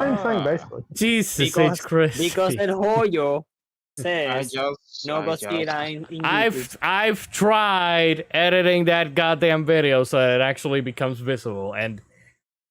Same thing, basically. Jesus H. Christ. Because El Hoyo I says just, no I just- Godzilla in YouTube. I've tried editing that goddamn video so it actually becomes visible, and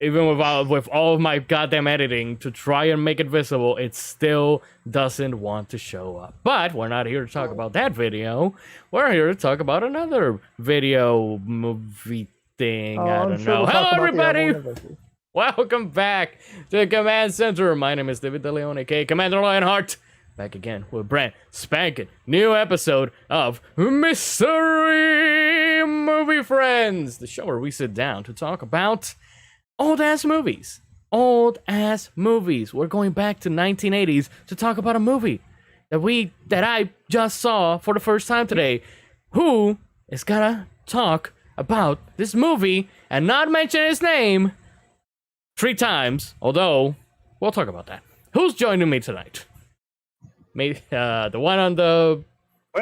even with all of my goddamn editing to try and make it visible, it still doesn't want to show up. But we're not here to talk about that video. We're here to talk about another video movie thing. I I'm don't sure know. we'll talk Hello, about the other everybody. one eventually. Welcome back to the Command Center. My name is David DeLeon, aka Commander Lionheart. Back again with a brand spanking new episode of Mystery Movie Friends, the show where we sit down to talk about old-ass movies. Old-ass movies. We're going back to 1980s to talk about a movie that I just saw for the first time today. Who is gonna talk about this movie and not mention his name 3 times, although we'll talk about that. Who's joining me tonight? Maybe the one on the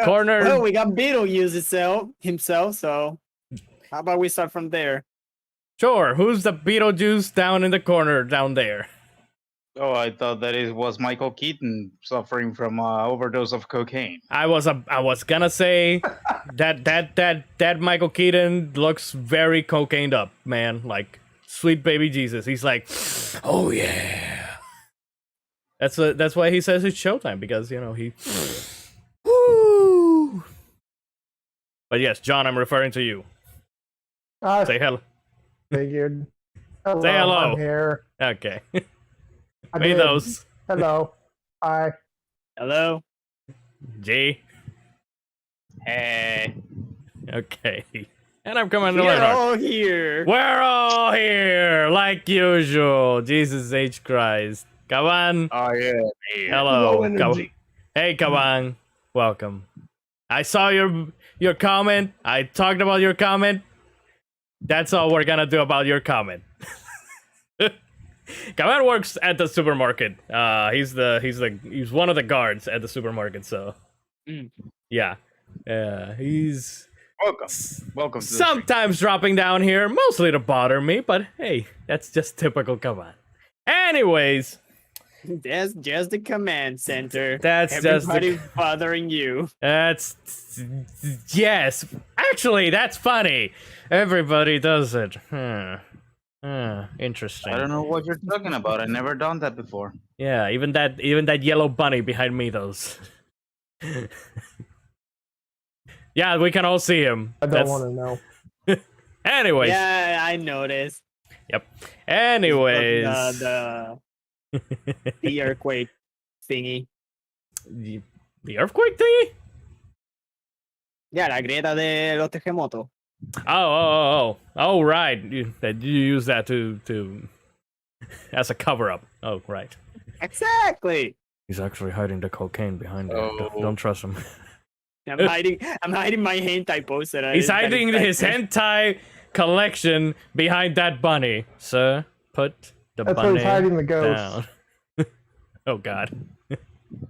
corner. Well, we got BeetleJuice himself, so how about we start from there? Sure. Who's the BeetleJuice down in the corner down there? Oh, I thought that it was Michael Keaton suffering from overdose of cocaine. I was gonna say that Michael Keaton looks very cocained up, man. Like sweet baby Jesus. He's like, oh yeah. That's why he says it's showtime, because he. Woo. But yes, John, I'm referring to you. Say hello. Figured. Hello, Say hello. I'm here. Okay. I Made did. those. Hello. Hi. Hello. G. Hey. Okay. And I'm coming to We're learn. all here. We're all here, like usual. Jesus H. Christ. Kawan. Oh, yeah. Hello. Low energy. Hey, Kawan. Welcome. I saw your comment. I talked about your comment. That's all we're gonna do about your comment. Kawan works at the supermarket. He's one of the guards at the supermarket. So, yeah. He's Welcome to the sometimes dropping down here, mostly to bother me. But hey, that's just typical Kawan. Anyways. That's just the command center. That's everybody just bothering you. That's yes. Actually, that's funny. Everybody does it. Interesting. I don't know what you're talking about. I've never done that before. Yeah, even that yellow bunny behind me does. Yeah, we can all see him. I don't want to know. Anyways. Yeah, I noticed. Yep. Anyways. The earthquake thingy. The earthquake thingy? Yeah, la grieta de los terremotos. Oh, right. You use that to as a cover up. Oh, right. Exactly. He's actually hiding the cocaine behind there. Oh. Don't trust him. I'm hiding my hentai poster. He's hiding his hentai collection behind that bunny. Sir, put the That's why bunny he's hiding the ghost. down. Oh god.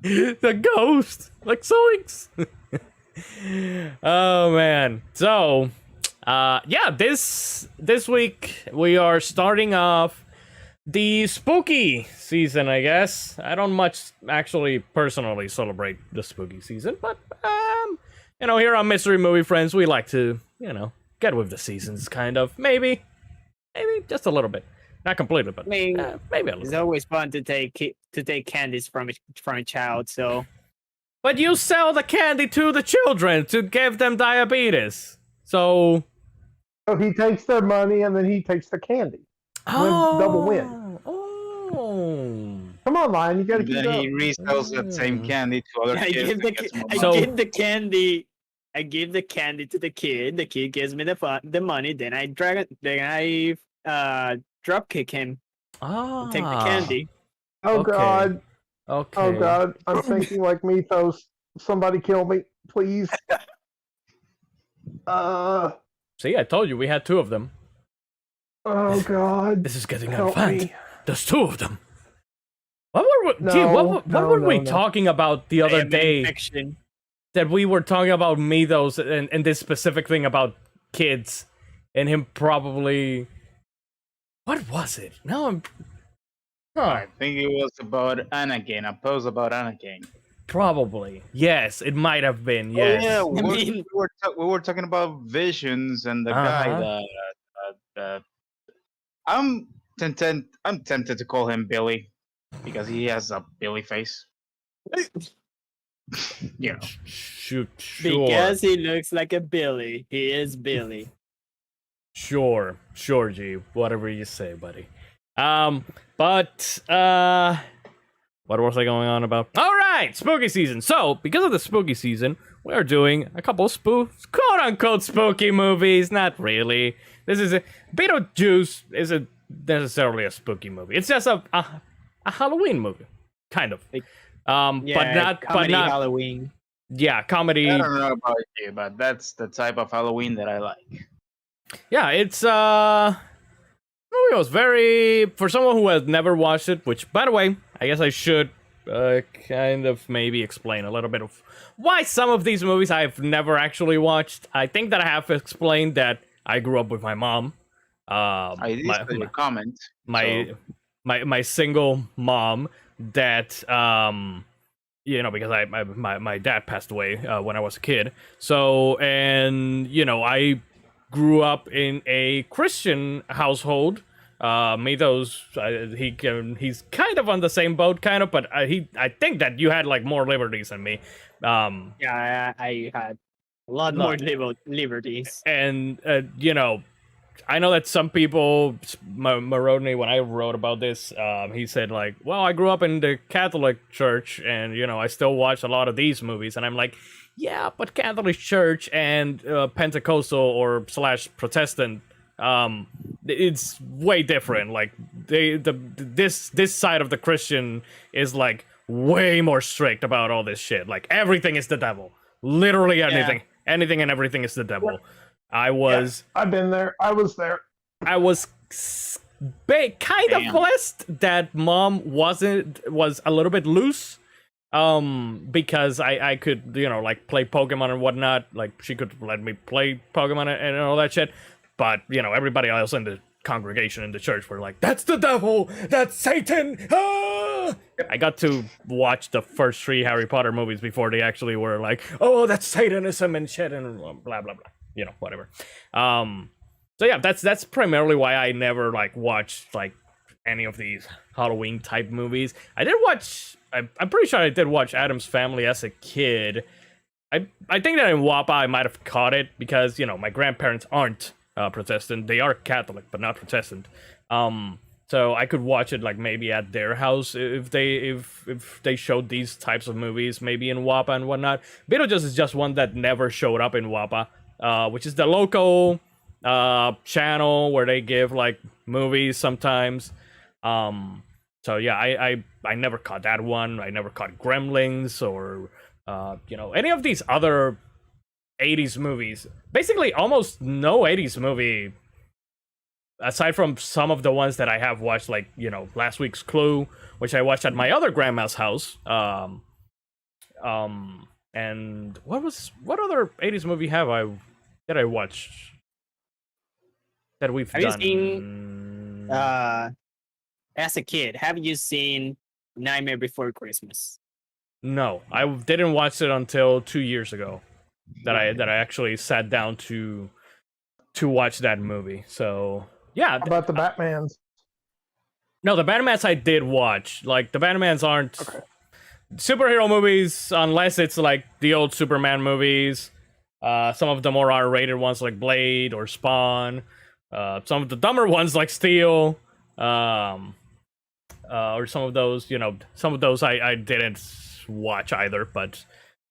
The ghost! Like zoinks! Oh man. So yeah, this week we are starting off the spooky season, I guess. I don't much actually personally celebrate the spooky season, but you know, here on Mystery Movie Friends, we like to, you know, get with the seasons, kind of. Maybe just a little bit, not completely, but I mean, maybe a little. it's always fun to take candies from a child. So But you sell the candy to the children to give them diabetes, so. So he takes their money and then he takes the candy. Double win. Oh. Come on, Lion, you gotta keep Then up. he resells that same candy to other I kids. give and gets more I So- money. give the candy. I give the candy to the kid. The kid gives me the money. Then I drop kick him. Ah. Take the candy. Oh Okay. God. Okay. Oh God. I'm thinking like Mythos. Somebody kill me, please. See, I told you we had two of them. Oh God. This is getting out Help of hand. me. There's two of them. What were we, gee, No, what no, were we no. talking about the I other am an day? infection. That we were talking about Mythos and this specific thing about kids and him probably. What was it? Now I'm. Huh. I think it was about Anakin, a post about Anakin. Probably. Yes, it might have been. Oh, Yes. yeah, I mean- we were talking about visions and the guy Uh-huh. that I'm tempted to call him Billy because he has a Billy face. You know. Shoot. Sure. Because he looks like a Billy. He is Billy. Sure, G. Whatever you say, buddy. But what was I going on about? All right, spooky season. So, because of the spooky season, we're doing a couple of quote-unquote spooky movies. Not really. This is BeetleJuice isn't necessarily a spooky movie. It's just a Halloween movie, kind of. Yeah, comedy Halloween. Yeah, comedy. I don't know about you, but that's the type of Halloween that I like. Yeah, it's movie was very, for someone who has never watched it, which by the way, I guess I should kind of maybe explain a little bit of why some of these movies I've never actually watched. I think that I have explained that I grew up with my mom. I did see your comment. My single mom that you know, because my dad passed away when I was a kid. So, and you know, I grew up in a Christian household. Mythos, he's kind of on the same boat, kind of, but I think that you had like more liberties than me. Yeah, I had a lot more liberties. And you know, I know that some people, Maroney, when I wrote about this, he said like, well, I grew up in the Catholic Church, and you know, I still watch a lot of these movies, and I'm like, yeah, but Catholic Church and Pentecostal or / Protestant, it's way different. Like this side of the Christian is like way more strict about all this shit. Like everything is the devil, literally anything, anything and everything is the devil. I've been there. I was there. I was kind of blessed that mom was a little bit loose. Because I could, you know, like play Pokemon and whatnot. Like she could let me play Pokemon and all that shit. But you know, everybody else in the congregation in the church were like, "That's the devil! That's Satan!" Ah! I got to watch the first 3 Harry Potter movies before they actually were like, "Oh, that's Satanism and shit and blah blah blah." You know, whatever. So yeah, that's primarily why I never like watched like any of these Halloween type movies. I did watch. I'm pretty sure I did watch Addams Family as a kid. I think that in WAPA I might have caught it because, you know, my grandparents aren't Protestant. They are Catholic, but not Protestant. So I could watch it like maybe at their house if they showed these types of movies, maybe in WAPA and whatnot. BeetleJuice is just one that never showed up in WAPA, which is the local channel where they give like movies sometimes. So yeah, I never caught that one. I never caught Gremlins or any of these other 80s movies. Basically, almost no 80s movie, aside from some of the ones that I have watched, like, last week's Clue, which I watched at my other grandma's house. And what other 80s movie did I watch that we've Have done? you seen, as a kid, have you seen Nightmare Before Christmas? No, I didn't watch it until 2 years ago that I actually sat down to watch that movie. So yeah. How about the Batmans? No, the Batmans I did watch. Like, the Batmans aren't superhero movies unless it's like the old Superman movies. Some of the more R-rated ones like Blade or Spawn. Some of the dumber ones like Steel. Or some of those, I didn't watch either. But,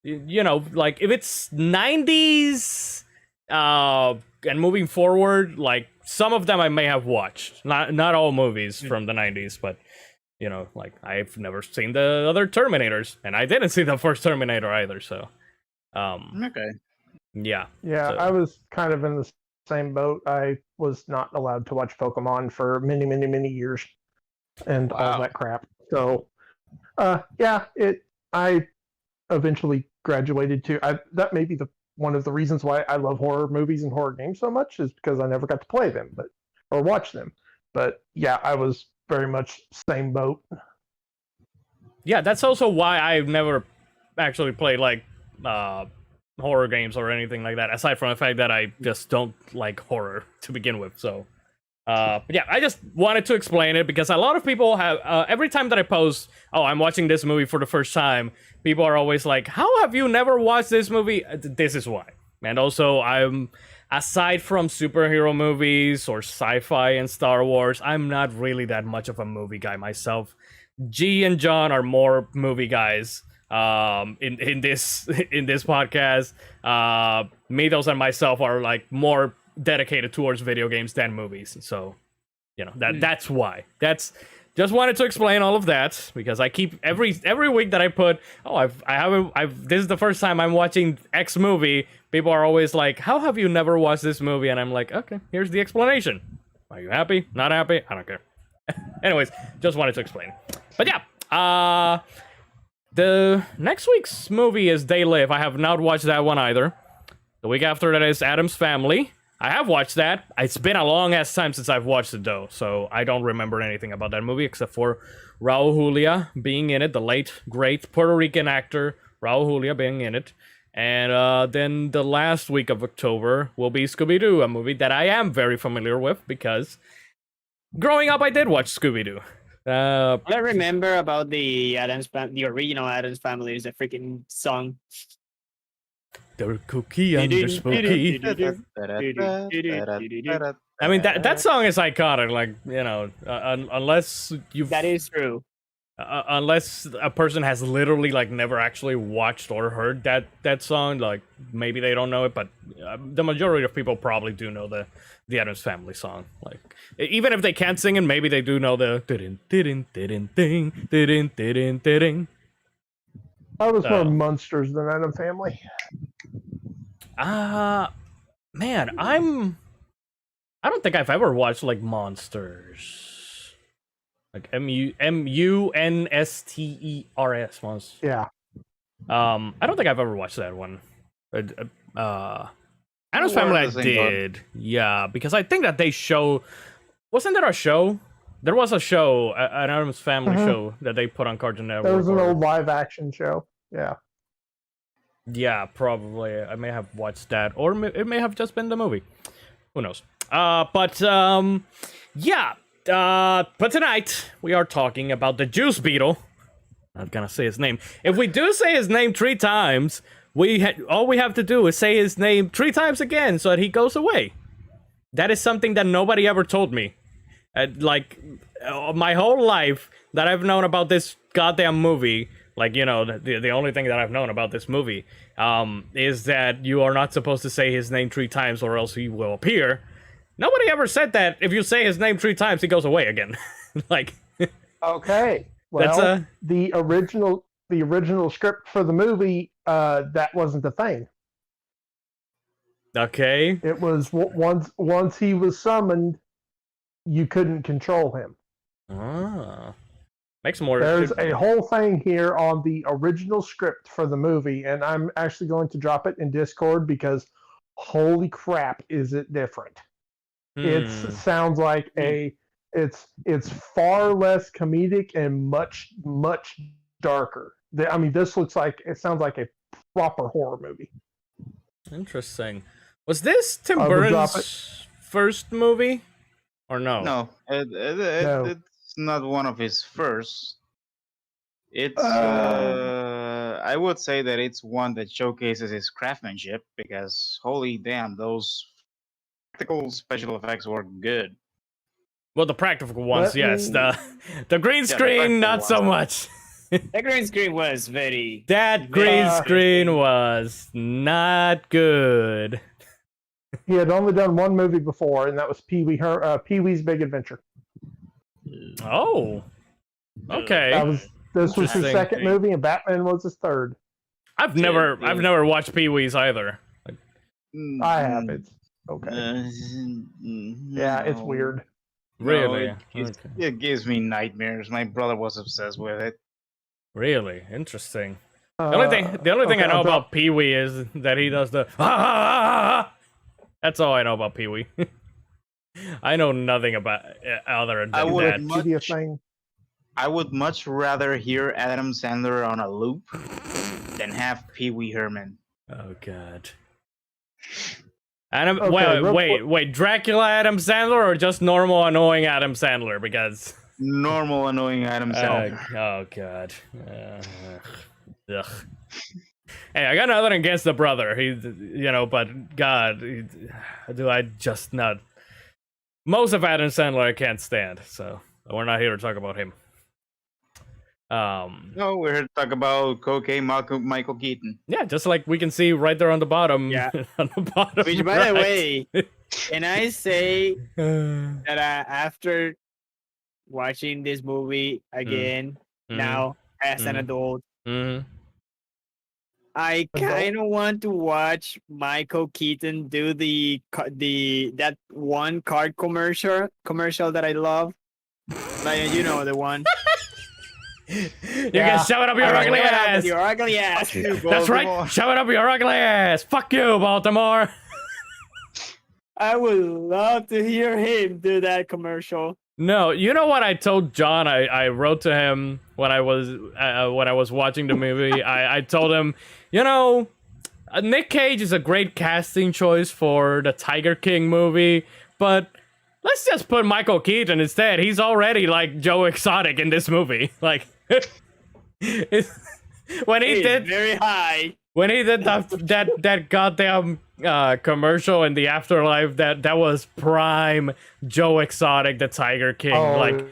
like, if it's 90s and moving forward, like, some of them I may have watched. Not all movies from the 90s, but, like, I've never seen the other Terminators. And I didn't see the first Terminator either, so. Okay. Yeah. Yeah, So- I was kind of in the same boat. I was not allowed to watch Pokemon for many, many, many years, and all Wow. that crap. So, I eventually graduated to. That may be one of the reasons why I love horror movies and horror games so much, is because I never got to play them, or watch them. But yeah, I was very much same boat. Yeah, that's also why I've never actually played, like, horror games or anything like that, aside from the fact that I just don't like horror to begin with. So, but yeah, I just wanted to explain it because a lot of people have, every time that I post, oh, I'm watching this movie for the first time, people are always like, how have you never watched this movie? This is why. And also, aside from superhero movies or sci-fi and Star Wars, I'm not really that much of a movie guy myself. G and John are more movie guys in this podcast. Meadows and myself are like more dedicated towards video games than movies. So, that's why. That's just wanted to explain all of that because I keep every week that I put, this is the first time I'm watching X movie. People are always like, how have you never watched this movie? And I'm like, okay, here's the explanation. Are you happy? Not happy? I don't care. Anyways, just wanted to explain. But yeah, the next week's movie is They Live. I have not watched that one either. The week after that is Addams Family. I have watched that. It's been a long ass time since I've watched it though, so I don't remember anything about that movie except for Raul Julia being in it, the late great Puerto Rican actor Raul Julia being in it. And then the last week of October will be Scooby-Doo, a movie that I am very familiar with because growing up I did watch Scooby-Doo. All I remember about the original Addams Family is a freaking song. They're cookie and they're spooky. I mean, that song is iconic. Like, unless you've That is true. unless a person has literally like never actually watched or heard that song, like maybe they don't know it, but the majority of people probably do know the Addams Family song. Like, even if they can't sing it, maybe they do know the ding. I was more Munsters than Adam Family. Man, I don't think I've ever watched like Monsters. Like Munsters, Monsters. Yeah. I don't think I've ever watched that one. Addams Family I did. Yeah, because I think that they wasn't there a show? There was a show, an Addams Family show that they put on Cartoon Network. There was an old live action show. Yeah. Yeah, probably. I may have watched that, or it may have just been the movie. Who knows? But tonight we are talking about the Juice Beetle. Not gonna say his name. If we do say his name 3 times, all we have to do is say his name 3 times again, so that he goes away. That is something that nobody ever told me. My whole life that I've known about this goddamn movie, the only thing that I've known about this movie, is that you are not supposed to say his name 3 times or else he will appear. Nobody ever said that if you say his name 3 times, he goes away again. Okay. That's Well, the original script for the movie, that wasn't the thing. okay. It was once he was summoned, you couldn't control him. Ah, makes more. There's a whole thing here on the original script for the movie, and I'm actually going to drop it in Discord because holy crap, is it different? It sounds like it's far less comedic and much darker. I mean, it sounds like a proper horror movie. Interesting. Was this Tim I will drop Burton's first movie, or no? No, No. it's not one of his first. It's I would say that it's one that showcases his craftsmanship because holy damn, those practical special effects were good. Well, the practical ones, Let yes. me- The green the screen, practical not so ones. much. That green screen was very. That green Uh, screen was not good. He had only done one movie before, and that was Pee-wee's Big Adventure. Oh, okay. This was his Interesting. second movie, and Batman was his third. I've never watched Pee-wee's either. I have. It's okay. Yeah, it's No. weird. Really? No, it gives me nightmares. My brother was obsessed with it. Really interesting. The only thing I know I'll drop- about Pee-wee is that he does the. That's all I know about Pee-wee. I know nothing about other than I would that. much- Media thing. I would much rather hear Adam Sandler on a loop than have Pee Wee Herman. Oh god. Adam, Okay, real wait, Dracula Adam Sandler or just normal annoying Adam Sandler? Because Normal annoying Adam Sandler. oh god. Ugh. Hey, I got nothing against the brother. But God, do I just not? Most of Adam Sandler I can't stand, so we're not here to talk about him. No, we're here to talk about cocaine Michael Keaton. Yeah, just like we can see right there on the bottom. Yeah. On the bottom. Which, by the right. way, can I say that after watching this movie again, now as an adult, I kind of want to watch Michael Keaton do that one card commercial that I love. Like, you know, the one. You can shove it up your ugly ass. Your ugly ass. That's right. Shove it up your ugly ass. Fuck you, Baltimore. I would love to hear him do that commercial. No, you know what I told John? I wrote to him when I was watching the movie. I told him, Nick Cage is a great casting choice for the Tiger King movie, but let's just put Michael Keaton instead. He's already like Joe Exotic in this movie. Like, when he did very high. When he did that goddamn commercial in the afterlife, that was prime Joe Exotic, the Tiger King.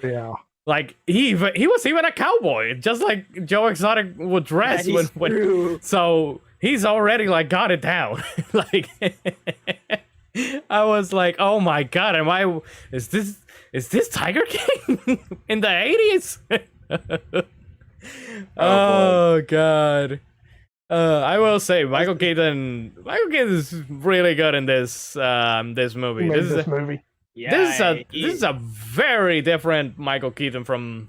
Yeah. Like he was even a cowboy, just like Joe Exotic would dress That is true. so he's already like got it down. Like I was like, oh my god, is this Tiger King in the 80s? Oh god. I will say Michael Keaton is really good in this movie. He made this movie. Yeah, This is a very different Michael Keaton from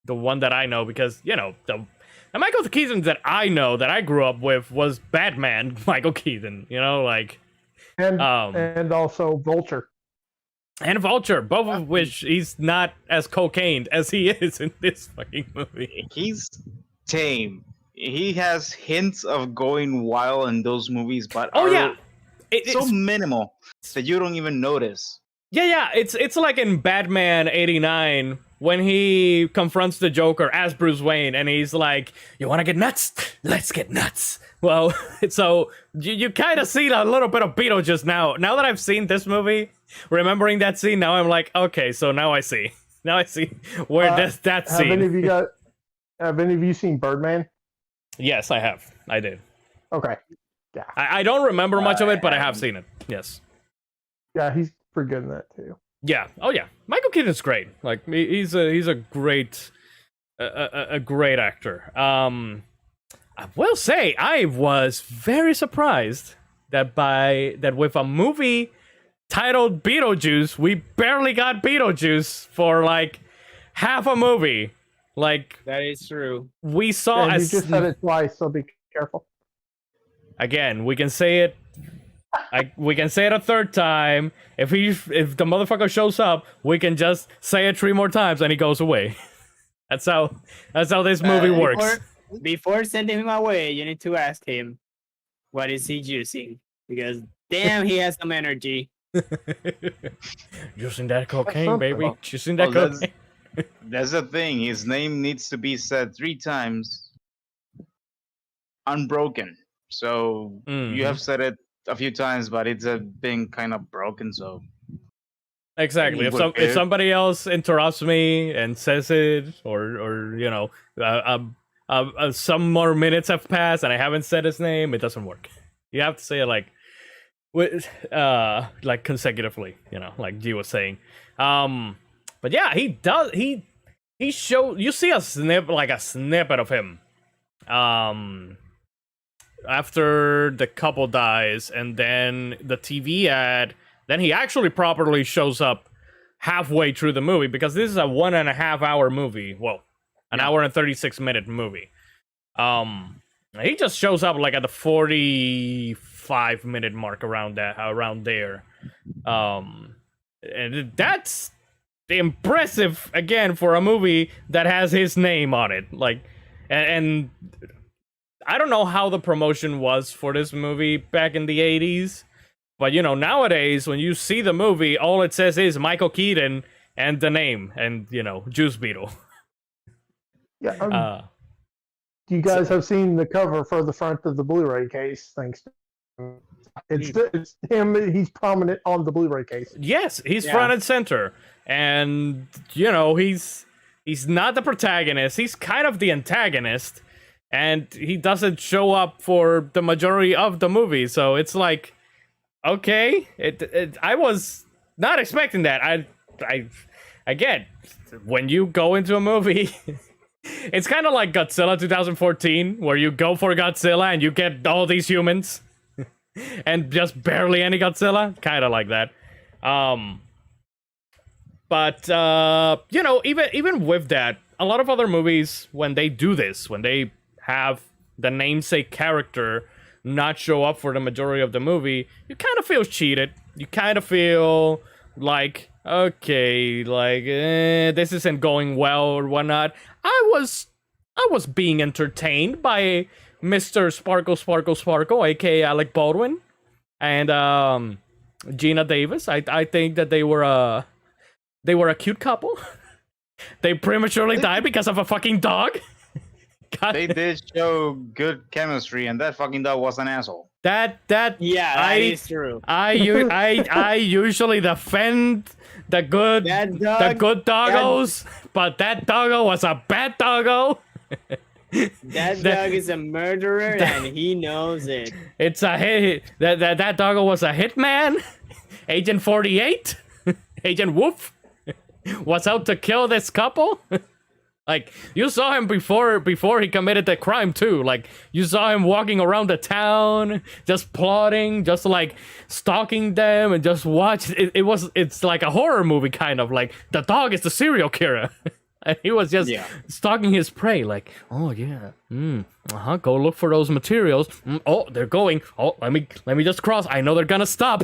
the one that I know, because the Michael Keaton that I know, that I grew up with, was Batman Michael Keaton. And also Vulture. And Vulture, both of which he's not as cocaine as he is in this fucking movie. He's tame. He has hints of going wild in those movies, but it's so minimal that you don't even notice. Yeah, it's like in Batman 89 when he confronts the Joker as Bruce Wayne, and he's like, "You want to get nuts? Let's get nuts." Well, so you kind of see a little bit of BeetleJuice now. Now that I've seen this movie, remembering that scene, now I'm like, okay, so now I see where that scene. Have any of you seen Birdman? Yes, I have. I did. Okay. Yeah. I don't remember much of it, but I have seen it. Yes. Yeah, he's pretty good in that too. Yeah. Oh yeah. Michael Keaton's great. Like he's a great a great actor. I will say I was very surprised that with a movie titled BeetleJuice, we barely got BeetleJuice for like half a movie. Like That is true. we saw And you just said it twice, so be careful. again. We can say it. We can say it a third time. If the motherfucker shows up, we can just say it 3 more times and he goes away. That's how this movie works. Before sending him away, you need to ask him, what is he juicing? Because damn, he has some energy. Juicing that cocaine, something. baby. Juicing that Well, cocaine. That's the thing. His name needs to be said 3 times, unbroken. So you have said it a few times, but it's been kind of broken. So Exactly. If somebody else interrupts me and says it, or you know, some more minutes have passed and I haven't said his name, it doesn't work. You have to say it like consecutively, you know, like G was saying. But yeah, he does. He showed. You see a snippet of him. After the couple dies, and then the TV ad. Then he actually properly shows up halfway through the movie, because this is a 1.5 hour movie. Well, an hour and 36-minute movie. He just shows up like at the 45-minute mark, around there. And that's impressive again for a movie that has his name on it. Like, and I don't know how the promotion was for this movie back in the 80s. But, you know, nowadays, when you see the movie, all it says is Michael Keaton and the name and, you know, Juice Beetle. Yeah. You guys have seen the cover for the front of the Blu-ray case, thanks to it's him. He's prominent on the Blu-ray case. Yes, he's front and center. And, you know, he's not the protagonist. He's kind of the antagonist. And he doesn't show up for the majority of the movie. So it's like... Okay, I was not expecting that. I again, when you go into a movie, it's kind of like Godzilla 2014, where you go for Godzilla and you get all these humans, and just barely any Godzilla, kind of like that. But you know, even with that, a lot of other movies, when they do this, when they have the namesake character not show up for the majority of the movie, you kind of feel cheated. You kind of feel like, okay, like this isn't going well or whatnot. I was being entertained by Mr. Sparkle Sparkle Sparkle, aka Alec Baldwin, and Gina Davis. I think that they were a cute couple. They prematurely died because of a fucking dog. God. They did show good chemistry, and that fucking dog was an asshole. That is true. I usually defend the good doggos, but that doggo was a bad doggo. That dog is a murderer, and he knows it. It's a hit. That doggo was a hitman. Agent 48, Agent Woof, was out to kill this couple. Like, you saw him before he committed the crime, too. Like, you saw him walking around the town, just plotting, just, like, stalking them, and just watch. It's like a horror movie, kind of. Like, the dog is the serial killer. And he was just stalking his prey, like, oh, yeah, go look for those materials. Oh, they're going. Oh, let me just cross. I know they're gonna stop.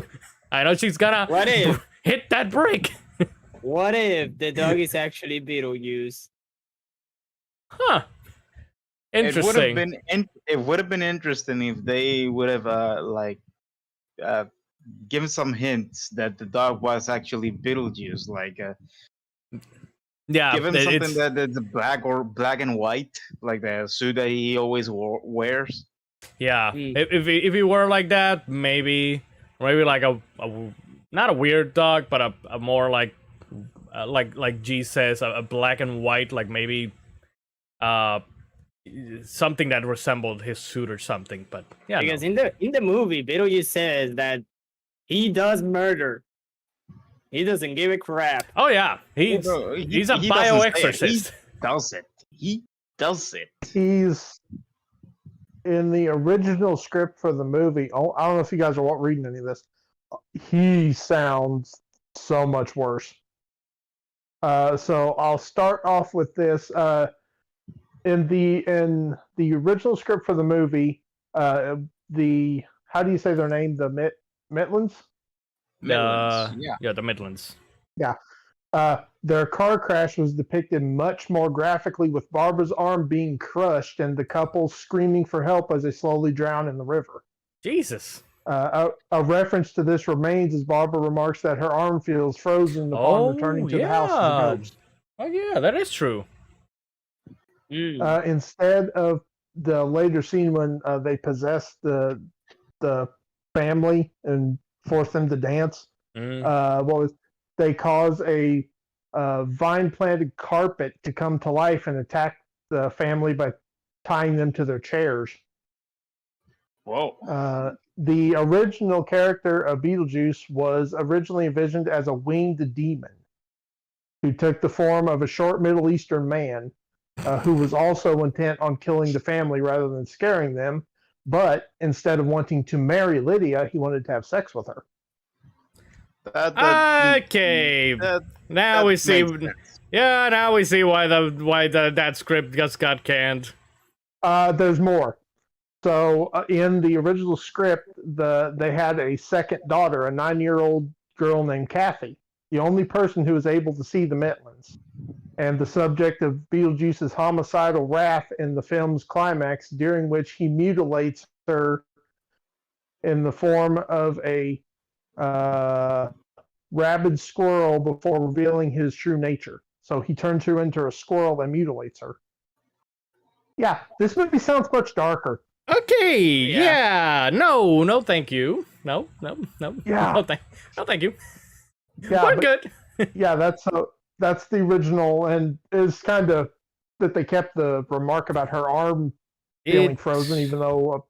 I know she's gonna hit that brake. What if the dog is actually BeetleJuice? Huh. Interesting. It would have been interesting if they would have given some hints that the dog was actually BeetleJuice, like give him something that's black and white, like the suit that he always wears. Yeah, if he were like that, maybe like a not a weird dog, but a more like G says, a black and white, like maybe something that resembled his suit or something. But yeah, because in the movie, BeetleJuice says that he does murder. He doesn't give a crap. Oh yeah, he's a bioexorcist. He does it. he does it. He's in the original script for the movie. Oh, I don't know if you guys are reading any of this. He sounds so much worse. So I'll start off with this. In the original script for the movie, the how do you say their name? The Midlands? Midlands, yeah. Yeah, the Midlands. Yeah. Their car crash was depicted much more graphically, with Barbara's arm being crushed and the couple screaming for help as they slowly drown in the river. Jesus. A reference to this remains as Barbara remarks that her arm feels frozen upon returning to the house as a ghost. Oh yeah, that is true. Instead of the later scene when they possess the family and force them to dance, they cause a vine-planted carpet to come to life and attack the family by tying them to their chairs. Whoa. The original character of BeetleJuice was originally envisioned as a winged demon who took the form of a short Middle Eastern man who was also intent on killing the family rather than scaring them. But instead of wanting to marry Lydia, he wanted to have sex with her. Okay. Now we see. Yeah, now we see why that script just got canned. There's more. So in the original script, they had a second daughter, a 9-year-old girl named Kathy, the only person who was able to see the Midlands, and the subject of BeetleJuice's homicidal wrath in the film's climax, during which he mutilates her in the form of a rabid squirrel before revealing his true nature. So he turns her into a squirrel and mutilates her. Yeah, this movie sounds much darker. Okay, yeah. No, thank you. No. Yeah. No, thank you. Yeah, we're good. Yeah, that's the original, and it's kind of that they kept the remark about her arm feeling frozen, even though.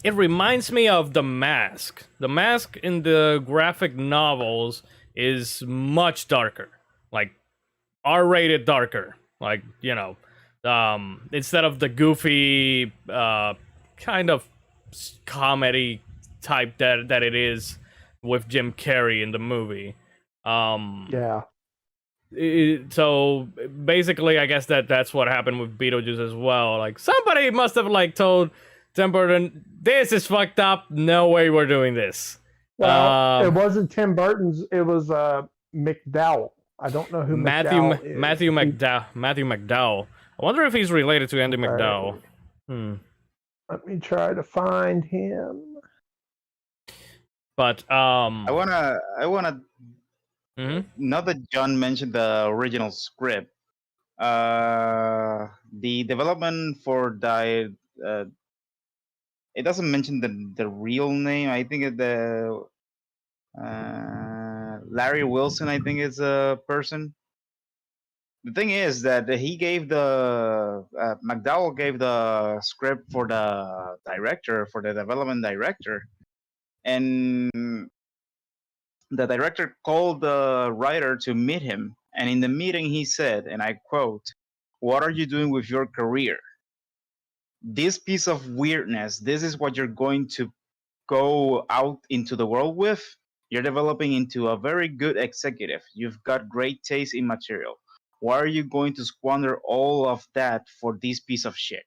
It reminds me of The Mask. The Mask in the graphic novels is much darker, like R-rated darker, like instead of the goofy kind of comedy type that it is with Jim Carrey in the movie. Yeah. So basically, I guess that's what happened with Beetlejuice as well. Like somebody must have told Tim Burton, "This is fucked up. No way we're doing this." Well, it wasn't Tim Burton's. It was McDowell. I don't know who McDowell is. Matthew McDowell. I wonder if he's related to Andy McDowell. Let me try to find him. But I wanna. Now that John mentioned the original script, the development for it doesn't mention the real name. I think the Larry Wilson. I think is a person. The thing is that he gave McDowell gave the script for the development director, and the director called the writer to meet him. And in the meeting, he said, and I quote, "What are you doing with your career? This piece of weirdness, this is what you're going to go out into the world with? You're developing into a very good executive. You've got great taste in material. Why are you going to squander all of that for this piece of shit?"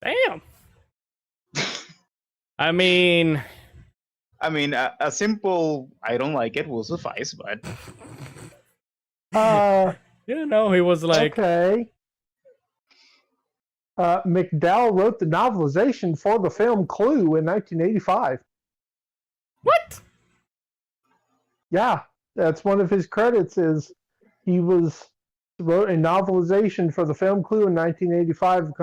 Damn. I mean, a simple "I don't like it" will suffice, but he was like, okay. McDowell wrote the novelization for the film Clue in 1985. What? Yeah, that's one of his credits. Is he wrote a novelization for the film Clue in 1985.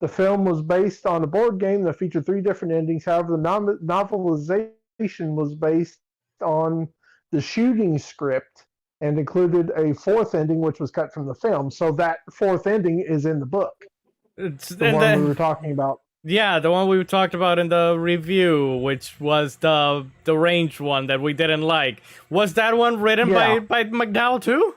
The film was based on a board game that featured 3 different endings. However, the novelization was based on the shooting script and included a 4th ending, which was cut from the film. So that 4th ending is in the book. It's the one we were talking about. Yeah, the one we talked about in the review, which was the range one that we didn't like. Was that one written by McDowell too?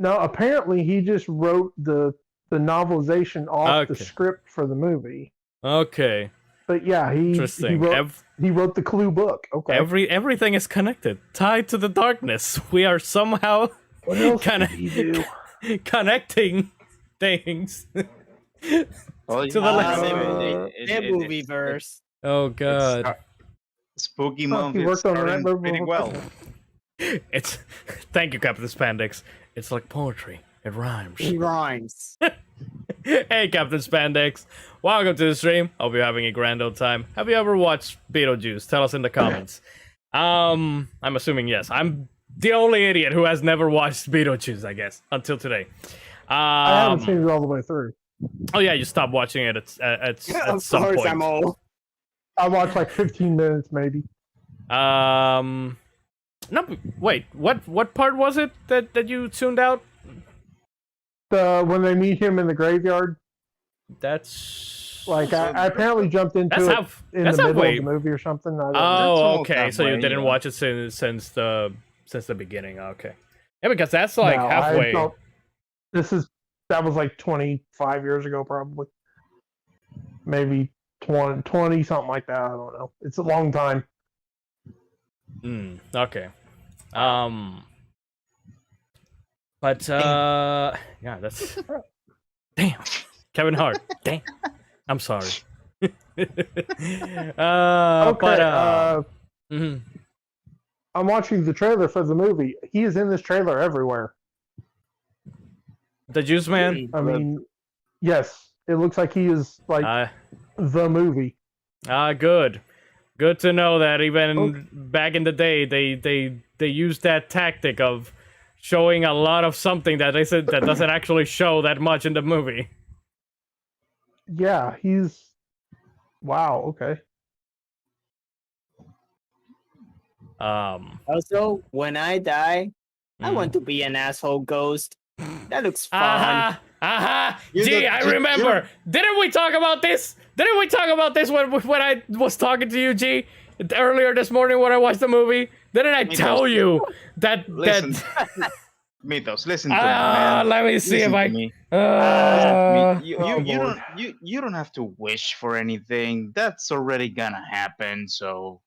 No, apparently he just wrote the novelization off the Okay. script for the movie. Okay. But yeah, he Interesting. wrote the Clue book. Okay. Everything is connected, tied to the darkness. We are somehow What else kinda- did he do? connecting things. Well, To the left. The movie verse. Oh god. Spooky Oh, month he is worked on that starting movie pretty before. well. It's thank you, Captain Spandex. It's like poetry. It rhymes. He rhymes. Hey, Captain Spandex. Welcome to the stream. Hope you're having a grand old time. Have you ever watched BeetleJuice? Tell us in the comments. I'm assuming yes. I'm the only idiot who has never watched BeetleJuice, I guess, until today. I haven't seen it all the way through. Oh yeah, you stopped watching it at Of some course, point. I'm old. I watched like 15 minutes, maybe. No, wait. What part was it that you tuned out? When they meet him in the graveyard, That's like I apparently jumped into That's it half. in That's the middle halfway. of the movie or something. I don't know. Oh, almost okay. So you halfway, didn't yeah. watch it since the beginning. Okay. Yeah, because that's like No, halfway. That was like 25 years ago, probably. Maybe 20, something like that. I don't know. It's a long time. Okay. But yeah, that's damn. Kevin Hart. Damn. I'm sorry. Okay. But mhm. I'm watching the trailer for the movie. He is in this trailer everywhere. The Juice Man. I mean, yes, it looks like he is like the movie. Good. Good to know that even Okay. back in the day, they used that tactic of showing a lot of something that they said that doesn't actually show that much in the movie. Yeah, he's. Wow. Okay. Also, when I die, I want to be an asshole ghost. That looks fun. Aha! You Gee, don't- I you- remember. Didn't we talk about this? Didn't we talk about this when I was talking to you, G, earlier this morning when I watched the movie? Didn't I tell you that Listen, that? Mythos, listen to me, man. Let me see Listen if I. to me. You oh, Lord. don't have to wish for anything. That's already gonna happen. So,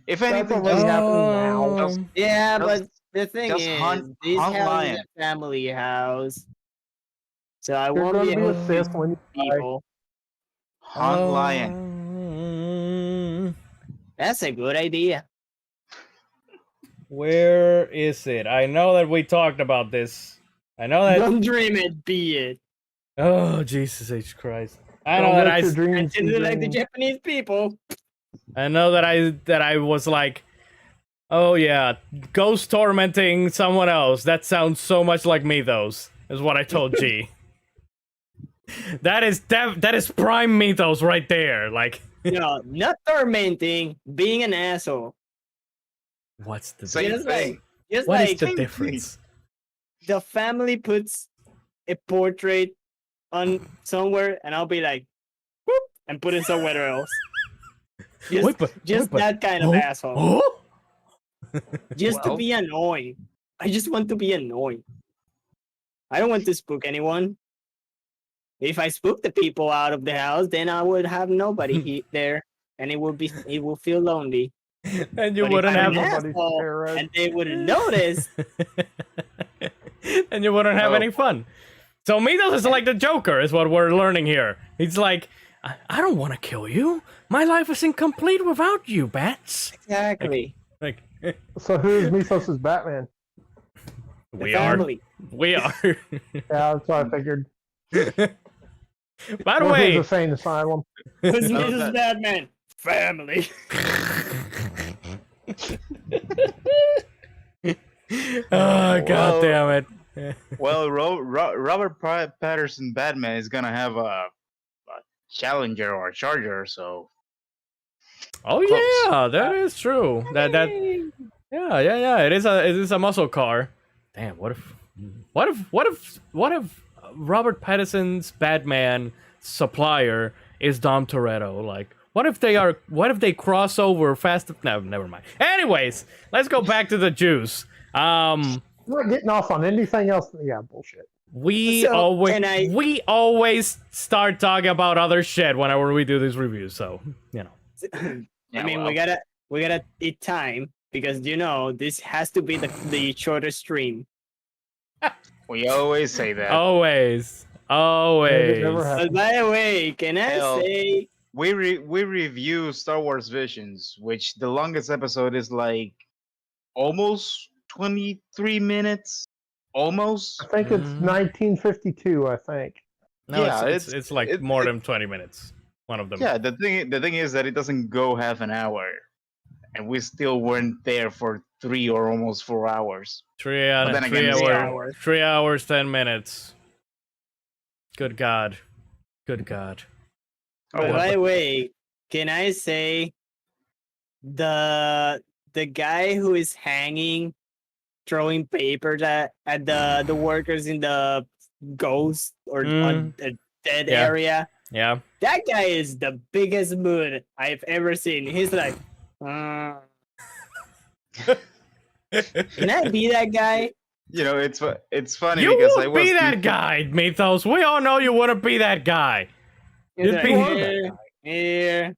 if That's anything, already just, happening now. just Yeah, Just- but the thing just is, hunt- this hunt house lion. is a family house. So I You're won't going be to be able a to Sith when you die. people. hunt lion. That's a good idea. Where is it? I know that we talked about this. I know that. Don't dream it, be it. Oh Jesus H Christ! I Don't know that let I. your dreams And be do like the dreams. Japanese people. I know that I was like, oh yeah, ghost tormenting someone else. That sounds so much like me. Those is what I told G. That is prime Mythos right there. Like, No, not tormenting, being an asshole. what's the Same Just thing. like, just what is like the thing. difference? the family puts a portrait on somewhere, and I'll be like, whoop, and put it somewhere else. Just, Wait, but- just wait, but- that kind of oh, asshole. Oh, Just to Well. be annoying. I just want to be annoying. I don't want to spook anyone. If I spook the people out of the house, then I would have nobody there, and it will feel lonely. and you But if wouldn't I'm have an Nobody's asshole, terrorized. and they wouldn't notice. and you wouldn't have Oh. any fun. So Mythos is like the Joker, is what we're learning here. He's like, I don't want to kill you. My life is incomplete without you, bats. Exactly. Like, So who's Mythos' Batman? The we are. family. We are. Yeah, that's what I figured. By the What way, is a sane asylum? Who's No, Mrs. that- Batman? Family. oh god damn it. Well, Robert Patterson Batman is gonna have a Challenger or a Charger, so Oh Close. yeah, that is true. That yeah. It is a muscle car. Damn, what if Robert Pattinson's Batman supplier is Dom Toretto? Like, what if they cross over fast? No, never mind. Anyways, let's go back to the juice. We're not getting off on anything else. Yeah, bullshit. We So, always can I- we always start talking about other shit whenever we do these reviews. So you know. I Yeah, mean, well, we gotta eat time because this has to be the shortest stream. we always say that. Always, It always. never But happened. by the way, can I Hell. say We review Star Wars Visions, which the longest episode is like almost 23 minutes. Almost. I think it's 1952. I think. No, Yeah, it's like more than 20 minutes. One of them. Yeah, the thing is that it doesn't go half an hour, and we still weren't there for 3 or almost 4 hours. 3 hours, But then three again, hours, 3 hours, 10 minutes. Good God. Good God. But well. by the way, can I say the guy who is hanging, throwing papers at the workers in the ghost or on the dead Yeah. area? Yeah. That guy is the biggest mood I've ever seen. He's like, can I be that guy? You know, it's funny You because I won't was be that guy, Mythos. We all know you wouldn't be that guy. He's You'd like, be here.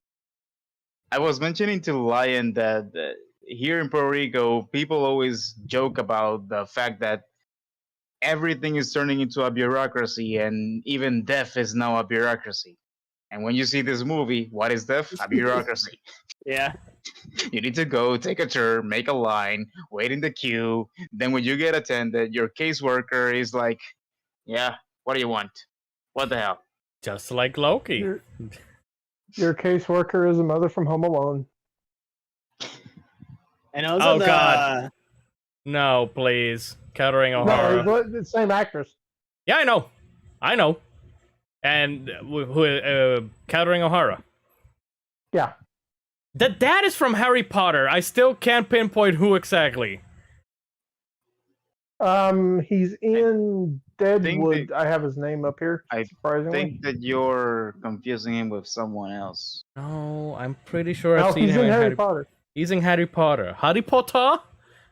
I was mentioning to Lion that here in Puerto Rico, people always joke about the fact that everything is turning into a bureaucracy, and even death is now a bureaucracy. And when you see this movie, what is death? A bureaucracy. Yeah. You need to go, take a turn, make a line, wait in the queue. Then when you get attended, your caseworker is like, "Yeah, what do you want? What the hell?" Just like Loki. Your caseworker is a mother from Home Alone. And also Oh, God. No, please. Kettering O'Hara. No, it's the same actress. Yeah, I know. And Kettering O'Hara. Yeah. The dad is from Harry Potter. I still can't pinpoint who exactly. He's in Deadwood. that- I have his name up here. I Surprisingly. think that you're confusing him with someone else. No, I'm pretty sure No, I've seen he's him in in Harry Potter. He's in Harry Potter. Harry Potter?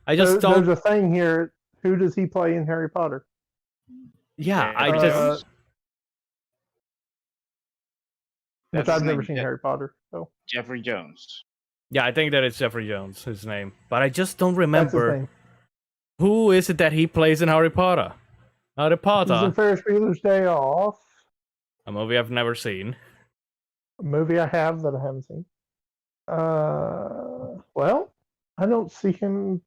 I just don't. There's a thing here. Who does he play in Harry Potter? Yeah, I Uh, just. Which That's his I've never name, seen Je- Harry Potter. So Jeffrey Jones. Yeah, I think that it's Jeffrey Jones, his name. But I just don't that's his remember name. who is it that he plays in Harry Potter. Harry He's in Potter, Ferris Bueller's Day Off, a movie I've never seen. a movie I have that I haven't seen. Well, I don't see him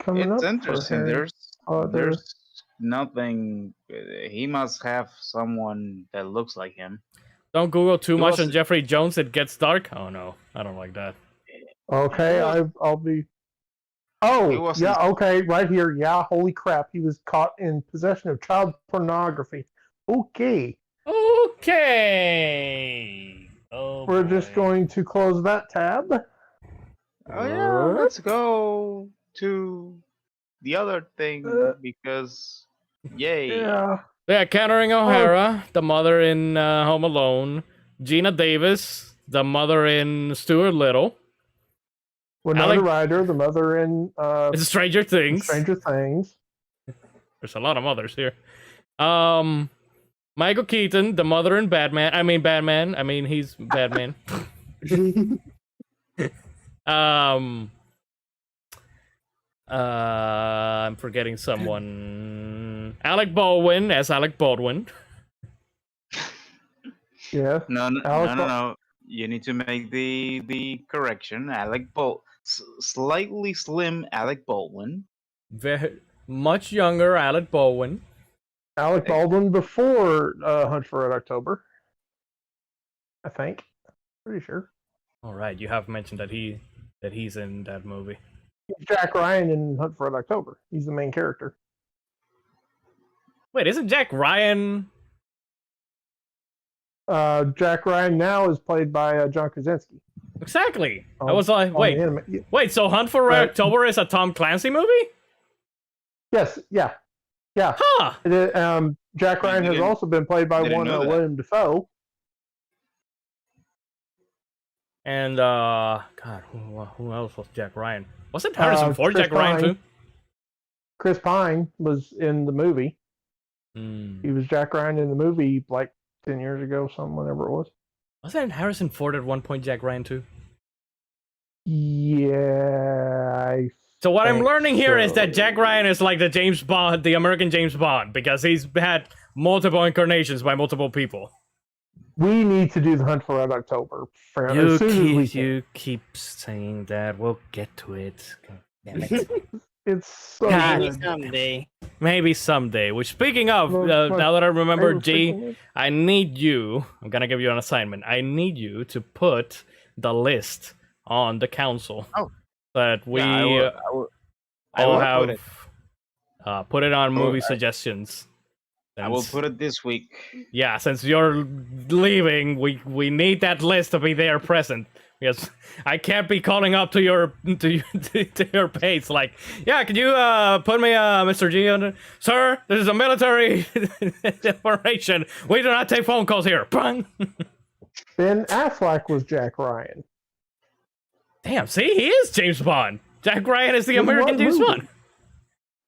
coming It's up. interesting. For Harry Potter. There's nothing. He must have someone that looks like him. Don't Google too He much was- on Jeffrey Jones, it gets dark. Oh no, I don't like that. Okay, He was- I'll be. He Oh, wasn't- yeah, okay, right here. Yeah, holy crap. He was caught in possession of child pornography. Okay, Okay. Oh, we're just boy. going to close that tab. Oh yeah, let's go to the other thing because yay. Yeah. Yeah, Kettering Oh. O'Hara, the mother in Home Alone. Gina Davis, the mother in Stuart Little. Winona like- Ryder, the mother in It's Stranger Things. Stranger Things. There's a lot of mothers here. Michael Keaton, the mother in Batman. I mean, he's Batman. I'm forgetting someone. Alec Baldwin as Alec Baldwin. Yeah. No, Alec Bal- no. You need to make the correction. Slightly slim Alec Baldwin. Very much younger Alec Baldwin. Alec Baldwin before Hunt for Red October. I think. Pretty sure. All right, you have mentioned that he's in that movie. Jack Ryan in Hunt for Red October. He's the main character. Wait, isn't Jack Ryan? Jack Ryan now is played by John Krasinski. Exactly. I on- was like, on the wait, anime. wait. So Hunt for Red Right. October is a Tom Clancy movie? Yes, yeah. Huh. It is, Jack Ryan has didn't- also been played by didn't one know that. William Dafoe. And God, who else was Jack Ryan? Wasn't Harrison Ford Chris Jack Ryan Pine. too? Chris Pine was in the movie. Hmm. He was Jack Ryan in the movie like 10 years ago, whenever it was. Wasn't Harrison Ford at one point Jack Ryan too? Yeah. So what I'm think learning here is that Jack so. Ryan is like the James Bond, the American James Bond, because he's had multiple incarnations by multiple people. We need to do the Hunt for Red October as soon as we can. You keep saying that. We'll get to it. God damn it. It's so Maybe good. someday. Maybe someday. Which, speaking of, Well, now that I remember, favorite G, freaking movie? I need you. I'm gonna give you an assignment. I need you to put the list on the council. Oh. That we Yeah, I all will have put it. put it on Oh, movie suggestions. I will Since- put it this week. Yeah, since you're leaving, we need that list to be there present. Because I can't be calling up to your to your base like, yeah, could you put me Mr. G on? Sir, this is a military operation. We do not take phone calls here. Bang. Ben Affleck was Jack Ryan. Damn, see, he is James Bond. Jack Ryan is the In American what James movie? Bond.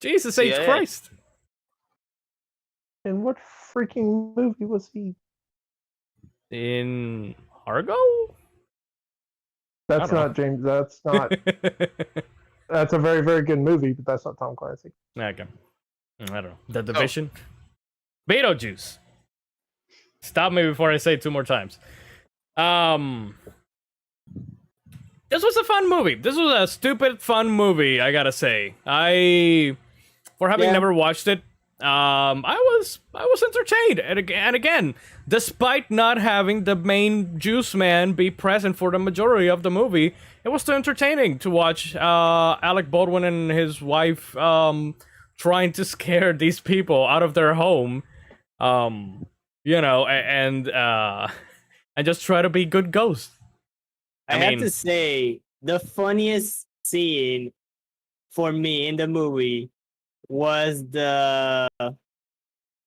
Jesus H. CIA. Christ. In what freaking movie was he? In Argo? That's don't know. not James. That's not. That's a very, very good movie, but that's not Tom Clancy. Okay. I don't know. The Division? BeetleJuice. Stop me before I say it 2 more times. This was a fun movie. This was a stupid fun movie, I gotta say. For having Yeah. never watched it, I was entertained. And again, despite not having the main juice man be present for the majority of the movie, it was still entertaining to watch Alec Baldwin and his wife trying to scare these people out of their home. You know, and just try to be good ghosts. I I have mean- to say, the funniest scene for me in the movie was it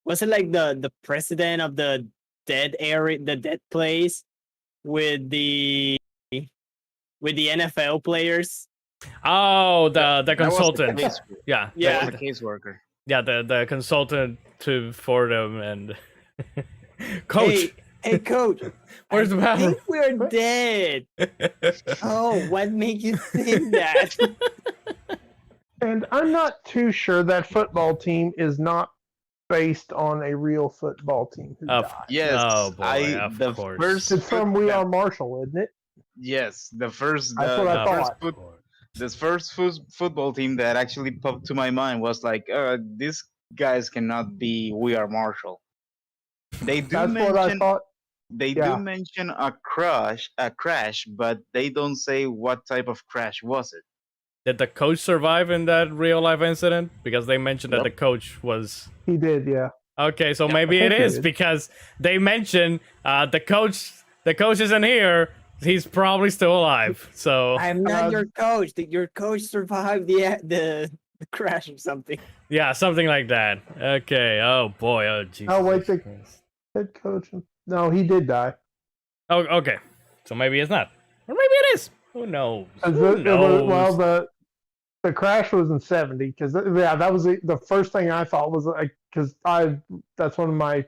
like the president of the dead area, the dead place, with the NFL players. Oh, the That was the consultant. case- Yeah, Yeah. that was the caseworker. yeah, the consultant for them and coach. Hey, coach. Where's the I bathroom? think we're dead. Oh, what made you think that? And I'm not too sure that football team is not based on a real football team who Of- died. Yes, Oh, boy, of the course. first It's from foot- We the- Are Marshall, isn't it? Yes, the first That's what I first thought. this first football team that actually popped to my mind was like, these guys cannot be We Are Marshall. They do That's what I mention thought. they yeah. do mention a crash, but they don't say what type of crash was it. Did the coach survive in that real life incident? Because they mentioned that Yep. the coach was He did, yeah. okay. So Yeah, maybe I it think he is did. because they mentioned the coach. The coach isn't here. He's probably still alive. So I'm not Uh, your coach. Your coach survived the crash or something. yeah, something like that. Okay. Oh boy. Oh Jesus. Oh, wait, the- Christ. Head coach. No, he did die. Oh, okay. So maybe it's not, or maybe it is. Who knows? Who Well, knows? the crash was in '70 because yeah, that was the first thing I thought was like because that's one of my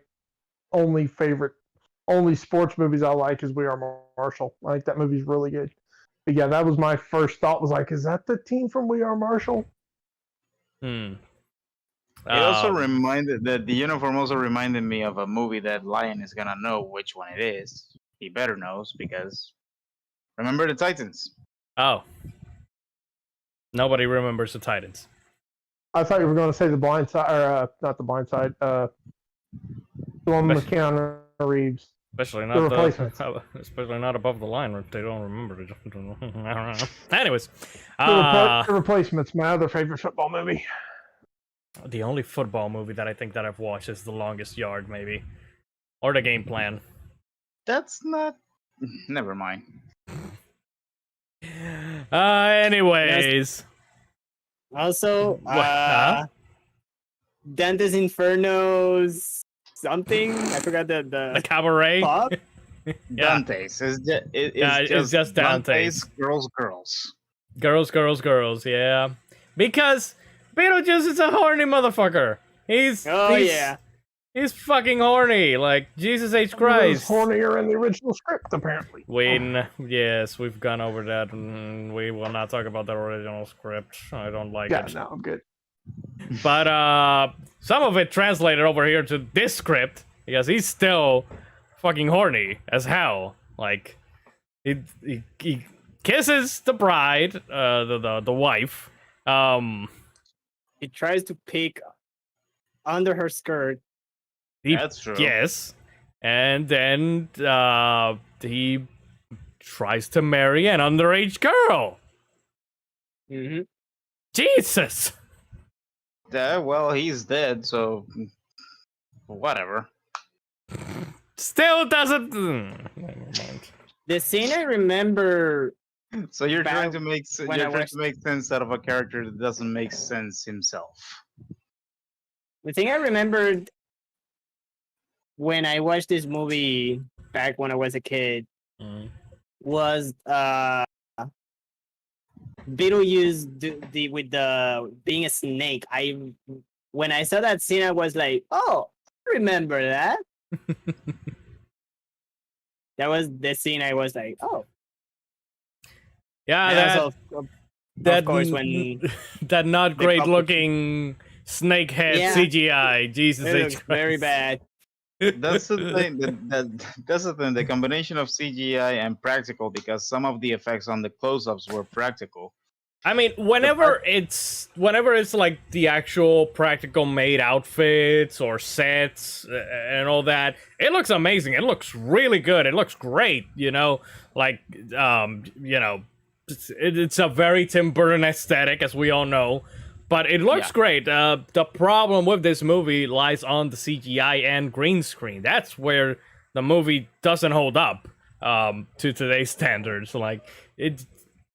only sports movies I like is We Are Marshall. I think that movie's really good. But yeah, that was my first thought was like, is that the team from We Are Marshall? Hmm. It also Um, reminded that the uniform also reminded me of a movie that Lion is gonna know which one it is. He better knows because remember the Titans. Oh. Nobody remembers the Titans. I thought you were going to say The Blind Side, or not The Blind Side, the one with Keanu Reeves. Especially The not replacements. especially not above the line if they don't remember it. I don't know. Anyways, The Replacements, my other favorite football movie. the only football movie that I think that I've watched is The Longest Yard, maybe, or The Game Plan. That's not. Never mind. Anyways, Also, What, huh? Dante's Inferno's something. I forgot the the cabaret. pub. Yeah. Dante's. It's just Dante's. Girls. Girls. Yeah, because Beetlejuice is a horny motherfucker. He's he's fucking horny. Like Jesus H It was Christ. hornier in the original script, apparently. Yes, we've gone over that. We will not talk about the original script. I don't like Yeah, it. no, I'm good. But some of it translated over here to this script because he's still fucking horny as hell. Like he kisses the bride, the wife. He tries to pick under her skirt. That's true. Yes, and then he tries to marry an underage girl. Mm-hmm. Jesus. Well, he's dead, so whatever. Still doesn't. Never mind. The scene I remember. So you're trying Back to make when I watched- sense out of a character that doesn't make sense himself. The thing I remembered when I watched this movie back when I was a kid was Beetlejuice with the being a snake. When I saw that scene, I was like, "Oh, I remember that." That was the scene. I was like, "Oh." Yeah, And that, also, that of course, when that not the great couple- looking snake head Yeah. CGI. Jesus it H. looks Christ. very bad. That's the thing. That's the thing. The combination of CGI and practical, because some of the effects on the close-ups were practical. I mean, whenever it's like the actual practical made outfits or sets and all that, it looks amazing. It looks really good. It looks great. You know, like it's a very Tim Burton aesthetic, as we all know. But it looks great. The problem with this movie lies on the CGI and green screen. That's where the movie doesn't hold up to today's standards. Like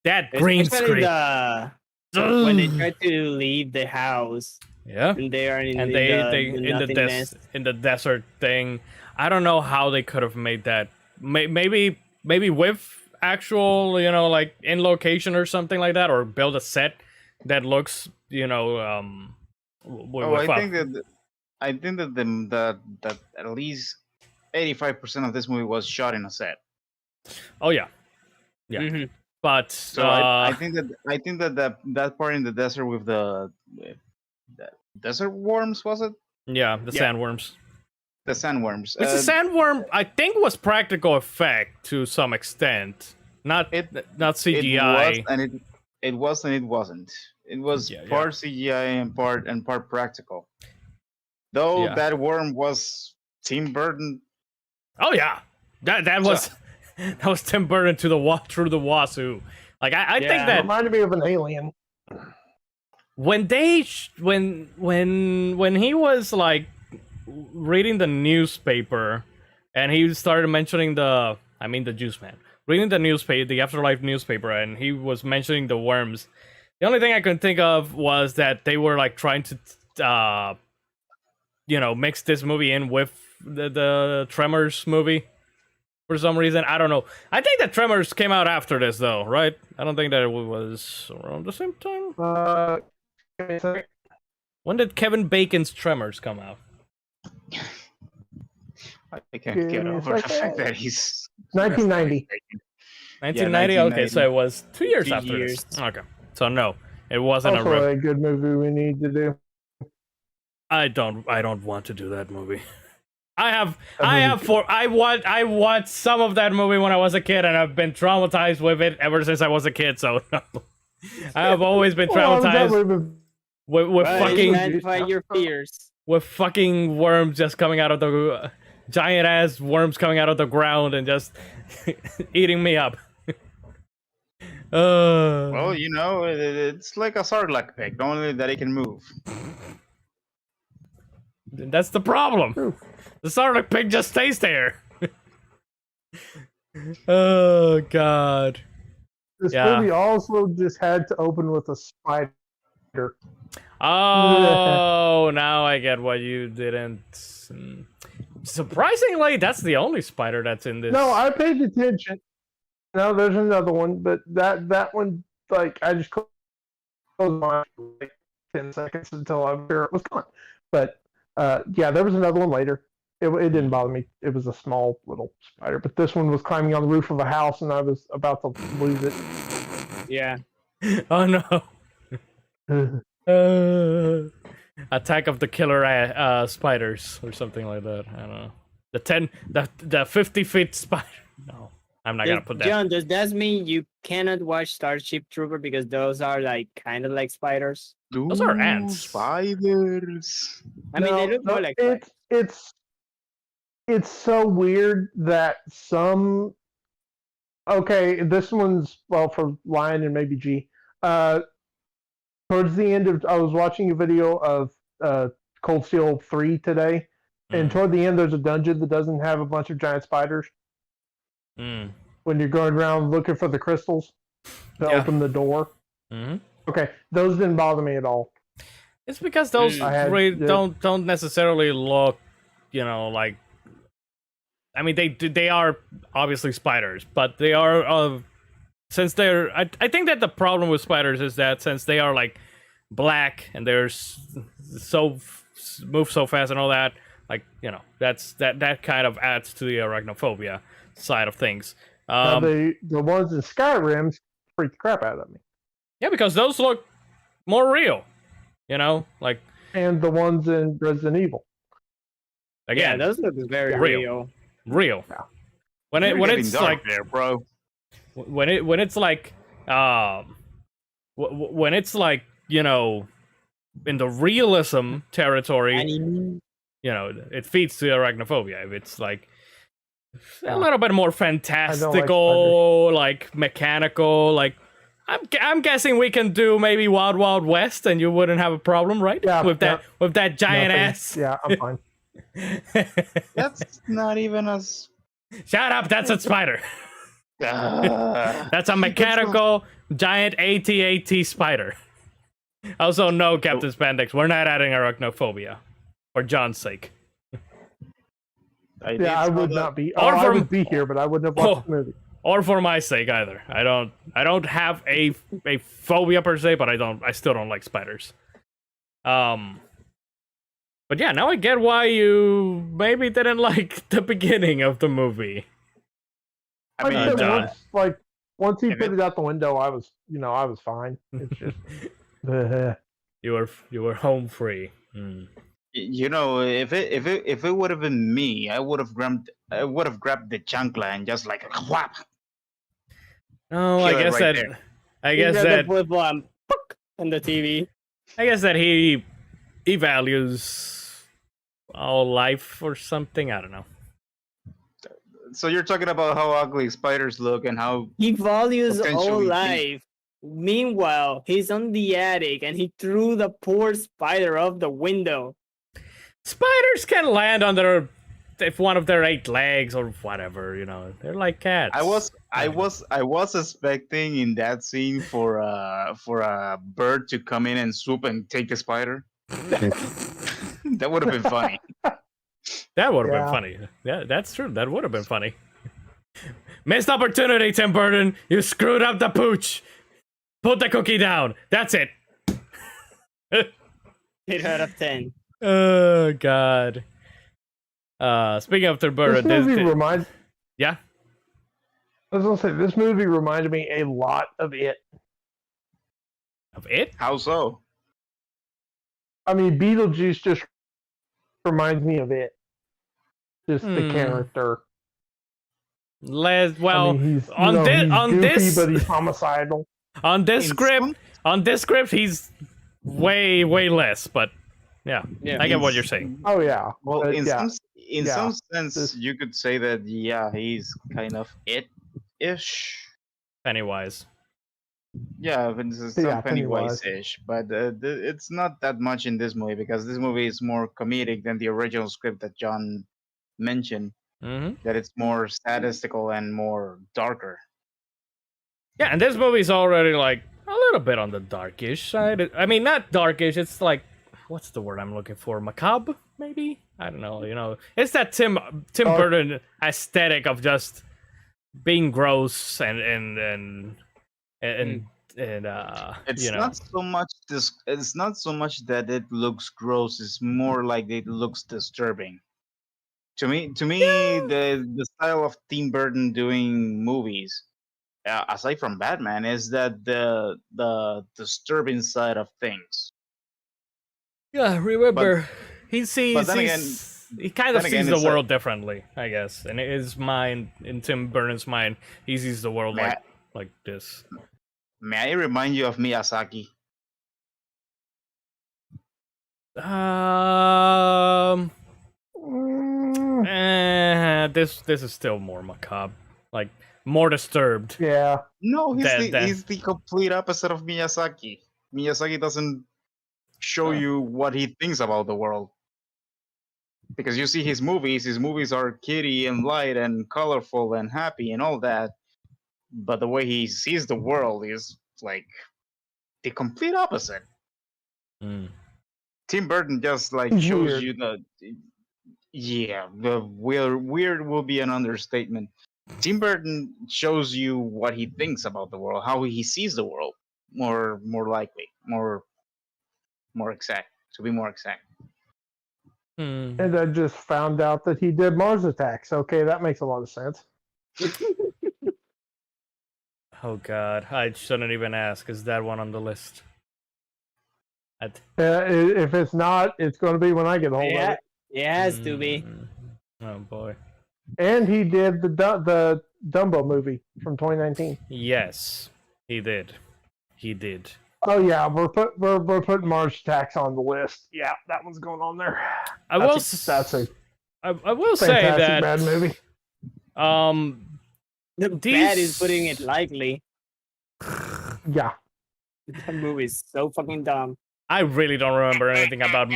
that green Especially screen. when they try to leave the house Yeah, and they are in the nothingness. in the desert thing. I don't know how they could have made that. Maybe with actual, like in location or something like that, or build a set that looks, I think that at least 85% of this movie was shot in a set. Oh yeah. Mhm. But So I think that part in the desert with the desert worms, was it? yeah, the Yeah. sandworms. The sandworms. Which the sandworm I think was practical effect to some extent, not CGI. It was and it wasn't. It was Yeah, part CGI and part practical. Though Yeah. that worm was Tim Burton. Oh yeah, that was that was Tim Burton to through the wazoo. Like I think Yeah. that Reminded me of an alien. when they when he was like reading the newspaper and he started mentioning the Juice Man reading the newspaper, the Afterlife newspaper, and he was mentioning the worms. The only thing I could think of was that they were like trying to mix this movie in with the Tremors movie for some reason. I don't know. I think that Tremors came out after this though, right? I don't think that it was around the same time. Give me a second. When did Kevin Bacon's Tremors come out? I can't Give get me a over the second. fact that he's 1990. 1990? Okay, so it was 2 years 2 after years. this. Okay. So no, it wasn't Also a good movie we need to do. I don't want to do that movie. I watched some of that movie when I was a kid, and I've been traumatized with it ever since I was a kid. So no. I have always been traumatized with fucking Identify your fears. with fucking worms just coming out of the giant ass worms coming out of the ground and just eating me up. well, it's like a Sarlacc pig, only that it can move. That's the problem. True. The Sarlacc pig just stays there. Oh god. This Yeah. movie also just had to open with a spider. Oh, now I get why you didn't. Surprisingly, that's the only spider that's in this. No, I paid attention. No, there's another one, but that one, like, I just closed my eyes. Like, 10 seconds until I'm sure it was gone. But yeah, there was another one later. It didn't bother me. It was a small little spider, but this one was climbing on the roof of a house, and I was about to lose it. Yeah. Oh no. Attack of the Killer Spiders or something like that. I don't know. The 50 feet spider. No, I'm not gonna put that. John, does that mean you cannot watch Starship Trooper because those are like kind of like spiders? Those are ants. Spiders. I mean, they look more like spiders. It's so weird that some. Okay, this one's for Lion and maybe G. Towards the end of, I was watching a video of Cold Steel 3 today, and toward the end there's a dungeon that doesn't have a bunch of giant spiders. When you're going around looking for the crystals to open the door. Okay, those didn't bother me at all. It's because those don't necessarily look, like. I mean, they are obviously spiders, but they are since they're. I think that the problem with spiders is that since they are like black and they're move so fast and all that, like that kind of adds to the arachnophobia side of things. The ones in Skyrim freak the crap out of me. Yeah, because those look more real, like. And the ones in Resident Evil. Again, those look very real. Real. Yeah. When it's like there, bro. When it's like when it's like in the realism territory, it feeds to arachnophobia. If it's like a little bit more fantastical, like mechanical, like I'm guessing we can do maybe Wild Wild West, and you wouldn't have a problem, right? Yeah, with that giant ass. Yeah, I'm fine. That's not even as. Shut up! That's a spider. That's a mechanical giant AT-AT spider. Also, no, Captain Spandex, we're not adding arachnophobia for John's sake. I would not be. I would be here, but I wouldn't have watched the movie. Or for my sake either. I don't have a phobia per se, but I still don't like spiders. But yeah, now I get why you maybe didn't like the beginning of the movie. I mean, once he put it out the window, I was fine. It's just you were home free. If it would have been me, I would have grabbed the chancla and just like whap. No, I guess that flip on the TV. I guess that he values all life or something. I don't know. So you're talking about how ugly spiders look and how he values all life. Meanwhile, he's on the attic and he threw the poor spider off the window. Spiders can land on if one of their 8 legs or whatever, they're like cats. I was expecting in that scene for a bird to come in and swoop and take the spider. That would have been funny. That would have been funny. Yeah, that's true. That would have been funny. Missed opportunity, Tim Burton. You screwed up the pooch. Put the cookie down. That's it. 8 out of 10. Oh God. Speaking of Tim Burton, this movie yeah. I was gonna say this movie reminded me a lot of It. Of It? How so? I mean, BeetleJuice just reminds me of It. Just the character. He's goofy, but he's homicidal. On this script, he's way less. But yeah, I get what you're saying. Oh yeah. Well, in some sense, you could say that he's kind of It-ish. Pennywise. Yeah, some Pennywise-ish, but it's not that much in this movie because this movie is more comedic than the original script that John mentioned. That it's more statistical and more darker. Yeah, and this movie's already like a little bit on the darkish side. I mean, not darkish. It's like, what's the word I'm looking for? Macabre, maybe? I don't know. It's that Tim Burton aesthetic of just being gross and and It's you know, not so much this. It's not so much that it looks gross. It's more like it looks disturbing. To me, the style of Tim Burton doing movies, aside from Batman, is that the disturbing side of things. yeah. But Remember, he but sees then again, he kind of sees the it's a, world differently, I guess. In his mind, in Tim Burton's mind, he sees the world may I, like this. may I remind you of Miyazaki? Um, Mm, this is still more macabre, like more disturbed yeah. No, than he's the complete opposite of Miyazaki. Miyazaki doesn't show you what he thinks about the world. Because you see his movies are kitty and light and colorful and happy and all that. But the way he sees the world is like the complete opposite. Mm. Tim Burton just like shows Weird. you the the weird will be an understatement. Tim Burton shows you what he thinks about the world, how he sees the world, more likely, more exact, to be more exact. Hmm. And I just found out that he did Mars Attacks. Okay, that makes a lot of sense. Oh God, I shouldn't even ask. Is that one on the list? If it's not, it's going to be when I get a hold of Yeah, it. it has to be. Oh boy. And he did the Dumbo movie from 2019. Yes, he did. He did. Oh yeah, we're putting Mars Attacks on the list. Yeah, that one's going on there. I will. That's a I will say fantastic that. bad movie. The These- bad is putting it lightly. Yeah. That movie is so fucking dumb. I really don't remember anything about.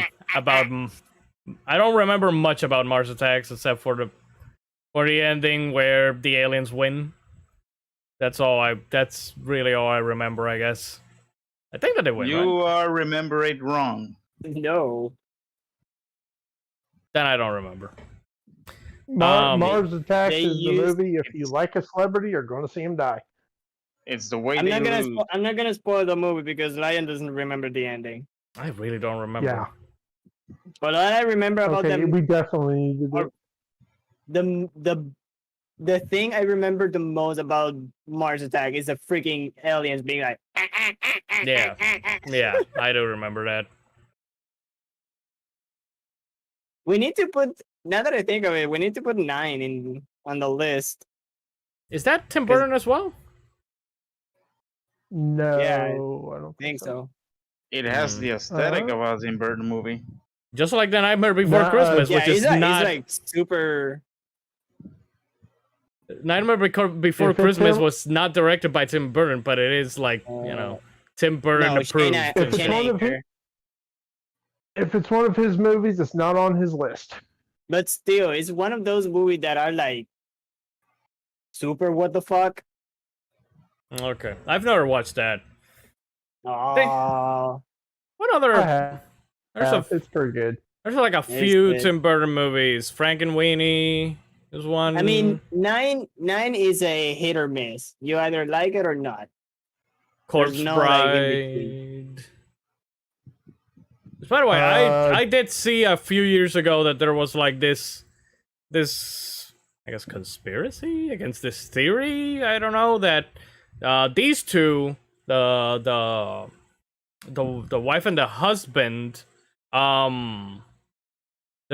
I don't remember much about Mars Attacks except for the ending where the aliens win. That's all. That's really all I remember, I guess. I think that they win. You Right? are remember it wrong. No. Then I don't remember. Mars Attacks they is the used- movie. If you like a celebrity, you're going to see him die. It's the way I'm they not gonna. lose. I'm not gonna spoil the movie because Ryan doesn't remember the ending. I really don't remember. Yeah. But what I remember about Okay, them, we definitely need to do it. the thing I remember the most about Mars Attack is the freaking aliens being like. Yeah. Yeah, I do remember that. We need to put. Now that I think of it, we need to put 9 on the list. Is that Tim Burton as well? No, Yeah, I don't I think so. It has the aesthetic Uh-huh. of a Tim Burton movie. Just like The Nightmare Before Nah, Christmas, Yeah, which is it's not like super. Nightmare Before If it's Christmas him- was not directed by Tim Burton, but it is like Tim Burton No, approved. Shayna, If it's Shayna one of Aker. If it's one of his movies, it's not on his list. But still, it's one of those movies that are like super what the fuck. Okay, I've never watched that. Oh, What other? I have. It's pretty good. There's like a It's few good. Tim Burton movies. Frankenweenie is one. I mean, 9 is a hit or miss. You either like it or not. Corpse there's no, like, in Bride. By the way, Uh, I did see a few years ago that there was like this I guess conspiracy against this theory. I don't know that these two, the wife and the husband, that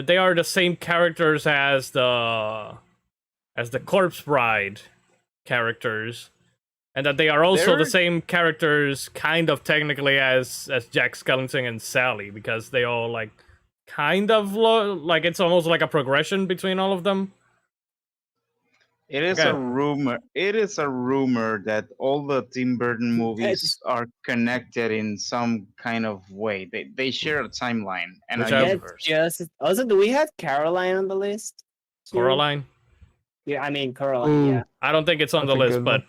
they are the same characters as the Corpse Bride characters. And that they are also the same characters, kind of technically, as Jack Skellington and Sally, because they all like kind of like it's almost like a progression between all of them. It is Okay. a rumor. It is a rumor that all the Tim Burton movies are connected in some kind of way. They share a timeline and Which a I- universe. just also, do we have Caroline on the list? too? Coraline, Yeah, I mean Caroline. Ooh. Yeah. I don't think it's on That's the a list, good but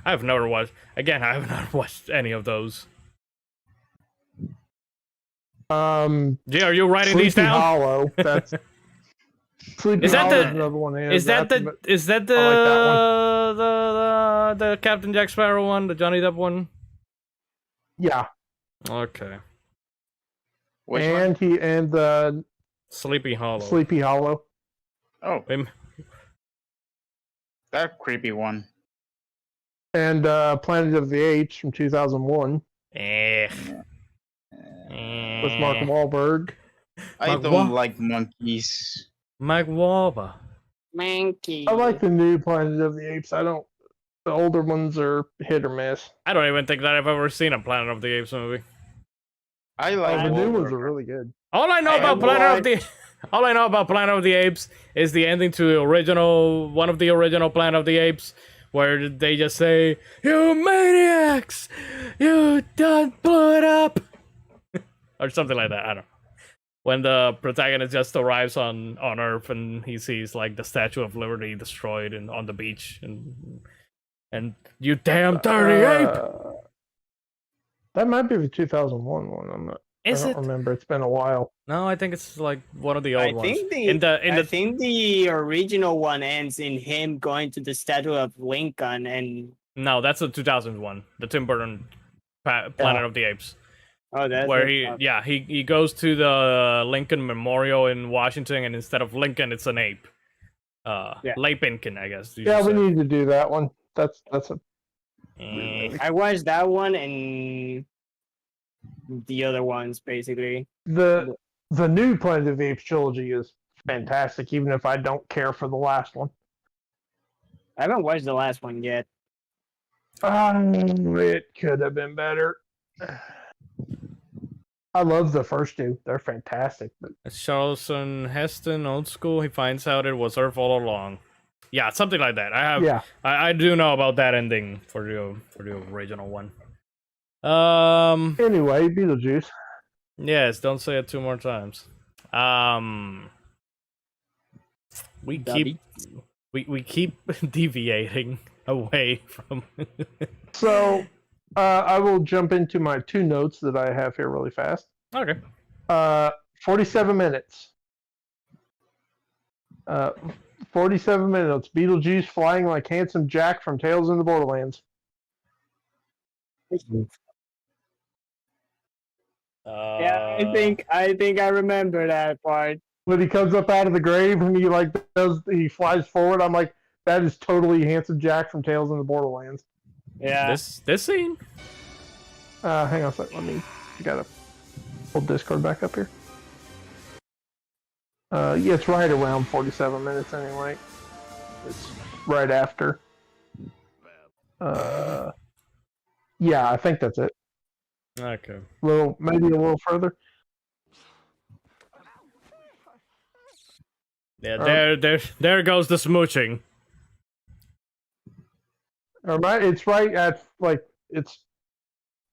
I've never watched. Again, I have not watched any of those. Jay, are you writing these Sleepy down? Hollow. That's Sleepy Is that Hollow the- is another one. Is that That's- the I like the Captain Jack Sparrow one, the Johnny Depp one? Yeah, Okay. Which and one? the Sleepy Hollow. Sleepy Hollow, Oh, Wait, that creepy one. and Planet of the Apes from 2001 eh. Yeah. with Mark Eh. Wahlberg. I Mark don't Wa- like monkeys. Mike Wahlberg. Monkey. I like the new Planet of the Apes. I don't. The older ones are hit or miss. I don't even think that I've ever seen a Planet of the Apes movie. I Oh, like the new ones Wahlberg. are really good. All I know I about have Planet of the All I know about Planet of the Apes is the ending to the original one of the original Planet of the Apes, where they just say, "You maniacs! You done blew it up!" or something like that. I don't know. When the protagonist just arrives on Earth and he sees like the Statue of Liberty destroyed and on the beach and you damn dirty ape. That might be the 2001 one. I Is don't it? remember. It's been a while. No, I think it's like one of the I old ones. think the in I the think the original one ends in him going to the statue of Lincoln and No, that's the 2001, the Tim Burton Planet of the Apes, that's where he goes to the Lincoln Memorial in Washington, and instead of Lincoln, it's an ape. Lapinkin, I guess. Yeah, we need to do that one. That's a. I watched that one and the other ones basically. The new Planet of the Apes trilogy is fantastic, even if I don't care for the last one. I haven't watched the last one yet. It could have been better. I love the first two; they're fantastic. But Charleston Heston, old school. He finds out it was Earth all along. Yeah, something like that. I do know about that ending for the original one. Anyway, BeetleJuice. Yes, don't say it 2 more times. We keep deviating away from. So, I will jump into my 2 notes that I have here really fast. Okay. 47 minutes. 47 minutes. BeetleJuice flying like handsome Jack from Tales in the Borderlands. Yeah, I think I remember that part. When he comes up out of the grave and he flies forward, I'm like, that is totally handsome Jack from Tales in the Borderlands. Yeah. This scene. Hang on a sec. I gotta pull Discord back up here. Yeah, it's right around 47 minutes anyway. It's right after. Yeah, I think that's it. Okay. Maybe a little further. Yeah, there goes the smooching. Or it's right at it's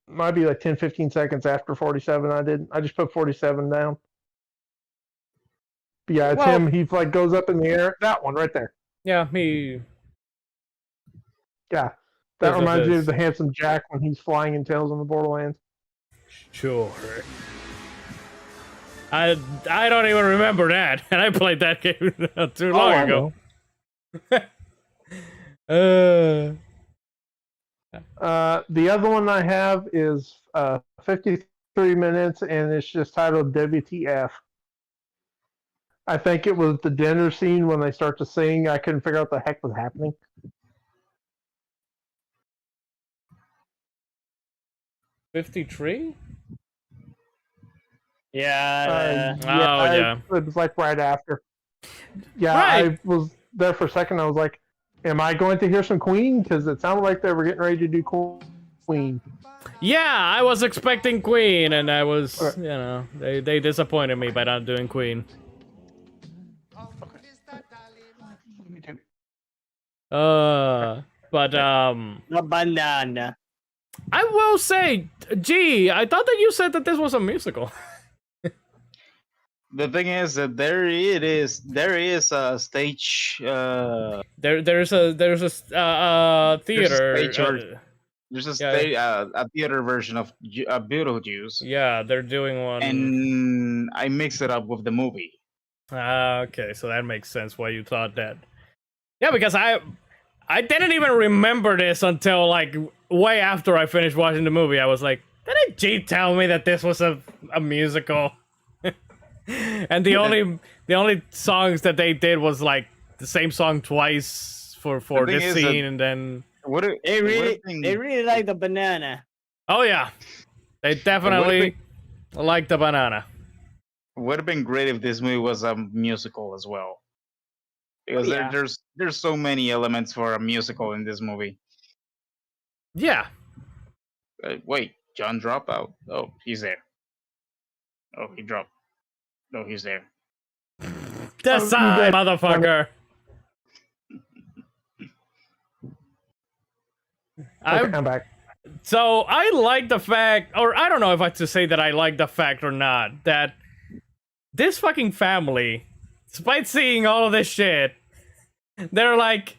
might be like 10-15 seconds after 47. I just put 47 down. But yeah, it's him. He goes up in the air. That one right there. Yeah, me. Yeah, that reminds me of the handsome Jack when he's flying in Tales in the Borderlands. Sure. I don't even remember that, and I played that game not too long ago. The other one I have is 53 minutes, and it's just titled WTF. I think it was the dinner scene when they start to sing. I couldn't figure out what the heck was happening. $53? Yeah. Yeah. It was like right after. Yeah, right. I was there for a second. I was like, am I going to hear some Queen? Because it sounded like they were getting ready to do Queen. Yeah, I was expecting Queen, and I was, they disappointed me by not doing Queen. But A banana. I will say, gee, I thought that you said that this was a musical. The thing is that there is a stage. There's a theater. There's a theater version of BeetleJuice. Yeah, they're doing one. And I mix it up with the movie. Okay, so that makes sense why you thought that. Yeah, because I didn't even remember this until like way after I finished watching the movie. I was like, Didn't G tell me that this was a musical? And the only songs that they did was like the same song twice for this scene, and then They really like the banana. oh yeah, they definitely like the banana. Would have been great if this movie was a musical as well, because yeah. there's so many elements for a musical in this movie. Yeah. Wait, John dropped out. Oh, he's there. Oh, he dropped. No, he's there. The you side, did. motherfucker. Okay, I'm back. So I like the fact, or I don't know if I have to say that I like the fact or not, that this fucking family, despite seeing all of this shit, they're like,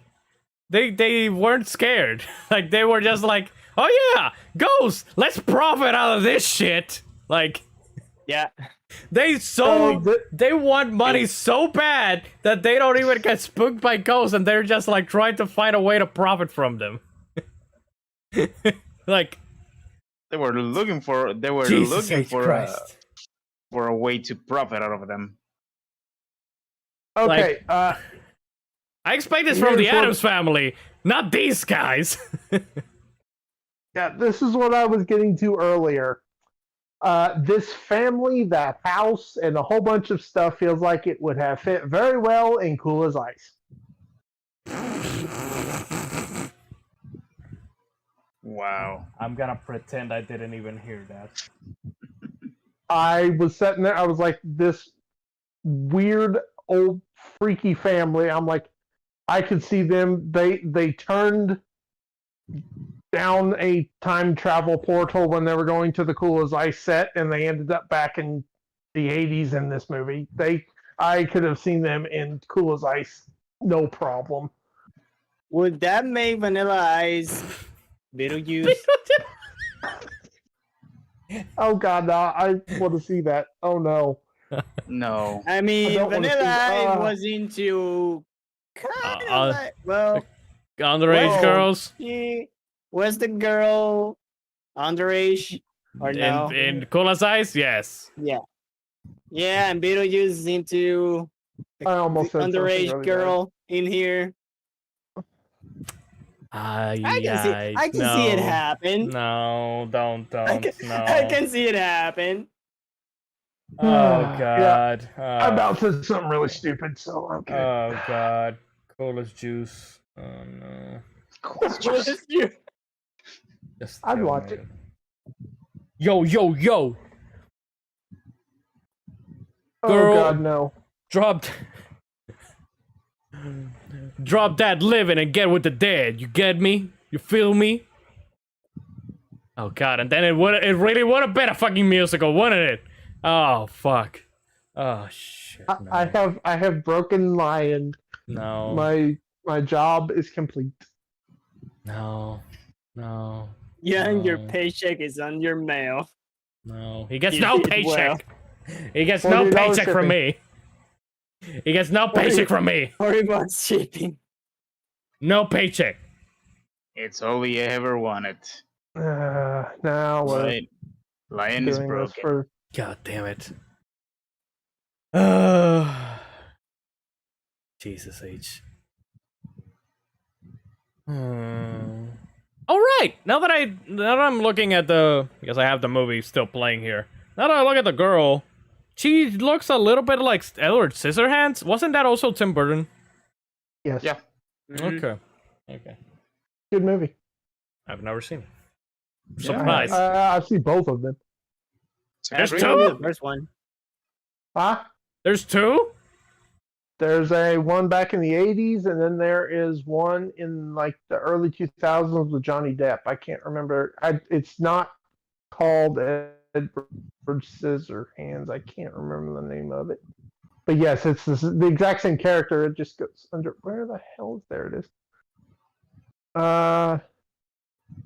they weren't scared. Like, they were just like, oh yeah, ghosts, let's profit out of this shit. Like, Yeah. they want money so bad that they don't even get spooked by ghosts, and they're just like trying to find a way to profit from them. Like, They were looking for Jesus H. Christ. for a way to profit out of them. Okay, I expect this from the Here's what- Addams family, not these guys. yeah, this is what I was getting to earlier. This family, that house, and a whole bunch of stuff feels like it would have fit very well in Cool as Ice. Wow. I'm gonna pretend I didn't even hear that. I was sitting there, I was like, this weird old freaky family. I'm like, I could see them. They turned down a time travel portal when they were going to the Cool as Ice set, and they ended up back in the 80s in this movie. I could have seen them in Cool as Ice, no problem. Would that make Vanilla Ice BeetleJuice? Oh god, no, I want to see that. Oh no. No. I I mean, don't wanna Vanilla see- Ice was into kind of like, well, Underage Whoa. girls she was the girl underage or no? in Cola Size? Yes. Yeah. Yeah, and Beetlejuice is into I almost the said something underage really girl in here. I can see it happen. No, don't. I can see it happen. Oh Yeah. god. I about said something really stupid, so I'm good. Oh god. Cola's juice. Oh no. Just I'd kill watch me. it. Yo. Oh Girl. god, no. Drop that living and get with the dead. You get me? You feel me? Oh god, and then it really would have been a fucking musical, wouldn't it? Oh fuck. Oh shit. No. I have broken lion. No. My job is complete. No. Yeah, and your No. paycheck is on your mail. No. He gets You no did paycheck. He gets no $40 paycheck from shipping. me. He gets no paycheck from me. $40 shipping. No paycheck. It's all you ever wanted. Now we're Right. Lion is doing this broken. for God damn it. Jesus H. All right. Now that I'm looking at because I have the movie still playing here. Now that I look at the girl, she looks a little bit like Edward Scissorhands. Wasn't that also Tim Burton? yes. Yeah. Mhm. Okay. Good movie. I've never seen it. Yeah. Surprise. I've seen both of them. There's That's two? the first one. Huh? There's two? There's a one back in the 80s, and then there is one in like the early 2000s with Johnny Depp. I can't remember. It's not called Edward Scissorhands. I can't remember the name of it. But yes, it's the exact same character. It just goes under. Where the hell is there? It is.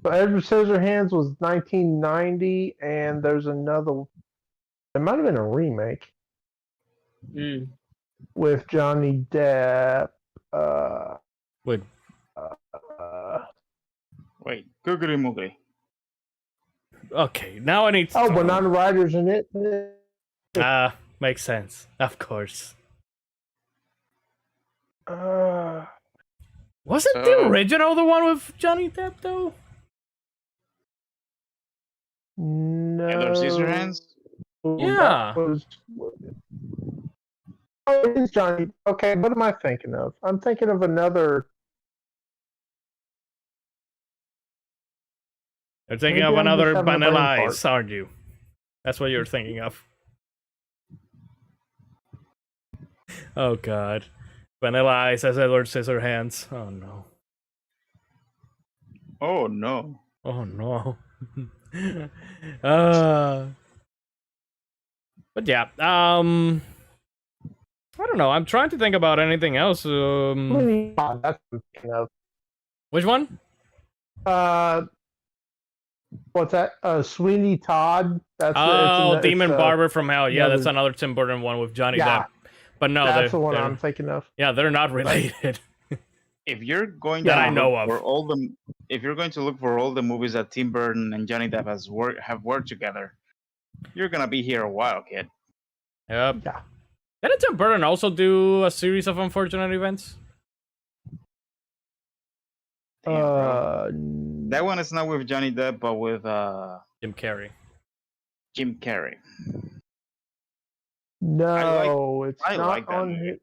So Edward Scissorhands was 1990, and there's another. It might have been a remake Mm. with Johnny Depp. Wait. Wait, googly moogly. Okay, now I need to. Oh, Winona Ryder's in it. Makes sense. Of course. Wasn't the original the one with Johnny Depp though? No. Taylor Scissorhands? Yeah. That was... Oh, it is Johnny. Okay, what am I thinking of? I'm thinking of another. You're thinking Maybe of I'm just another having a Vanilla brain Ice, fart. aren't you? That's what you're thinking of. Oh god. Vanilla Ice as Edward Scissorhands. Oh no. Oh no. Oh no. But yeah, I don't know. I'm trying to think about anything else. That's what I'm thinking of. Which one? What's that? Sweeney Todd. That's Demon Barber from Hell. Yeah, that's another- another Tim Burton one with Johnny Yeah, Depp. But no, that's the one they're- I'm thinking of. Yeah, they're not related. If you're going That to I know look of. for all the, if you're going to look for all the movies that Tim Burton and Johnny Depp have worked together, you're gonna be here a while, kid. Yep. Yeah. Didn't Tim Burton also do a series of unfortunate events? Damn, bro. That one is not with Johnny Depp, but with Jim Carrey. Jim Carrey. No, it's I not like that on movie. here.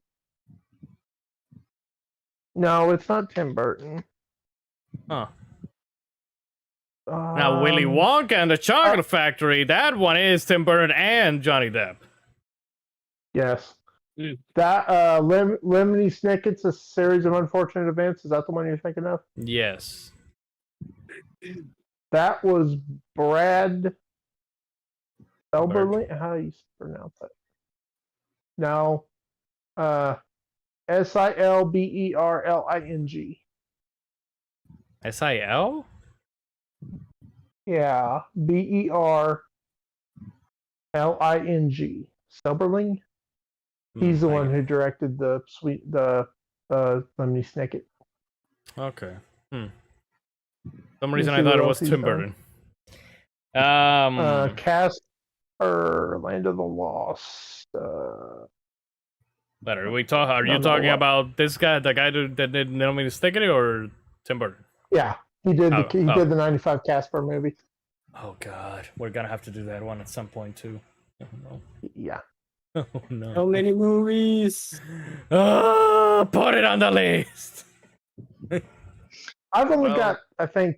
No, it's not Tim Burton. Huh. Now, Willy Wonka and the Chocolate Factory, that one is Tim Burton and Johnny Depp. Yes. Mm. That Lemony Snicket's A Series of Unfortunate Events. Is that the one you're thinking of? Yes. That was Brad Silberling. How do you pronounce that? No. Silberling. S-I-L? Yeah. Berling. Silberling. He's the one who directed the Lemony Snicket. Okay. Some reason I thought it was Tim Burton. Casper, Land of the Lost. Better. Are you talking about this guy, the guy that did Lemony Snicket, or Tim Burton? Yeah, he did. He did the '95 Casper movie. Oh God, we're gonna have to do that one at some point too. Oh no. Yeah. Oh no. So many movies. Oh, put it on the list. I've only got, I think,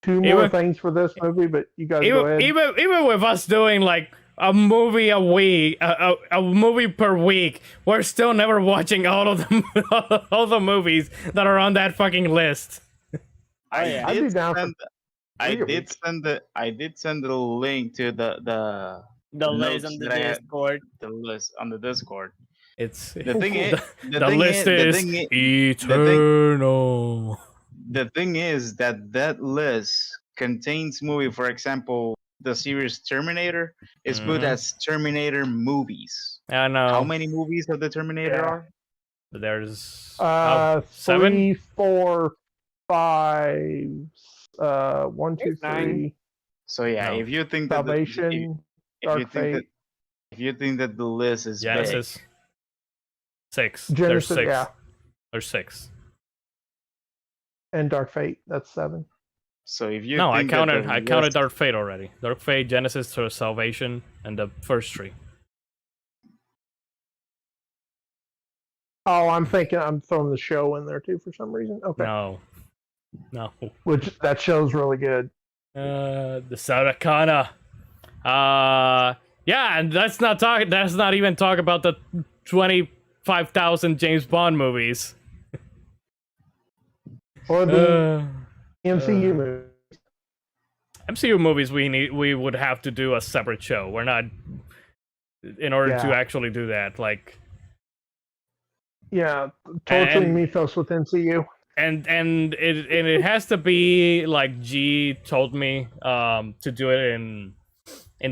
2 more things for this movie, but you guys go ahead. Even with us doing like a movie a week, a movie per week, we're still never watching all of them, all the movies that are on that fucking list. I'd be down for I did send the link to the list on the Discord. The list on the Discord. It's The thing is, the list is eternal. The thing is that list contains movie. For example, the series Terminator is put as Terminator movies. I know. How many movies of the Terminator are? There's 3, 7, 4, 5. 1, 2, 3. So yeah, No. if you think that Salvation, Dark Fate. if you think that the list is Genesis. 6. Genesis, There's 6. yeah. There's 6. And Dark Fate. That's 7. big, so if you No, I think that counted. the I counted list- Dark Fate already. Dark Fate, Genesis, to Salvation, and the first 3. Oh, I'm throwing the show in there too for some reason. Okay. No. Which that show's really good. The Saracana. Yeah, and let's not even talk about the 25,000 James Bond movies. Or the MCU movie. MCU movies we would have to do a separate show. We're not in order to actually do that. Like Yeah, torturing And- mythos with MCU. and it has to be like G told me to do it in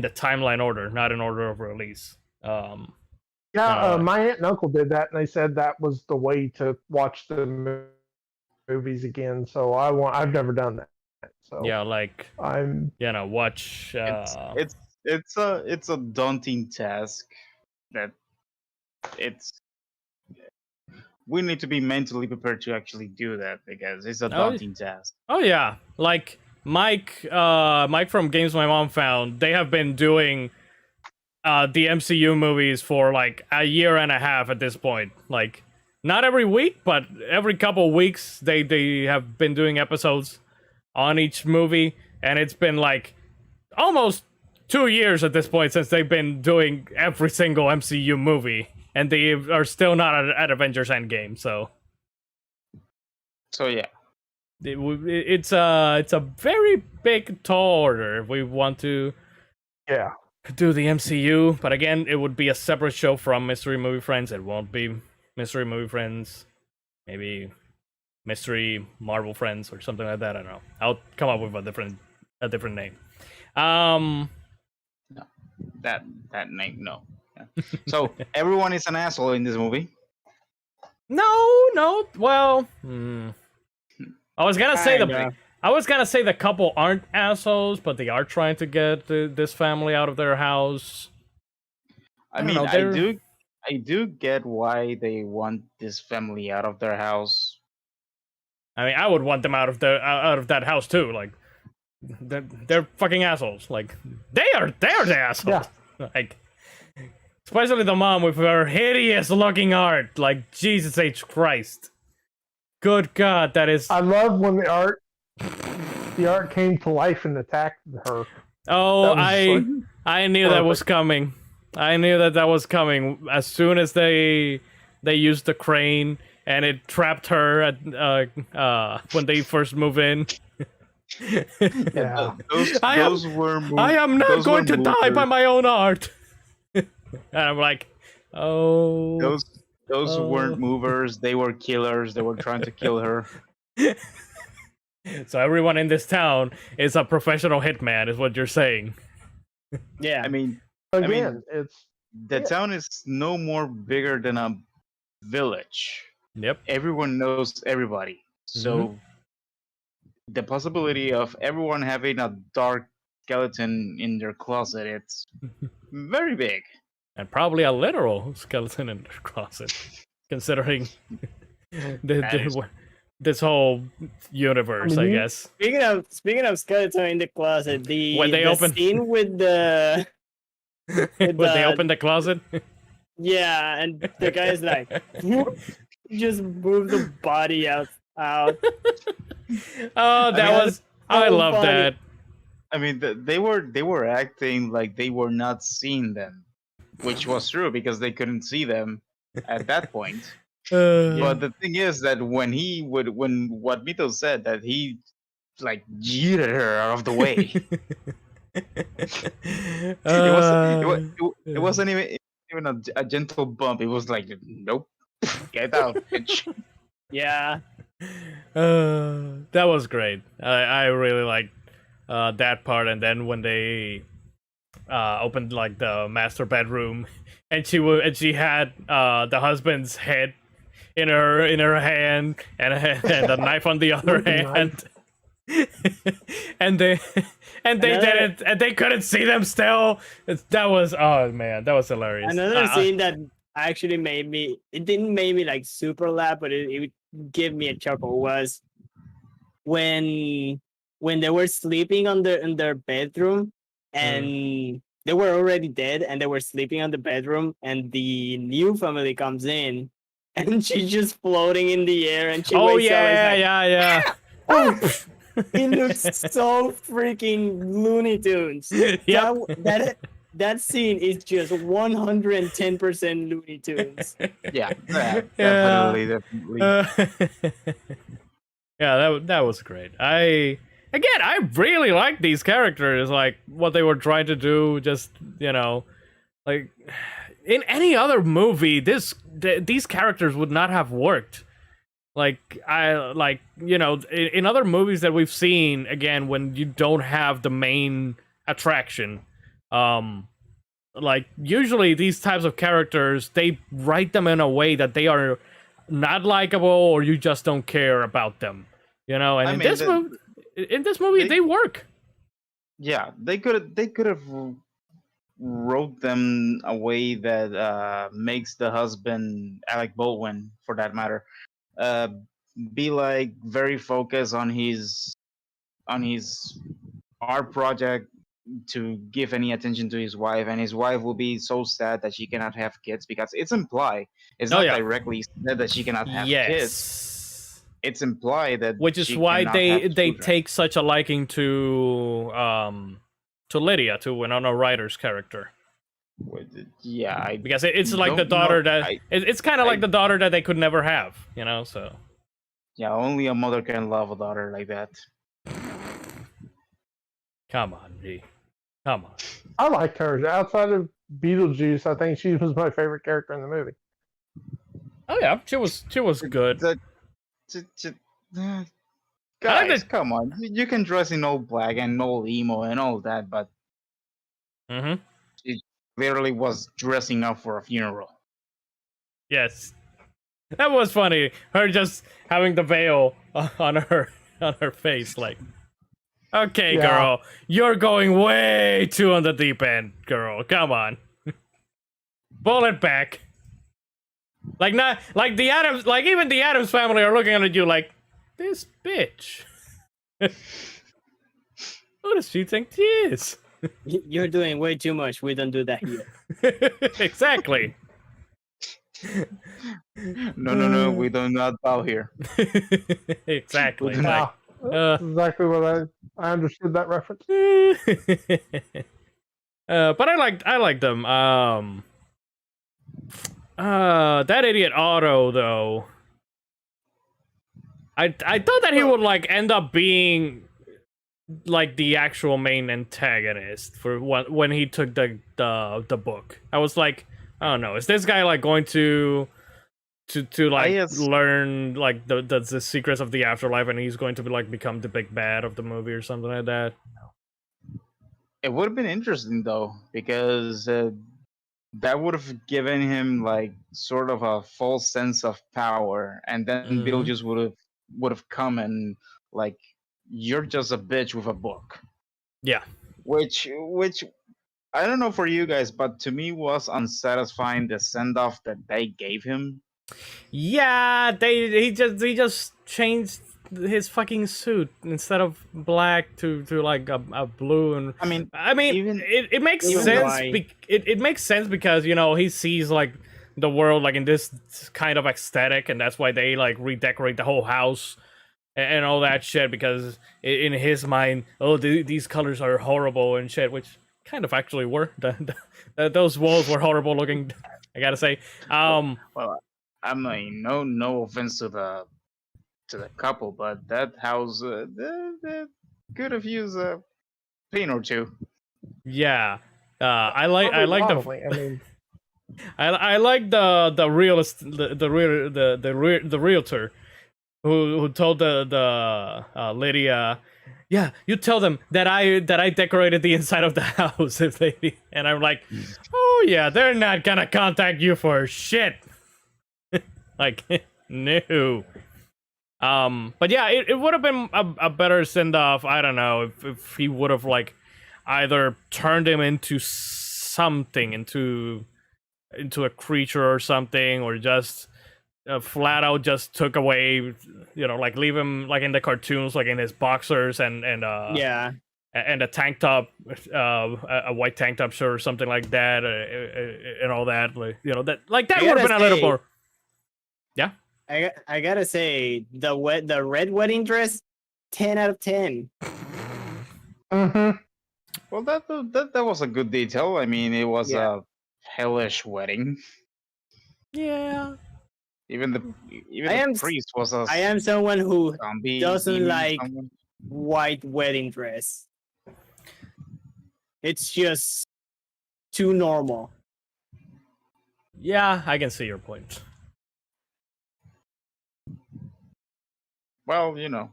the timeline order, not in order of release. Yeah, my aunt and uncle did that, and they said that was the way to watch the movies again. So I've never done that. So Yeah, like I'm watch. It's a daunting task that it's we need to be mentally prepared to actually do that because it's a daunting task. Oh yeah, like Mike from Games My Mom Found. They have been doing the MCU movies for like a year and a half at this point. Like not every week, but every couple weeks they have been doing episodes on each movie, and it's been like almost 2 years at this point since they've been doing every single MCU movie, and they are still not at Avengers Endgame. So yeah, it's a very big tall order if we want to do the MCU. But again, it would be a separate show from Mystery Movie Friends. It won't be Mystery Movie Friends. Maybe Mystery Marvel Friends or something like that. I don't know. I'll come up with a different name. No, that name, no. Yeah. So everyone is an asshole in this movie. No. Well, I was gonna say the couple aren't assholes, but they are trying to get this family out of their house. I do get why they want this family out of their house. I mean, I would want them out of that house too. Like, they're fucking assholes. Like, they're the assholes. Yeah. Like, especially the mom with her hideous looking art. Like, Jesus H. Christ. Good God, that is. I love when the art came to life and attacked her. Oh, I knew that was coming. I knew that was coming as soon as they used the crane and it trapped her at when they first move in. Yeah. Those were I am not going to die by my own art. And I'm like, oh. Those weren't movers. They were killers. They were trying to kill her. So everyone in this town is a professional hitman, is what you're saying. Yeah. I mean, it's the town is no more bigger than a village. Yep. Everyone knows everybody. So the possibility of everyone having a dark skeleton in their closet, it's very big. And probably a literal skeleton in their closet, considering this whole universe, I guess. Speaking of skeleton in the closet, when they scene with the when they open the closet. Yeah, and the guy's like, just move the body out. Oh, I love that. I mean, they were acting like they were not seeing them, which was true because they couldn't see them at that point. But the thing is that when what Mito said that he like yeeted her out of the way. It wasn't even a gentle bump. It was like, nope, get out, bitch. Yeah. That was great. I really liked that part. And then when they opened like the master bedroom, and she had the husband's head in her hand and a knife on the other hand. and they didn't, and they couldn't see them still. That was hilarious. Another scene that actually didn't make me like super laugh, but it gave me a chuckle was when they were sleeping in their bedroom and they were already dead and they were sleeping on the bedroom and the new family comes in and she's just floating in the air and she wakes up and yeah. It looks so freaking Looney Tunes. Yep. That scene is just 110% Looney Tunes. Yeah, definitely. Yeah, that was great. I really like these characters, like what they were trying to do. Just like in any other movie, these characters would not have worked. In other movies that we've seen, again, when you don't have the main attraction, like usually these types of characters, they write them in a way that they are not likable or you just don't care about them, and in this movie, in this movie they work. Yeah, they could have wrote them a way that makes the husband, Alec Baldwin for that matter, uh, be like very focused on his art project, to give any attention to his wife, and his wife will be so sad that she cannot have kids, because it's implied, it's Oh not yeah. directly said that she cannot have kids. Yes. It's implied that Which is she why cannot they have children. take such a liking to Lydia, to Winona Ryder's character. Yeah, Because it's like the don't know- daughter that I- it's kind of like the daughter that they could never have, you know. So yeah, only a mother can love a daughter like that. come on, G, come on. I liked her. Outside of Beetlejuice, I think she was my favorite character in the movie. Oh yeah, she was good. Guys, come on! You can dress in all black and all emo and all that, but Mm-hmm. she literally was dressing up for a funeral. Yes, that was funny. Her just having the veil on her face, like, okay, Yeah. girl, you're going way too on the deep end, girl. Come on, pull it back. Like not like the Adams, like even the Adams family are looking at you like, this bitch. Who does she think she is? You're doing way too much. We don't do that here. Exactly. No, we do not bow here. Exactly. Yeah, Like, that's exactly what I understood that reference. but I like them. That idiot Otto though. I thought that he would like end up being like the actual main antagonist for when he took the book. I was like, I don't know, is this guy like going to like learn like the secrets of the afterlife, and he's going to be like become the big bad of the movie or something like that? It would have been interesting though, because that would have given him like sort of a false sense of power, and then Mhm. Beetlejuice would have come and like, you're just a bitch with a book. Yeah. Which I don't know for you guys, but to me was unsatisfying, the send off that they gave him. Yeah, he just changed his fucking suit instead of black to like a blue, and I mean, even it makes even sense. why- It makes sense because, you know, he sees like the world like in this kind of aesthetic, and that's why they like redecorate the whole house and all that shit, because in his mind, oh, these colors are horrible and shit, which kind of actually were. Those walls were horrible looking, I gotta say. Well, I mean, no offense to the couple, but that house they could have used a paint or two. Yeah, I like Probably, I mean, I like the realtor who told the Lydia, yeah, you tell them that I decorated the inside of the house if they, and I'm like, oh yeah, they're not gonna contact you for shit. Like, no. But yeah, it would have been a better send off. I don't know, if he would have like either turned him into something, into a creature or something, or just flat out just took away, you know, like leave him like in the cartoons, like in his boxers and Yeah. and a tank top, a white tank top shirt or something like that, and all that, like, you know, that like that I would have gotta been a little say- more. I gotta say, the red wedding dress, 10 out of 10. mhm. Well, that was a good detail. I mean, it was Yeah. a hellish wedding. Yeah. Even the I am- priest was a I am someone who zombie. doesn't demon, like- someone. white wedding dress. It's just too normal. Yeah, I can see your point. Well, you know,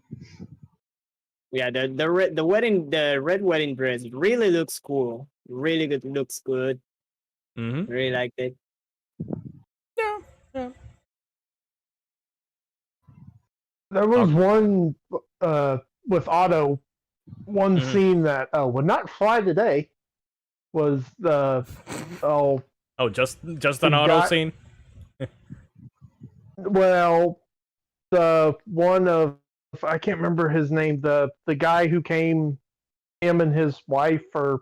Yeah, the red wedding dress really looks cool. Really good, looks good. Mm-hmm. Really liked it. Yeah. There was one with Otto, one Mhm. scene that would not fly today was the oh Oh, just an The auto guy- scene. well the one of I can't remember his name, the guy who came, him and his wife or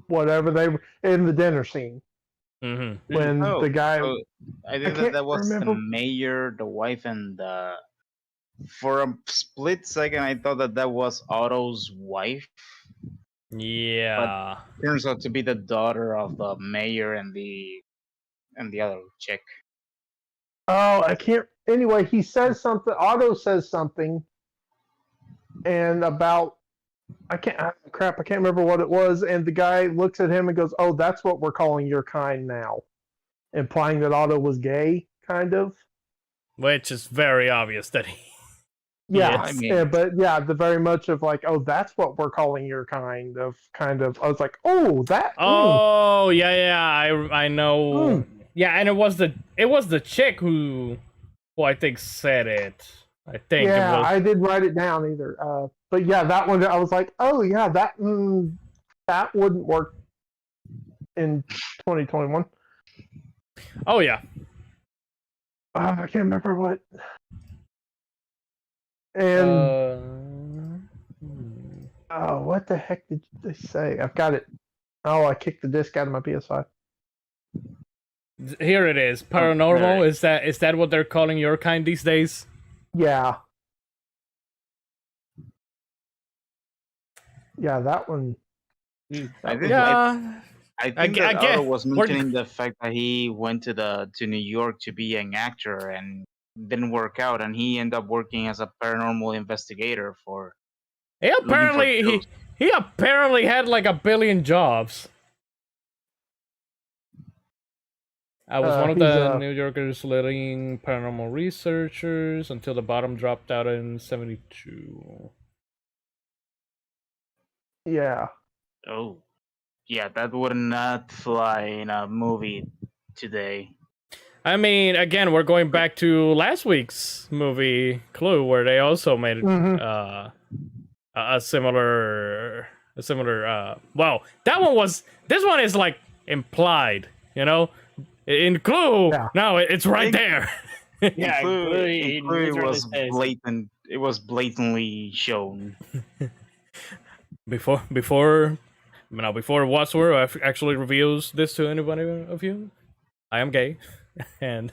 whatever, they were in the dinner scene Mm-hmm. when Oh, the guy so I I think can't that was the remember. mayor, the wife, and for a split second, I thought that was Otto's wife. Yeah. Turns out to be the daughter of the mayor and the other chick. Oh, I can't. Anyway, he says something. Otto says something, and about crap. I can't remember what it was. And the guy looks at him and goes, "Oh, that's what we're calling your kind now," implying that Otto was gay, kind of. Which is very obvious that he. Yeah, I Yes. mean, but yeah, the very much of like, "Oh, that's what we're calling your kind of." Kind of. I was like, "Oh, that." Oh yeah, I know. Mm. Yeah, and it was the chick who I think said it. I think it Yeah, was. I didn't write it down either. But yeah, that one I was like, "Oh yeah, that wouldn't work in 2021." Oh yeah. I can't remember what. And what the heck did they say? I've got it. Oh, I kicked the disc out of my PS5. Here it is. there Paranormal. it Is that what they're calling your kind these days? Yeah. Yeah, that one. I think Yeah. I think that Again, Otto was we're- mentioning the fact that he went to New York to be an actor and didn't work out, and he ended up working as a paranormal investigator for. He apparently ghosts. he apparently had like 1 billion jobs. I was one of He's the New Yorker's leading paranormal researchers until the bottom dropped out in '72. Yeah. Oh, yeah, that would not fly in a movie today. I mean, again, we're going back to last week's movie Clue, where they also made Mhm. a similar. Well, that one was. This one is like implied, you know. In Clue, Yeah. no, it's right Think- there. Yeah, Clue it literally was says- blatant. It was blatantly shown. before Wadsworth actually reveals this to anybody of you, I am gay, and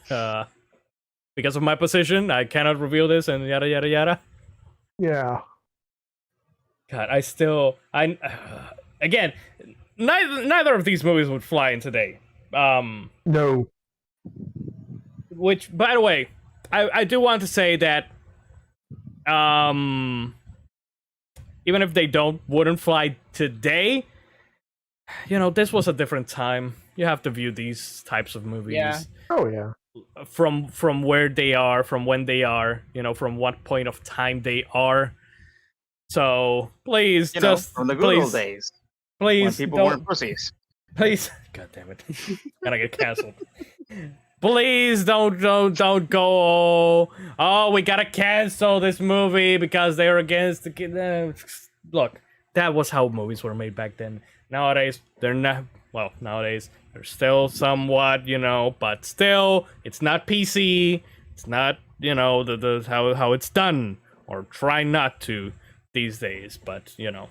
because of my position, I cannot reveal this, and yada yada yada. Yeah. God, again, neither of these movies would fly in today. No. Which, by the way, I do want to say that, even if they wouldn't fly today, you know, this was a different time. You have to view these types of movies Yeah. Oh yeah. from where they are, from when they are, you know, from what point of time they are. So please, You know, just from the good old please, days when please people don't. weren't pussies. Please, God damn it, gonna get canceled. Please don't go. Oh, we gotta cancel this movie because they're against the kid. Look, that was how movies were made back then. Nowadays, they're not. Well, nowadays they're still somewhat, you know, but still, it's not PC. It's not, you know, the how it's done, or try not to these days. But you know,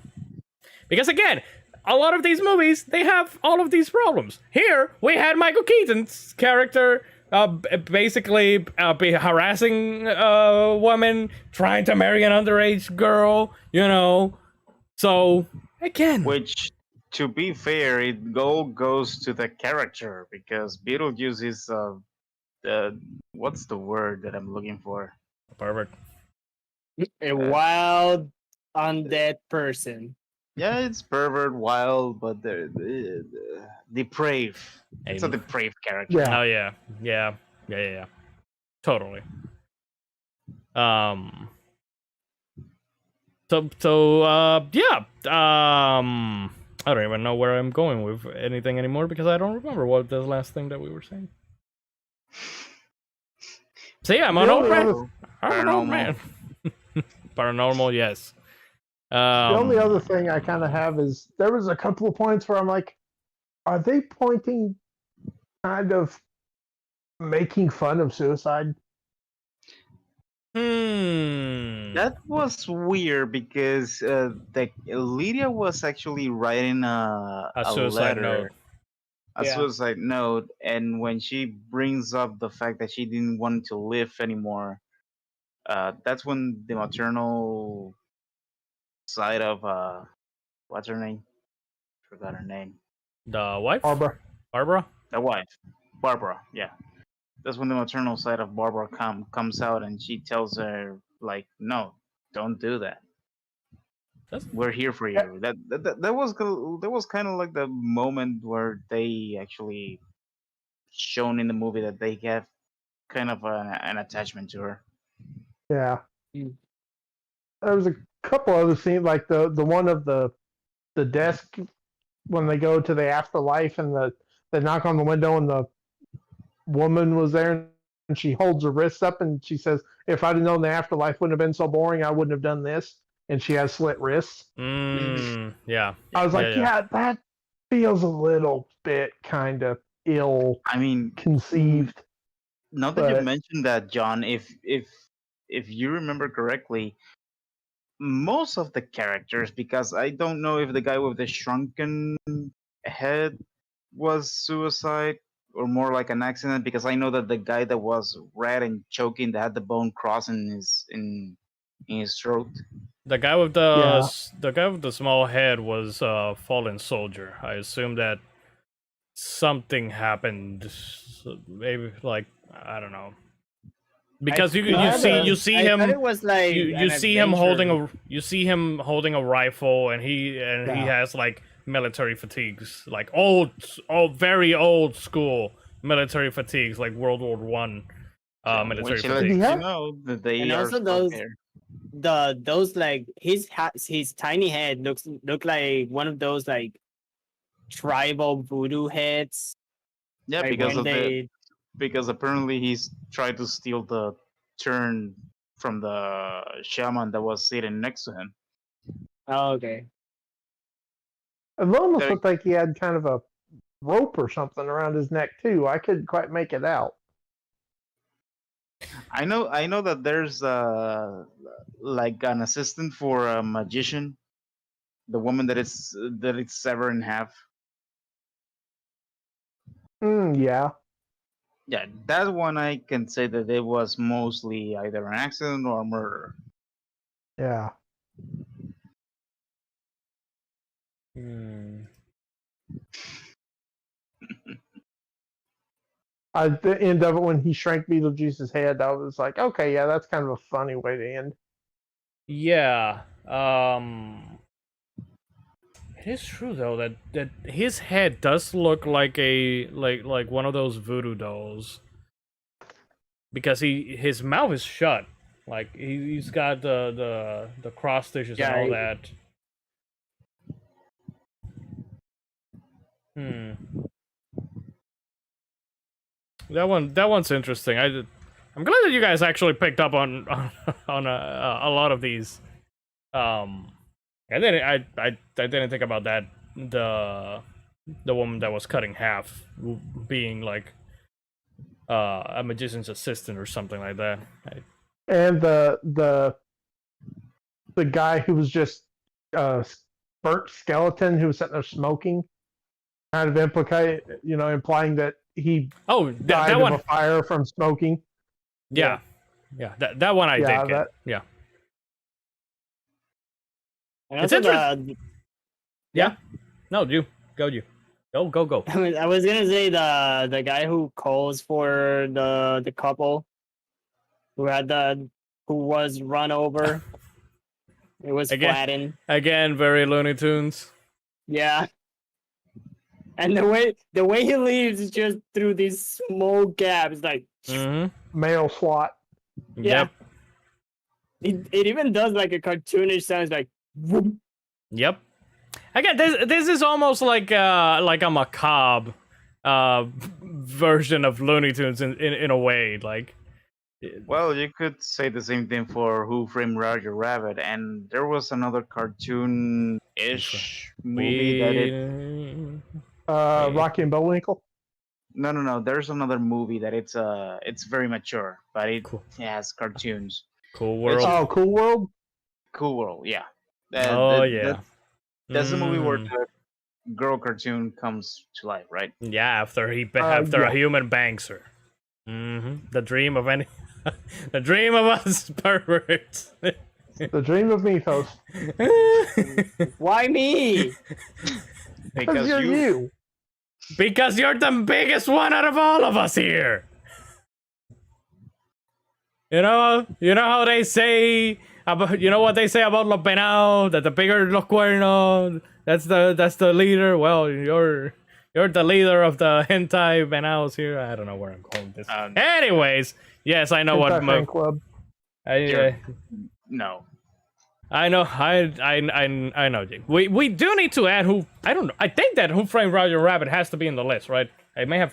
because again, a lot of these movies, they have all of these problems. Here, we had Michael Keaton's character basically be harassing a woman, trying to marry an underage girl, you know. So, again... Which, to be fair, it all goes to the character, because BeetleJuice is what's the word that I'm looking for? Pervert. A wild undead person. Yeah, it's pervert, wild, but they're depraved. It's a Aiden. depraved character. Yeah. Oh, yeah. Totally. Yeah. I don't even know where I'm going with anything anymore because I don't remember what the last thing that we were saying. So yeah, I'm an old man. I'm an old man. The paranormal, yes. The only Um, other thing I kind of have is there was a couple of points where I'm like, are they pointing kind of making fun of suicide? That was weird because Lydia was actually writing a a suicide letter, note. a Yeah. suicide note, and when she brings up the fact that she didn't want to live anymore, that's when the maternal side of what's her name? Forgot her name. The wife, Barbara. Barbara. The wife, Barbara. Yeah, that's when the maternal side of Barbara comes out, and she tells her like, "No, don't do that. That's We're here for Eh, you." That was kind of like the moment where they actually shown in the movie that they have kind of an attachment to her. Yeah. Mm. There was a couple other scenes, like the one of the desk when they go to the afterlife and they knock on the window and the woman was there and she holds her wrists up and she says, "If I'd have known the afterlife wouldn't have been so boring, I wouldn't have done this." And she has slit wrists. Yeah. I was like, Yeah. yeah, that feels a little bit kind of ill I mean, conceived. now that you've But mentioned that, John, if you remember correctly, most of the characters, because I don't know if the guy with the shrunken head was suicide or more like an accident, because I know that the guy that was red and choking that had the bone cross in his throat. The guy with yeah, the small head was a fallen soldier. I assume that something happened. Maybe like I don't know. Because you I had a- see I thought him it was like you an see him holding adventure. you see him holding a rifle and he Yeah. has like military fatigues, like very old school military fatigues, like World War One military Which lets fatigues. you Yeah. know that they And are also stuck those there. those like his tiny head look like one of those like tribal voodoo heads. Yeah, Like because when of the they because apparently he's tried to steal the turn from the shaman that was sitting next to him. oh, okay. it almost There- looked like he had kind of a rope or something around his neck too. I couldn't quite make it out. I know that there's like an assistant for a magician, the woman that it's severed in half. Yeah. Yeah, that one I can say that it was mostly either an accident or murder. Yeah. Hmm. At the end of it, when he shrank Beetlejuice's head, I was like, okay, yeah, that's kind of a funny way to end. Yeah. It is true though that his head does look like a like one of those voodoo dolls because his mouth is shut. Like he's got the cross stitches and all Yeah, that. Hmm. That one's interesting. I'm glad that you guys actually picked up on on a lot of these. I didn't think about that. The woman that was cutting half being like a magician's assistant or something like that. And the guy who was just a burnt skeleton who was sitting there smoking, kind of implying that he Oh, died that of one. a fire from smoking. Yeah, that one I Yeah, did get. that- Yeah, and it's also interesting. the Yeah. No, you go. I was gonna say the guy who calls for the couple who had who was run over. It was Again. flattened. Again, very Looney Tunes. Yeah. And the way he leaves is just through these small gaps, like Mm-hmm. Male slot. yeah. Yep. It even does like a cartoonish sounds like whoop. Yep. Again, this is almost like a macabre version of Looney Tunes in a way. Like Well, you could say the same thing for Who Framed Roger Rabbit, and there was another cartoon-ish movie that it. We Rocky and Bullwinkle. No. There's another movie that it's very mature, but it Cool. has cartoons. Cool It's World. Oh, Cool World. Cool World, yeah. Oh yeah. That's the movie where Mm. the girl cartoon comes to life, right? Yeah, after yeah. a human bangs her. The dream of any, the dream of us perverts. The dream of Mythos. Why me? Because you're you. Because you're the biggest one out of all of us here. You know how they say about, you know what they say about Los Venados, that the bigger los cuernos, that's the leader. Well, you're the leader of the hentai venados here. I don't know where I'm going with this. Anyways, yes, I know what Hentai fan club. No. I know, I know, Jake. We do need to add Who. I don't know. I think that Who Framed Roger Rabbit has to be in the list, right? I may have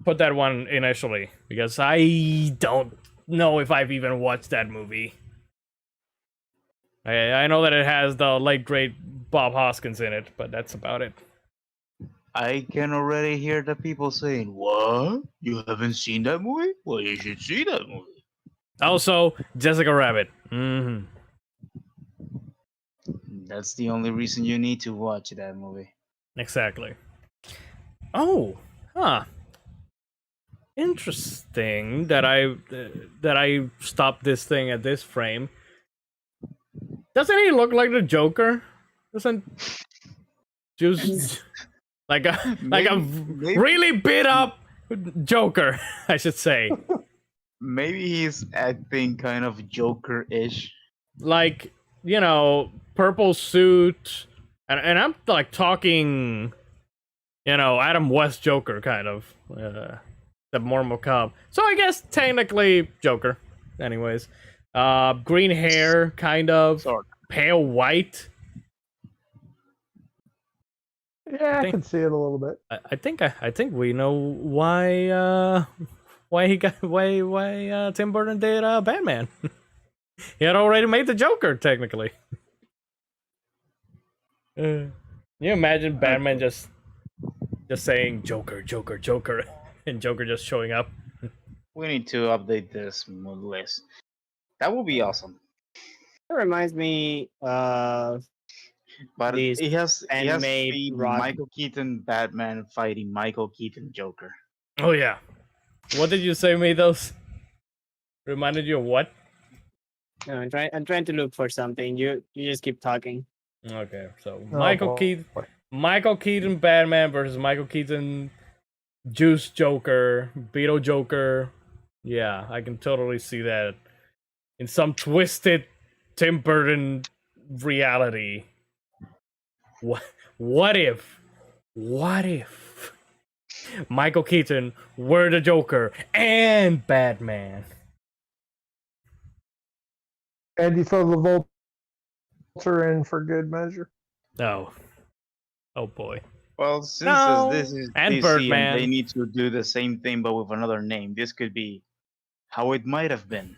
put that one initially because I don't know if I've even watched that movie. I know that it has the late great Bob Hoskins in it, but that's about it. I can already hear the people saying, "What? You haven't seen that movie? Well, you should see that movie." Also, Jessica Rabbit. That's the only reason you need to watch that movie. Exactly. Oh, huh. Interesting that I stopped this thing at this frame. Doesn't he look like the Joker? Doesn't just like a Maybe- really beat up Joker, I should say. Maybe he's acting kind of Joker-ish. Like, you know, purple suit, and I'm like talking, you know, Adam West Joker kind of, the more macabre. So I guess technically Joker. Anyways, green hair, kind of Sort of. pale white. Yeah, I can see it a little bit. I think we know why Tim Burton did Batman. He had already made the Joker technically. Can you imagine Batman just saying Joker, Joker, Joker, and Joker just showing up? We need to update this mood list. That would be awesome. It reminds me of But These it has to anime be rock- Michael Keaton Batman fighting Michael Keaton Joker. Oh yeah. What did you say, Mythos? Reminded you of what? no, I'm trying to look for something. You just keep talking. Okay, so Oh, Michael boy. Michael Keaton Batman versus Michael Keaton Juice Joker, Beetle Joker. Yeah, I can totally see that in some twisted Tim Burton reality. What if Michael Keaton were the Joker and Batman? And you throw the Vulture in for good measure. Oh boy. Well, since No. this is And DC Birdman. and they need to do the same thing but with another name, this could be How It Might Have Been.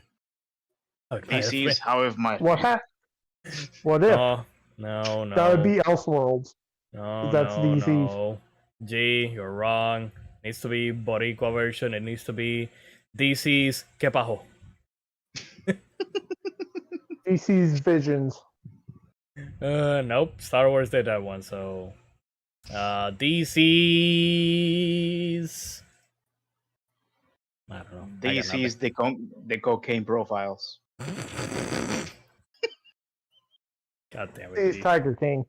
DC's How It Might Have What Been. happened? What if? Oh, no. That would be Elseworlds. No, That's no, DC's. no. G, you're wrong. Needs to be Boricua version. It needs to be DC's Que Pajo. DC's Visions. Nope. Star Wars did that one, so DC's. I don't know. I got DC's the cocaine profiles. nothing. God damn It's it. Tiger King.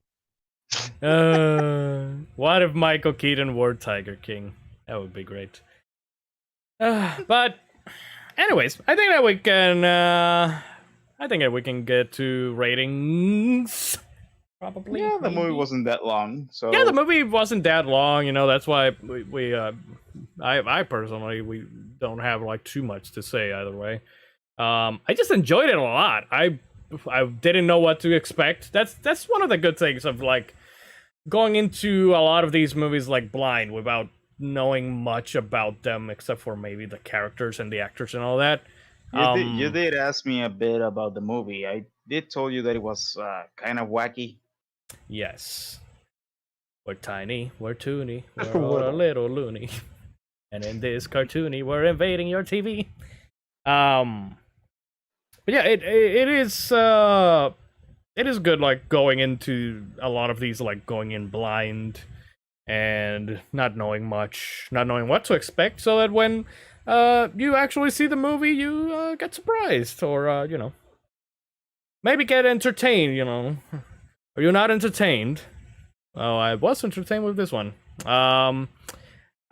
What if Michael Keaton were Tiger King? That would be great. But, anyways, I think that we can. I think that we can get to ratings. Probably. Yeah, the movie maybe. wasn't that long, so Yeah, the movie wasn't that long. You know, that's why I personally, we don't have like too much to say either way. I just enjoyed it a lot. I didn't know what to expect. That's one of the good things of like going into a lot of these movies like blind without knowing much about them except for maybe the characters and the actors and all that. You did ask me a bit about the movie. I did told you that it was kind of wacky. Yes. We're tiny, we're toony, Just we're a all a little. little loony. And in this cartoony, we're invading your TV. But yeah, it is good, like, going into a lot of these, like, going in blind and not knowing much, not knowing what to expect, so that when you actually see the movie, you get surprised, or maybe get entertained, Are you not entertained? Oh, I was entertained with this one. I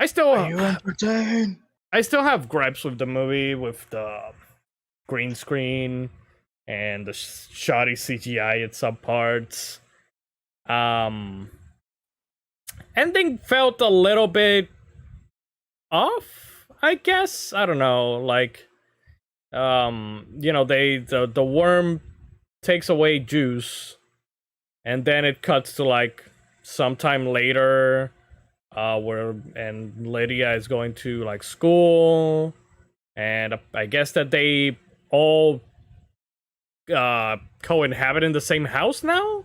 still Are you entertained? I still have gripes with the movie, with the green screen and the shoddy CGI at some parts. Ending felt a little bit off, I guess. I don't know, like, the worm takes away juice, and then it cuts to, like, sometime later, where Lydia is going to, like, school, and I guess that they all co-inhabit in the same house now,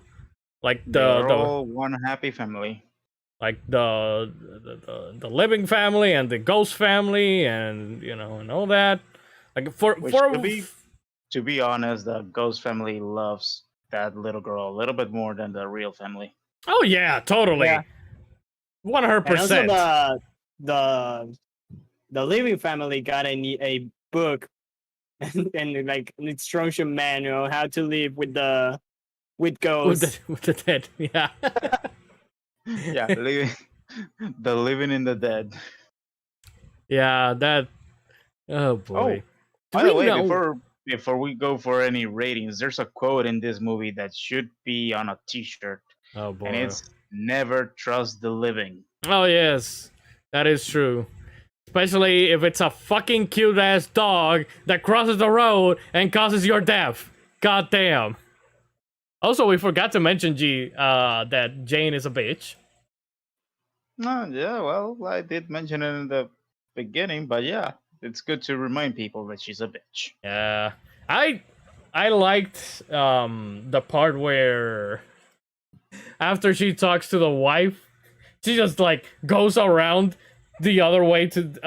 like They're all one happy family. like the living family and the ghost family, and and all that. Like Which, to be honest, the ghost family loves that little girl a little bit more than the real family. Oh yeah, totally. Yeah. 100%. And also the living family got a book and like an instruction manual how to live with ghosts. with the dead. Yeah. Yeah, living in the dead. Yeah, that. Oh boy. By the way, before we go for any ratings, there's a quote in this movie that should be on a T-shirt, Oh boy. and it's "Never trust the living." Oh yes, that is true. Especially if it's a fucking cute ass dog that crosses the road and causes your death. God damn. Also, we forgot to mention that Jane is a bitch. Yeah, well, I did mention it in the beginning, but yeah, it's good to remind people that she's a bitch. Yeah, I liked the part where after she talks to the wife, she just like goes around the other way to the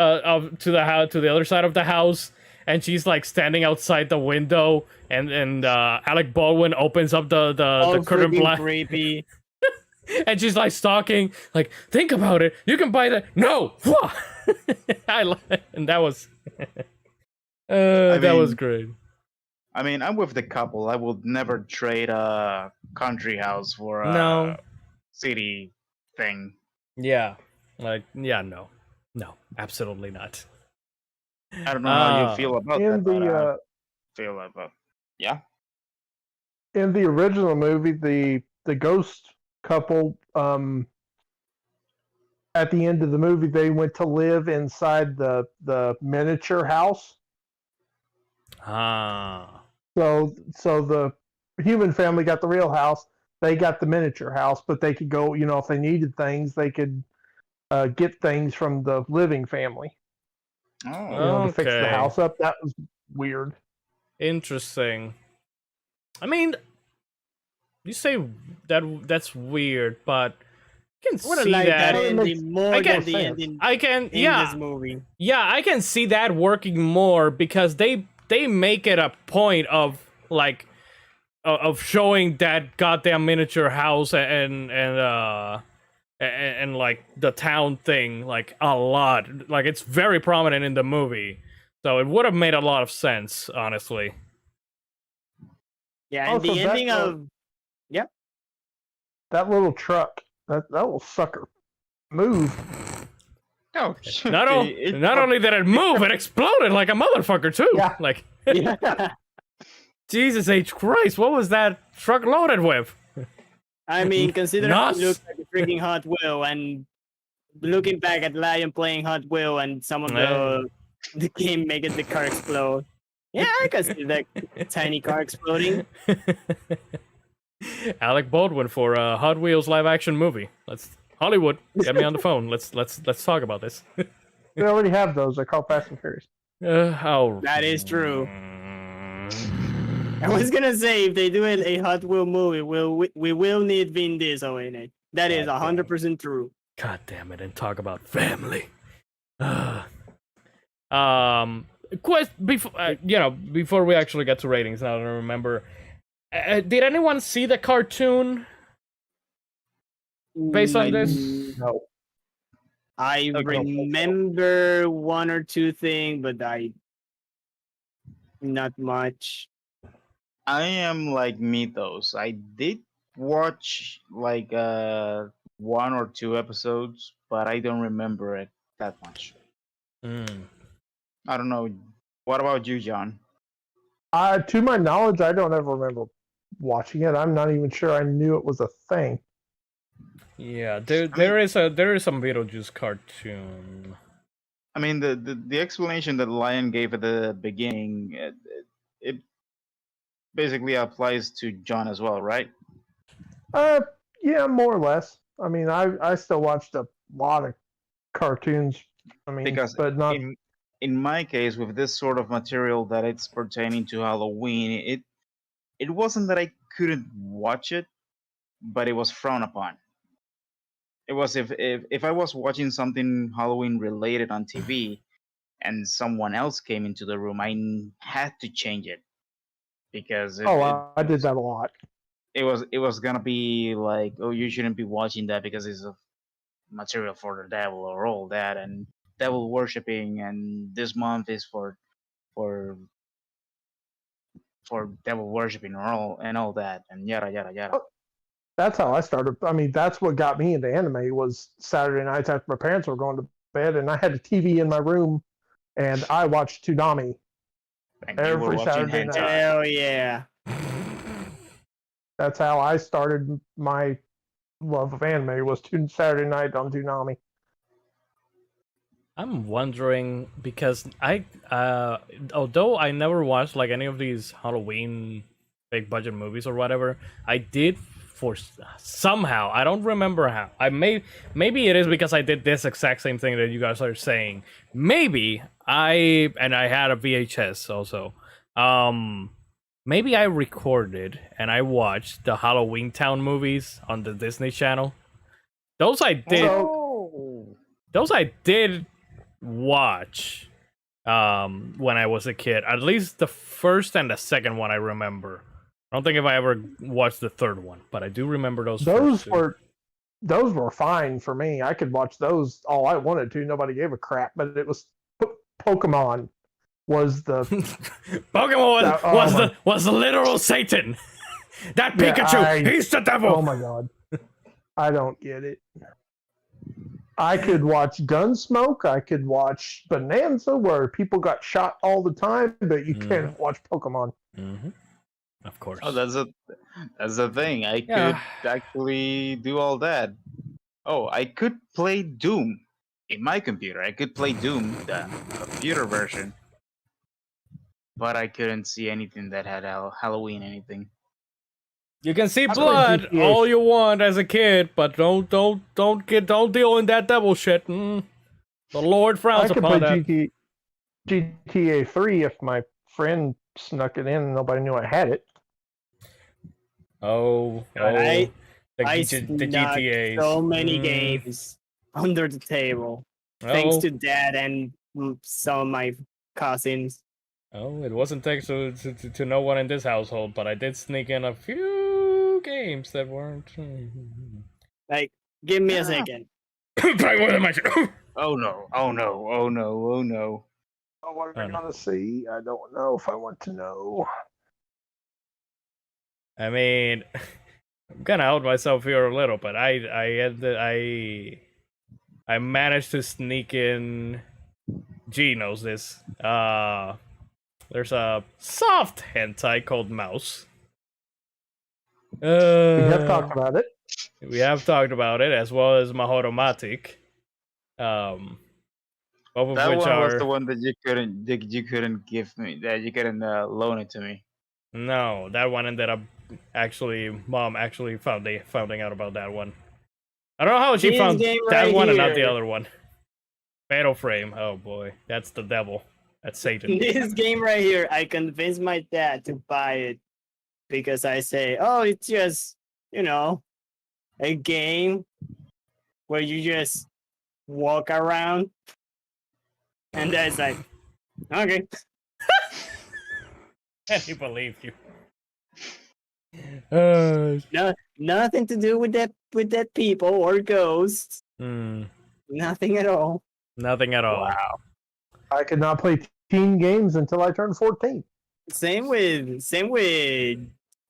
house, to the other side of the house, and she's like standing outside the window, and Alec Baldwin opens up the curtain blind, creepy. and she's like stalking, like, think about it, you can buy that. No. And that was that was great. I mean, I'm with the couple. I would never trade a country house for a No. city thing. Yeah, like, yeah, no, absolutely not. I don't know how you feel about In that. But, the feel about yeah. in the original movie, the ghost couple, at the end of the movie, they went to live inside the miniature house. Ah. So the human family got the real house. They got the miniature house, but they could go, if they needed things, they could get things from the living family, Oh, to fix the Okay. house up. That was weird. Interesting. I mean, you say that's weird, but I can I would have see liked that that. ending more I than can- the ending I can, in yeah, this movie. yeah, I can see that working more because they make it a point of like of showing that goddamn miniature house and like the town thing like a lot. Like it's very prominent in the movie, so it would have made a lot of sense, honestly. Yeah, and Also, the ending that- of That little truck, that little sucker, moved. no. Not only did it move, it exploded like a motherfucker too. Yeah. Like yeah. Jesus H Christ, what was that truck loaded with? I mean, considering Nuts. it looks like a freaking Hot Wheel, and looking back at Lion playing Hot Wheel and some of the game making the car explode. Yeah, I can see that tiny car exploding. Alec Baldwin for a Hot Wheels live action movie. Hollywood, get me on the phone. Let's talk about this. We already have those. They're called Fast and Furious. Oh, That is true. I was gonna say if they do a Hot Wheel movie, we will need Vin Diesel in it. That is 100% true. God damn it! And talk about family. Before we actually get to ratings, now I don't remember. Did anyone see the cartoon based on this? No. I Okay. remember one or two things, but not much. I am like Mythos. I did watch like 1 or 2 episodes, but I don't remember it that much. I don't know. What about you, John? To my knowledge, I don't ever remember watching it. I'm not even sure I knew it was a thing. Yeah, there is some Beetlejuice cartoon. I mean, the explanation that Lion gave at the beginning, it basically applies to John as well, right? Yeah, more or less. I mean, I still watched a lot of cartoons. I mean, Because but not. in my case, with this sort of material that it's pertaining to Halloween, it wasn't that I couldn't watch it, but it was frowned upon. It was if I was watching something Halloween related on TV and someone else came into the room, had to change it because I did that a lot. it was gonna be like, oh, you shouldn't be watching that because it's a material for the devil or all that, and devil worshipping, and this month is for devil worshipping and all that, and yada yada yada. That's how I started. I mean, that's what got me into anime was Saturday nights after my parents were going to bed, and I had a TV in my room, and I watched Toonami And you were every watching Saturday hentai. night. Hell yeah. That's how I started my love of anime was Saturday night on Toonami. I'm wondering because although I never watched like any of these Halloween big budget movies or whatever, I did somehow. I don't remember how. Maybe it is because I did this exact same thing that you guys are saying. Maybe I had a VHS also. Maybe I recorded and I watched the Halloween Town movies on the Disney Channel. Those I did. Those I did watch when I was a kid. At least the first and the second one I remember. I don't think if I ever watched the third one, but I do remember those. Those were fine for me. I could watch those all I wanted to. Nobody gave a crap, but it was Pokemon was the Pokemon was the literal Satan. That Pikachu, he's the devil. Oh my god. I don't get it. I could watch Gunsmoke. I could watch Bonanza, where people got shot all the time, but you can't watch Pokemon. Mm-hmm. Of course. Oh, that's the thing. I could actually do all that. Oh, I could play Doom in my computer. I could play Doom, the computer version, but I couldn't see anything that had Halloween anything. You can see blood all you want as a kid, but don't deal in that devil shit. The Lord frowns upon that. I could play GTA 3 if my friend snuck it in and nobody knew I had it. I the GTAs. So many games under the table, thanks to Dad and some of my cousins. Oh, it wasn't thanks to no one in this household, but I did sneak in a few games that weren't. Like, give me a second. Oh no! Oh no! Oh no! Oh no! Oh, what are we gonna see? I don't know if I want to know. I mean, I'm gonna out myself here a little, but I managed to sneak in. G knows this. There's a soft hentai called Mouse. We have talked about it. We have talked about it, as well as Mahoromatic. Both of That which one are was the one that you couldn't give me. That you couldn't loan it to me. No, that one ended up Mom actually finding out about that one. I don't know how she This found game that right one and not the here. other one. Fatal Frame. Oh boy, that's the devil. That's Satan. This game right here, I convinced my dad to buy it because I say, oh, it's just, a game where you just walk around. And Dad's like, okay. Can he believe you? No, nothing to do with that people or ghosts. Nothing at all. Nothing at all. Wow. I could not play teen games until I turned 14. Same with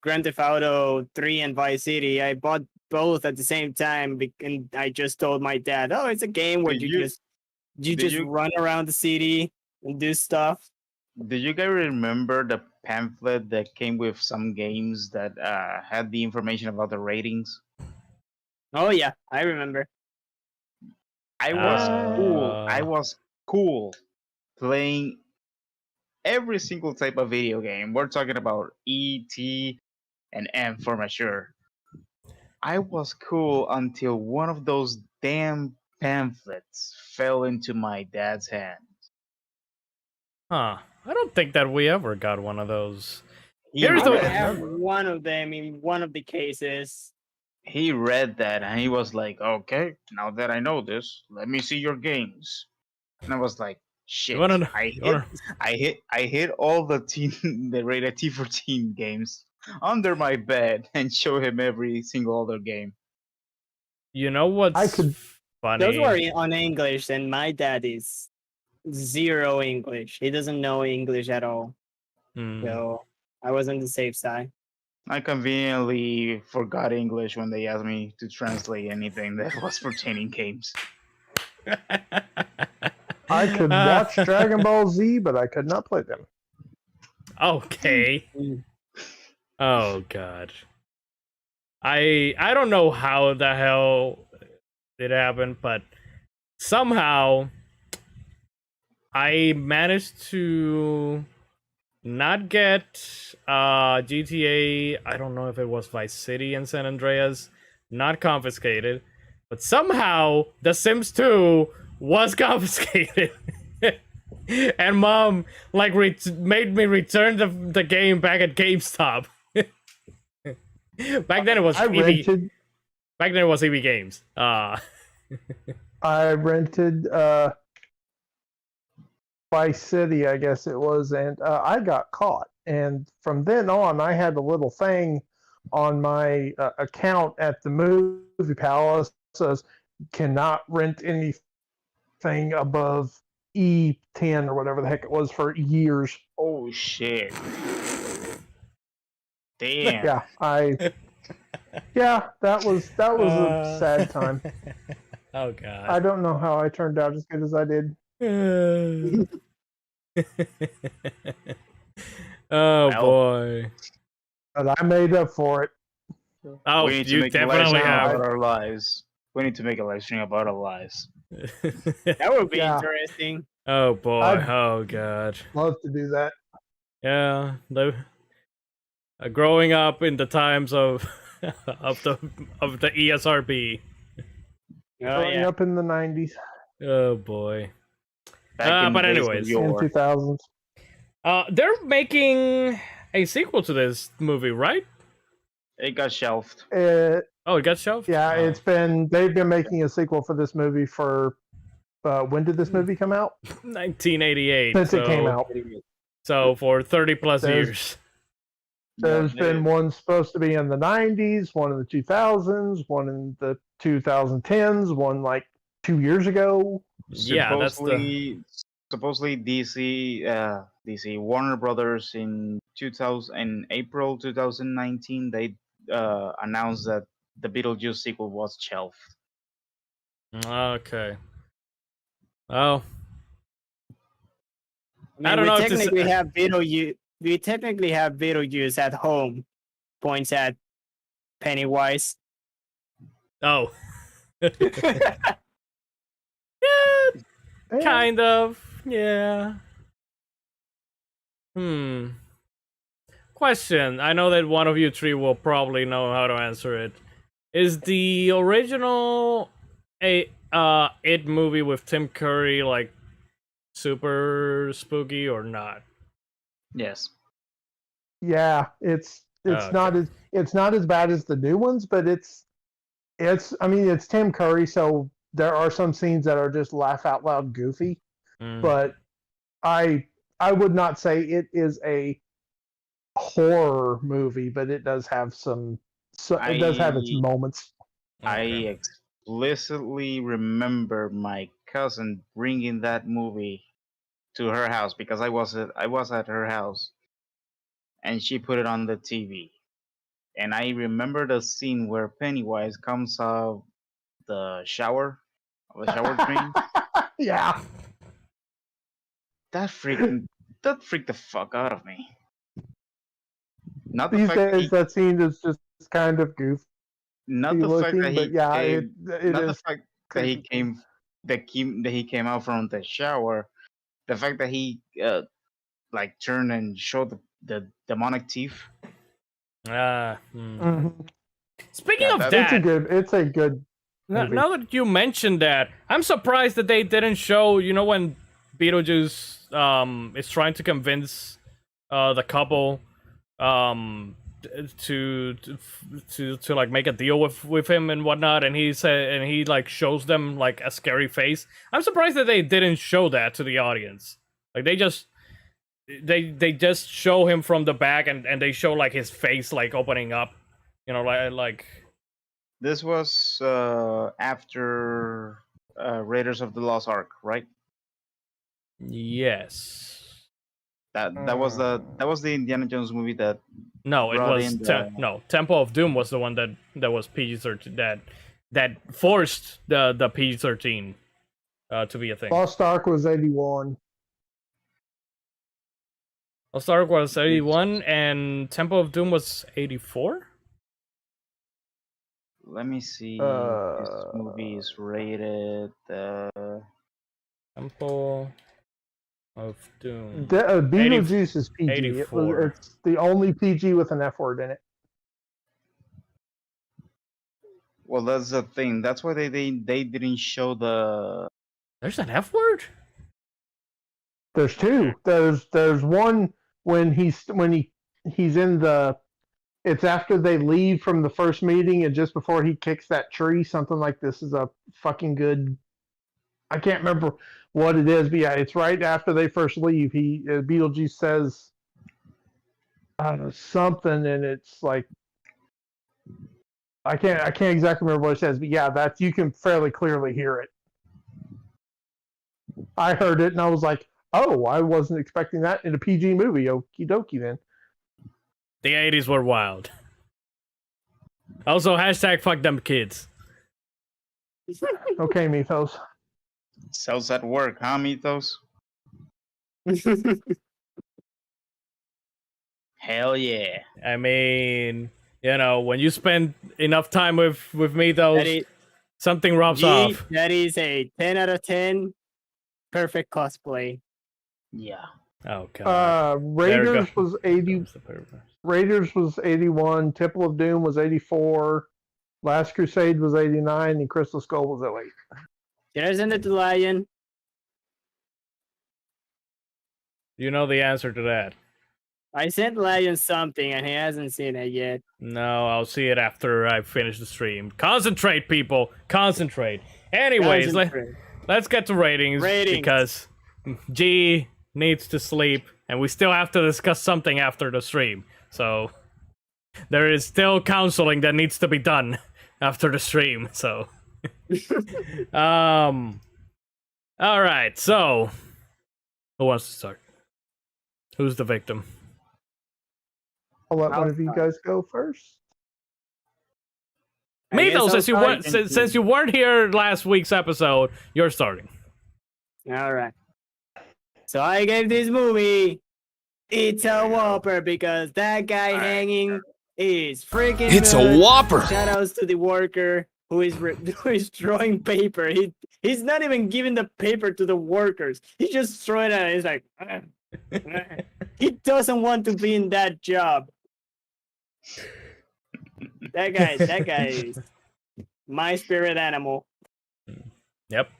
Grand Theft Auto 3 and Vice City. I bought both at the same time, and I just told my dad, "Oh, it's a game where you just run around the city and do stuff." Do you guys remember the pamphlet that came with some games that had the information about the ratings? Oh yeah, I remember. I was cool playing every single type of video game. We're talking about E.T. and M for mature. I was cool until one of those damn pamphlets fell into my dad's hand. Huh. I don't think that we ever got one of those. I the- have one of them in one of the cases. He read that and he was like, "Okay, now that I know this, let me see your games." And I was like, "Shit!" I hid all the rated T for teen games under my bed and show him every single other game. You know what's funny? Those were on English, and my dad is zero English. He doesn't know English at all. So I was on the safe side. I conveniently forgot English when they asked me to translate anything that was pertaining games. I could watch Dragon Ball Z, but I could not play them. Okay. Oh god. I don't know how the hell it happened, but somehow I managed to not get GTA, I don't know if it was Vice City and San Andreas, not confiscated, but somehow The Sims 2 was confiscated. And mom made me return the game back at GameStop. Back then it was EB. Back then it was EB Games. I rented Vice City, I guess it was, and I got caught. And from then on, I had a little thing on my account at the movie palace says cannot rent anything above E10 or whatever the heck it was for years. Oh shit! Damn. Yeah, that was a sad time. Oh god. I don't know how I turned out as good as I did. Oh boy. But I made up for it. Oh, we need to you make a live definitely stream have. about our lives. We need to make a live stream about our lives. That would be Yeah. interesting. Oh boy. Oh god. Love to do that. Yeah. Growing up in the times of of the ESRB. Growing up in the 90s Oh boy. Back in but the days of anyways. and yore. 2000s. They're making a sequel to this movie, right? It got shelved. Oh, it got shelved? Yeah, Oh. they've been making a sequel for this movie for when did this movie come out? 1988. Since it came out. So for 30 plus There's- years. There's been one supposed to be in the 90s, one in the 2000s, one in the 2010s, one like 2 years ago. Yeah, that's the Supposedly DC Warner Brothers in April 2019 they announced that the BeetleJuice sequel was shelved. Okay. Oh. I don't know if this- we technically have BeetleJuice at home. Points at Pennywise. Oh. Yeah, kind of. Yeah. Question. I know that one of you three will probably know how to answer it. Is the original It movie with Tim Curry like super spooky or not? Yes. Yeah, it's Okay. not as bad as the new ones, but I mean it's Tim Curry, so there are some scenes that are just laugh out loud goofy, Mm. but I would not say it is a horror movie, but it does have it does have its I moments. Okay. I explicitly remember my cousin bringing that movie to her house because I was at her house and she put it on the TV. And I remember the scene where Pennywise comes out the shower of the shower train. Yeah. That freaked the fuck out of me. Not the These fact that days he that scene is just kind of goofy not the fact that looking, but he yeah, came it not the is fact that he creepy. came that he came out from the shower. The fact that he like turned and showed the demonic teeth. Mhm. Speaking Yeah, of that that, It's a good movie. now that you mentioned that, I'm surprised that they didn't show. You know when Beetlejuice is trying to convince the couple to like make a deal with him and whatnot, and he like shows them like a scary face. I'm surprised that they didn't show that to the audience. Like they just show him from the back, and they show like his face like opening up, you know, like this was after Raiders of the Lost Ark, right? yes. That was the Indiana Jones movie that No, it brought was in the no. Temple of Doom was the one that was PG-13 that forced the PG-13 to be a thing. Lost Ark was 81. Lost Ark was 81 and Temple of Doom was 84. Let me see. This Uh, movie is rated. Temple of Doom. Beetlejuice is PG. 84. It's the only PG with an F word in it. Well, that's the thing. That's why they didn't show the. There's an F word? There's two. There's one when he's in the. It's after they leave from the first meeting and just before he kicks that tree. Something like this is a fucking good. I can't remember what it is, but yeah, it's right after they first leave. Beetlejuice says something, and it's like I can't exactly remember what it says, but yeah, that's you can fairly clearly hear it. I heard it and I was like, oh, I wasn't expecting that in a PG movie. Okie dokie then. The 80s were wild. Also, hashtag fuck them kids. Okay, Mythos. Sells at work, huh, Mythos? Hell yeah. I mean, you know, when you spend enough time with me, though, something rubs off. That is a 10 out of 10. Perfect cosplay. Yeah. Oh god. Raiders was 80. Raiders was 81. Temple of Doom was 84. Last Crusade was 89, and Crystal Skull was 08. Did I send it to Lion? You know the answer to that. I sent Lion something, and he hasn't seen it yet. No, I'll see it after I finish the stream. Concentrate, people. Concentrate. Anyways, let's get to ratings. Because G needs to sleep, and we still have to discuss something after the stream. So there is still counseling that needs to be done after the stream. So, all right. So, who wants to start? Who's the victim? I'll let one of you guys go first. Mythos, since you weren't here last week's episode, you're starting. All right. So I gave this movie it's a whopper because that guy hanging is freaking It's good. a whopper. Shout outs to the worker who is drawing paper. He's not even giving the paper to the workers. He's just throwing it and he's like he doesn't want to be in that job. That guy my spirit animal. Yep.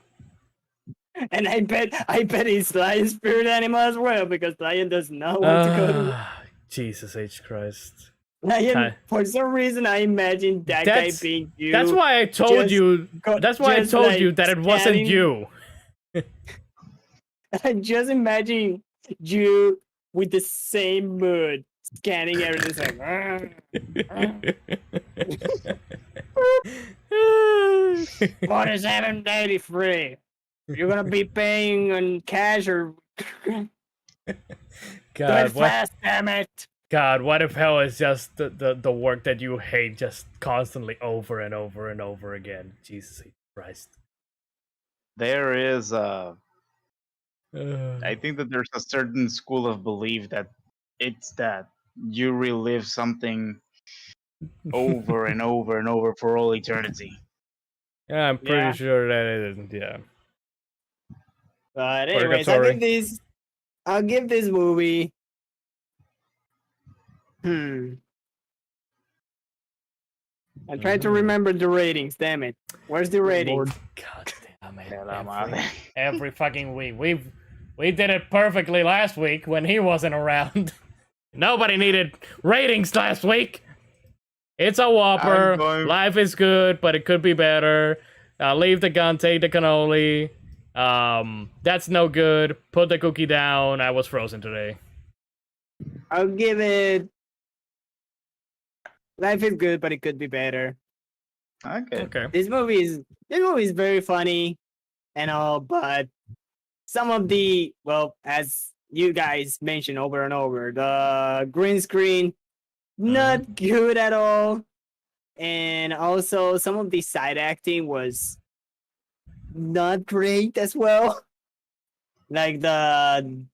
And I bet it's Lion's spirit animal as well, because Lion does not want to go to Jesus H. Christ. Lion. For some reason, I imagine that guy being you. That's why I told you. That's why I told you that it wasn't you. I just imagine you with the same mood, scanning everything. Like, 47.83. You're gonna be paying in cash or do it fast, damn it. God, what if hell is just the work that you hate just constantly over and over and over again? Jesus Christ. There is I think that there's a certain school of belief that it's that you relive something over and over and over for all eternity. Yeah, I'm pretty sure that it isn't. Yeah. But anyways, I'll give this movie. I'm trying to remember the ratings. Damn it! Where's the ratings? God damn it! Every fucking week, we did it perfectly last week when he wasn't around. Nobody needed ratings last week. It's a whopper. Life is good, but it could be better. Leave the gun, take the cannoli. That's no good. Put the cookie down. I was frozen today. I'll give it. Life is good, but it could be better. Okay. This movie is very funny and all, but some of the, well, as you guys mentioned over and over, the green screen, not good at all. And also some of the side acting was not great as well. Like the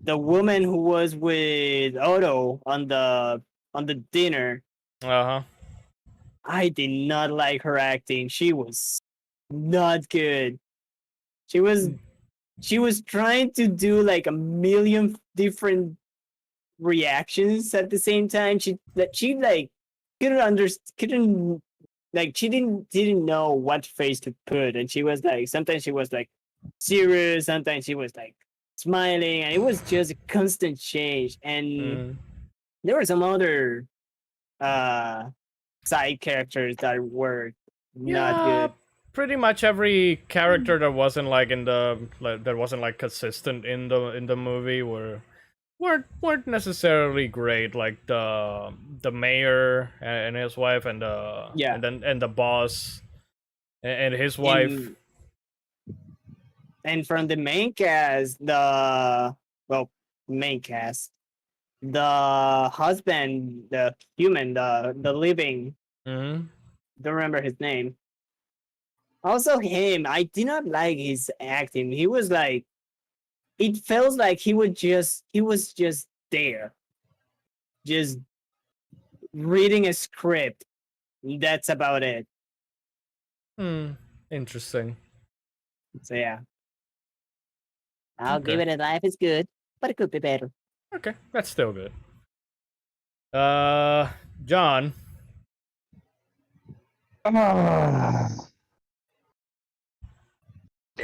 woman who was with Otto on the dinner. I did not like her acting. She was not good. She was trying to do like a million different reactions at the same time. She like couldn't she didn't know what face to put, and she was like, sometimes she was like serious, sometimes she was like smiling, and it was just a constant change. And there were some other side characters that were not good. Pretty much every character that wasn't like consistent in the movie weren't necessarily great. Like the mayor and his wife, and the boss and his wife. And from the main cast, the husband, the human, the living, don't remember his name. Also him, I did not like his acting. He was like, it felt like he was just there, just reading a script. That's about it. Interesting. So yeah, I'll give it a life is good, but it could be better. Okay, that's still good. John.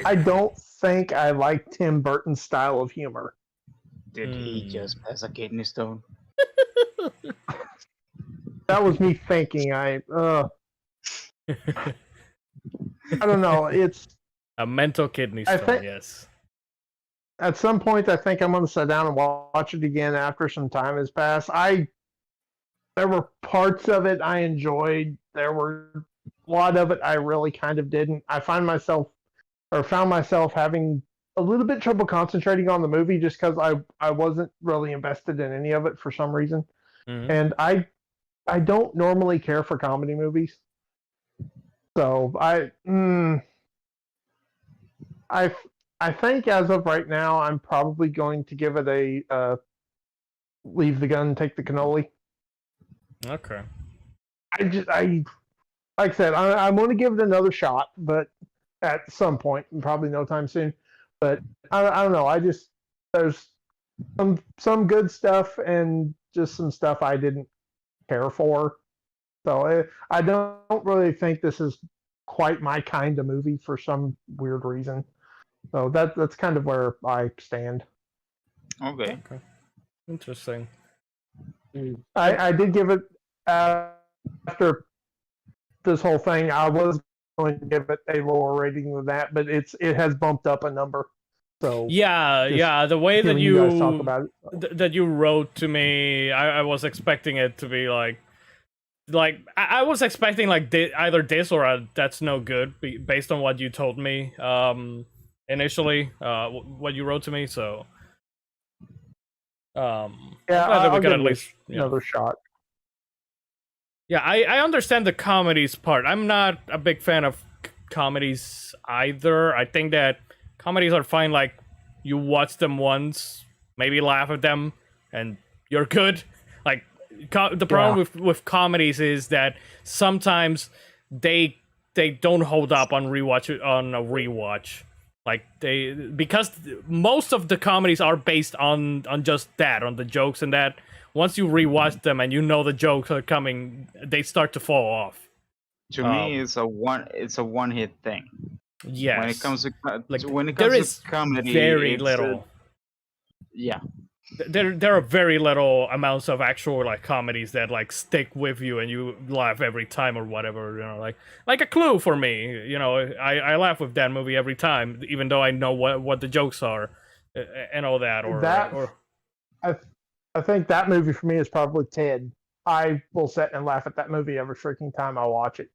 I don't think I like Tim Burton's style of humor. Did he just pass a kidney stone? That was me thinking. I don't know. It's a mental kidney stone. Yes. At some point, I think I'm going to sit down and watch it again after some time has passed. There were parts of it I enjoyed. There were a lot of it I really kind of didn't. I found myself having a little bit trouble concentrating on the movie just because I wasn't really invested in any of it for some reason. And I don't normally care for comedy movies. So I think as of right now, I'm probably going to give it a leave the gun, take the cannoli. Okay. Like I said, I'm going to give it another shot, but at some point, and probably no time soon. But I don't know. There's some good stuff and just some stuff I didn't care for. So I don't really think this is quite my kind of movie for some weird reason. So that's kind of where I stand. Okay. Okay. Interesting. I did give it after this whole thing. I was going to give it a lower rating than that, but it has bumped up a number. So Yeah, just yeah. The way that hearing you guys talk about it. that you wrote to me, I was expecting it to be like I was expecting like either this or a that's no good based on what you told me initially what you wrote to me. So I'm Yeah, glad that we I'll got give at least another shot. Yeah, I understand the comedies part. I'm not a big fan of comedies either. I think that comedies are fine. Like, you watch them once, maybe laugh at them, and you're good. Like, the problem with comedies is that sometimes they don't hold up on a rewatch. Like because most of the comedies are based on just that, on the jokes and that. Once you rewatch them and you know the jokes are coming, they start to fall off. To me, it's a one hit thing. Yes. When it comes to there is comedy, very it's, little. Yeah. There are very little amounts of actual like comedies that like stick with you and you laugh every time or whatever. You know, like a Clue for me. You know, I laugh with that movie every time, even though I know what the jokes are and all that. I think that movie for me is probably Ted. I will sit and laugh at that movie every freaking time I watch it.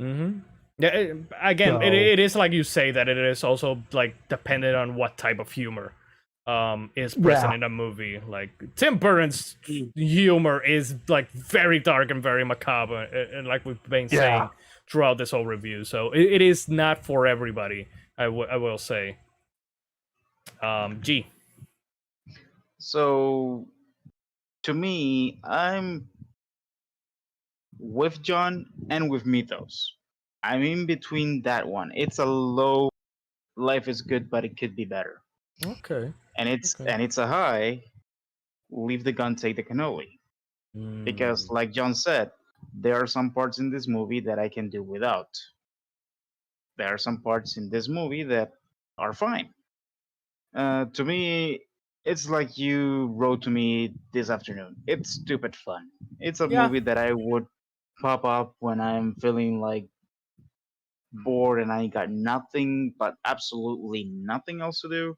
Mm-hmm. Yeah. It is like you say that it is also like dependent on what type of humor is present in a movie. Like Tim Burton's humor is like very dark and very macabre, and like we've been saying throughout this whole review. So it is not for everybody. I will say. G. So, to me, I'm with John and with Mythos. I'm in between that one. It's a low. Life is good, but it could be better. Okay. And it's a high. Leave the gun, take the cannoli. Because, like John said, there are some parts in this movie that I can do without. There are some parts in this movie that are fine. To me, it's like you wrote to me this afternoon. It's stupid fun. It's a movie that I would pop up when I'm feeling like bored and I got nothing but absolutely nothing else to do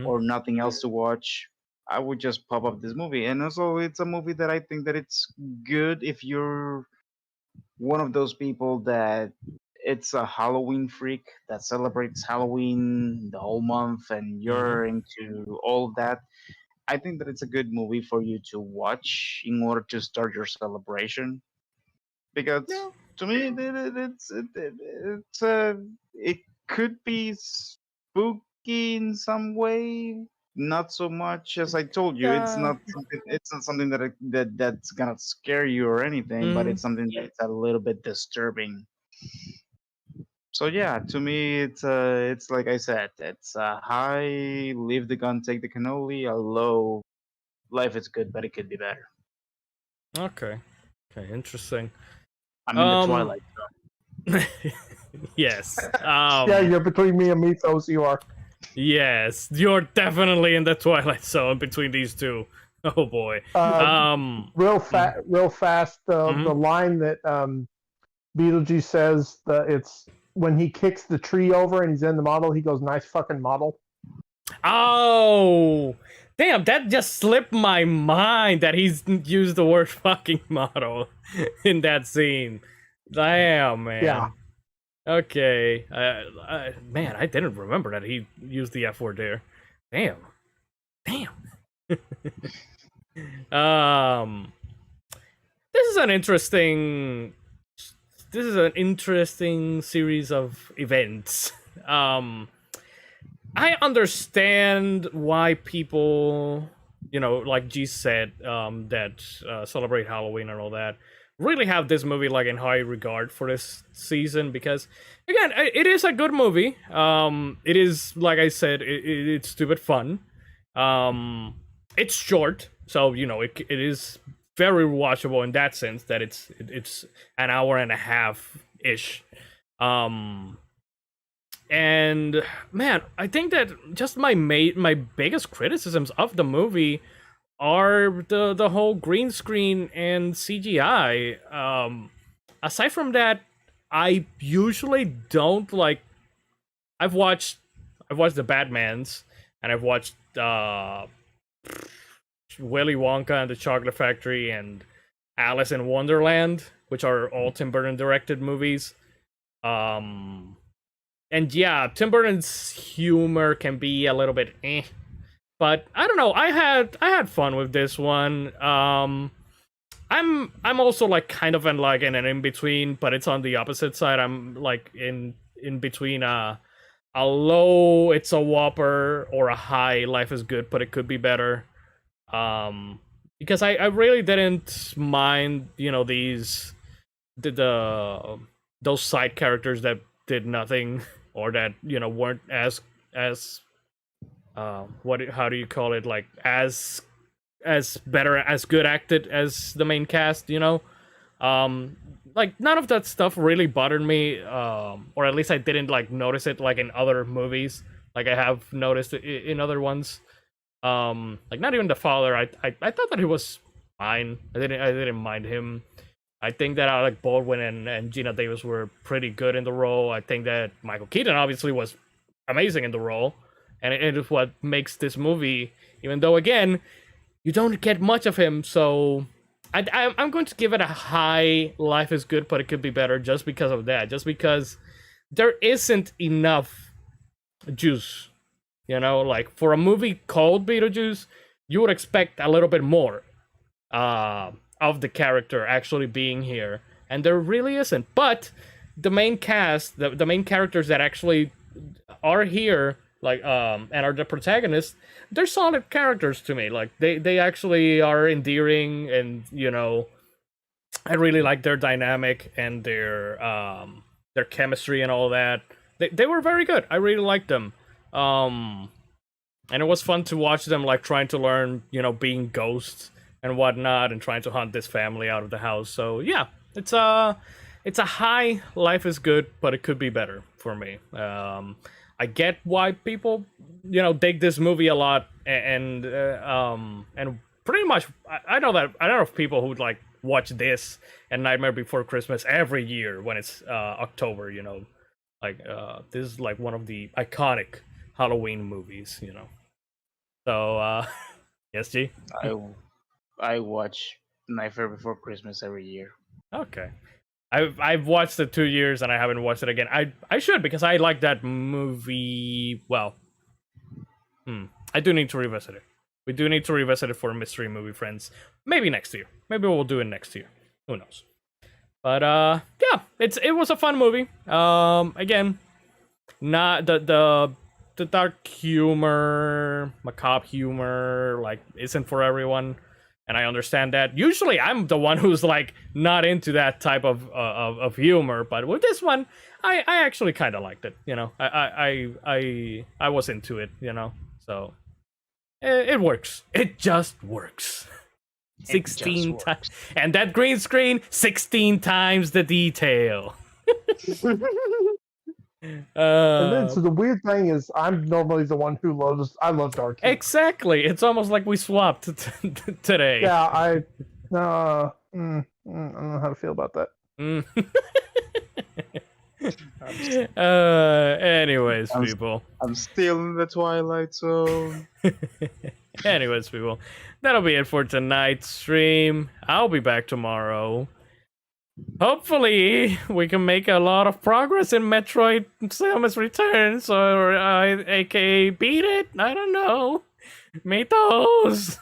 or nothing else to watch. I would just pop up this movie. And also it's a movie that I think that it's good if you're one of those people that it's a Halloween freak that celebrates Halloween the whole month and you're into all of that. I think that it's a good movie for you to watch in order to start your celebration. Because to me, it could be spooky in some way. Not so much as I told you. It's not something that's gonna scare you or anything, but it's something that's a little bit disturbing. So yeah, to me, it's like I said, it's a high, leave the gun, take the cannoli. A low, life is good, but it could be better. Okay, interesting. I'm in the Twilight Zone. Yes. Yeah, you're between me and Mythos. You are. Yes, you're definitely in the Twilight Zone between these two. Oh boy. Real fast. The line that BeetleJuice says that it's when he kicks the tree over and he's in the model. He goes, "Nice fucking model." Oh, damn! That just slipped my mind that he's used the word "fucking" model in that scene. Damn, man. Yeah. Okay. Man, I didn't remember that he used the F word there. Damn. This is an interesting series of events. I understand why people, like G said, that celebrate Halloween and all that, really have this movie like in high regard for this season because, again, it is a good movie. It is, like I said, it's stupid fun. It's short, so it is very watchable in that sense that it's an hour and a half ish. And man, I think that just my biggest criticisms of the movie are the whole green screen and CGI. Aside from that, I usually don't like. I've watched the Batmans, and I've watched Willy Wonka and the Chocolate Factory and Alice in Wonderland, which are all Tim Burton directed movies. And yeah, Tim Burton's humor can be a little bit but I don't know. I had fun with this one. I'm also like kind of in an in between, but it's on the opposite side. I'm like in between a low it's a whopper or a high life is good but it could be better. Because I really didn't mind, those side characters that did nothing or that weren't as how do you call it, like as better, as good acted as the main cast. Like none of that stuff really bothered me, or at least I didn't like notice it like in other movies like I have noticed it in other ones. Like not even the father. I thought that he was fine. I didn't mind him. I think that Alec Baldwin and Gina Davis were pretty good in the role. I think that Michael Keaton obviously was amazing in the role, and it is what makes this movie. Even though again, you don't get much of him, so I'm going to give it a high. Life is good, but it could be better, just because of that. Just because there isn't enough juice. Like for a movie called BeetleJuice, you would expect a little bit more of the character actually being here, and there really isn't. But the main cast, the main characters that actually are here, like and are the protagonists, they're solid characters to me. Like they actually are endearing, and I really like their dynamic and their chemistry and all that. They were very good. I really liked them. And it was fun to watch them like trying to learn, being ghosts and whatnot, and trying to hunt this family out of the house. So yeah, it's a high. Life is good, but it could be better for me. I get why people, dig this movie a lot, and pretty much I know of people who like watch this and Nightmare Before Christmas every year when it's October. Like this is like one of the iconic Halloween movies. So yes, G. I watch Nightmare Before Christmas every year. Okay. I've watched it 2 years and I haven't watched it again. I should, because I like that movie. Well, I do need to revisit it. We do need to revisit it for Mystery Movie Friends. Maybe next year. Maybe we'll do it next year. Who knows? But yeah, it was a fun movie. Again, not the dark humor, macabre humor, like isn't for everyone. And I understand that. Usually, I'm the one who's like not into that type of humor, but with this one, I actually kind of liked it. I was into it. So it works. It just works. 16 times, and that green screen, 16 times the detail. And then, so the weird thing is, I'm normally the one who I love dark humor. Exactly. It's almost like we swapped today. Yeah, I don't know how to feel about that. Anyways, people. I'm still in the Twilight Zone. Anyways, people. That'll be it for tonight's stream. I'll be back tomorrow. Hopefully, we can make a lot of progress in Metroid Samus Returns, or aka beat it. I don't know. Metos.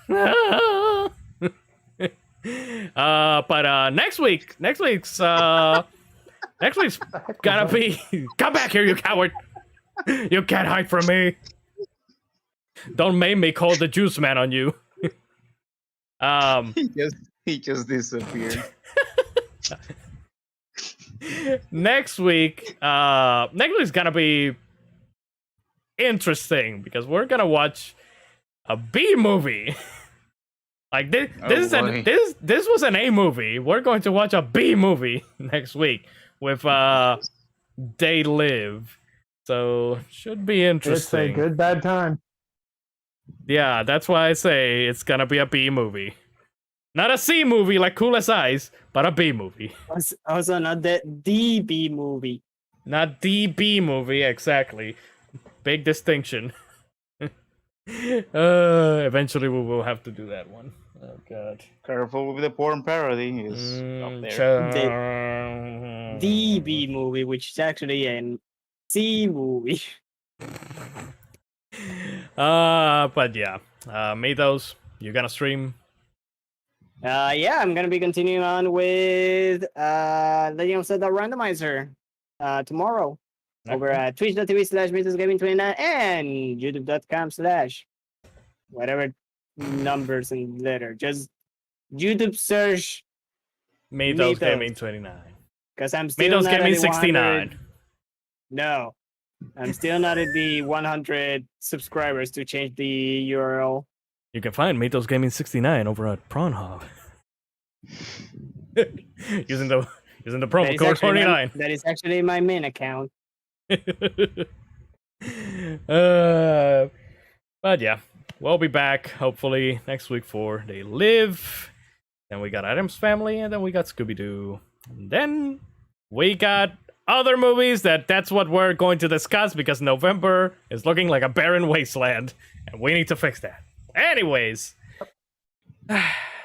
But next week's gonna be. Come back here, you coward! You can't hide from me. Don't make me call the Juice Man on you. He just disappeared. Next week's gonna be interesting because we're gonna watch a B movie. Like this, boy. this was an A movie. We're going to watch a B movie next week with They Live. So should be It's a interesting. good bad time. Yeah, that's why I say it's gonna be a B movie. Not a C movie like Cool as Ice, but a B movie. Also, not the B movie. Not the B movie, exactly. Big distinction. Eventually we will have to do that one. Oh god. Careful with the porn parody. Is up there. The B movie, which is actually an C movie. But yeah. Mythos, you gonna stream? Yeah, I'm gonna be continuing on with Legend of Zelda Randomizer tomorrow over at twitch.tv/mythosgaming29 and youtube.com/whatever numbers and letter. Just YouTube search Mythos Gaming 29. because I'm still Mythos not Gaming at the 100. 69. No, I'm still not at the 100 subscribers to change the URL. You can find Mythos Gaming 69 over at Pornhub. using the promo code 49. That is actually my main account. But yeah, we'll be back hopefully next week for They Live. Then we got Adam's Family, and then we got Scooby-Doo. And then we got other movies that's what we're going to discuss because November is looking like a barren wasteland, and we need to fix that. Anyways,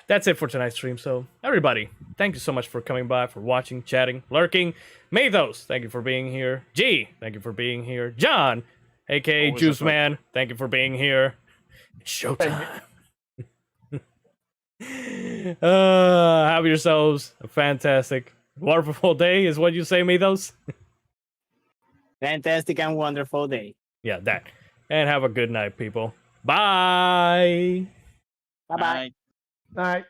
that's it for tonight's stream. So everybody, thank you so much for coming by, for watching, chatting, lurking. Mythos, thank you for being here. G, thank you for being here. John, aka Always Juice a pleasure. Man, thank you for being here. It's showtime. Have yourselves a fantastic, wonderful day, is what you say, Mythos? Fantastic and wonderful day. Yeah, that. And have a good night, people. Bye. Bye bye. All right.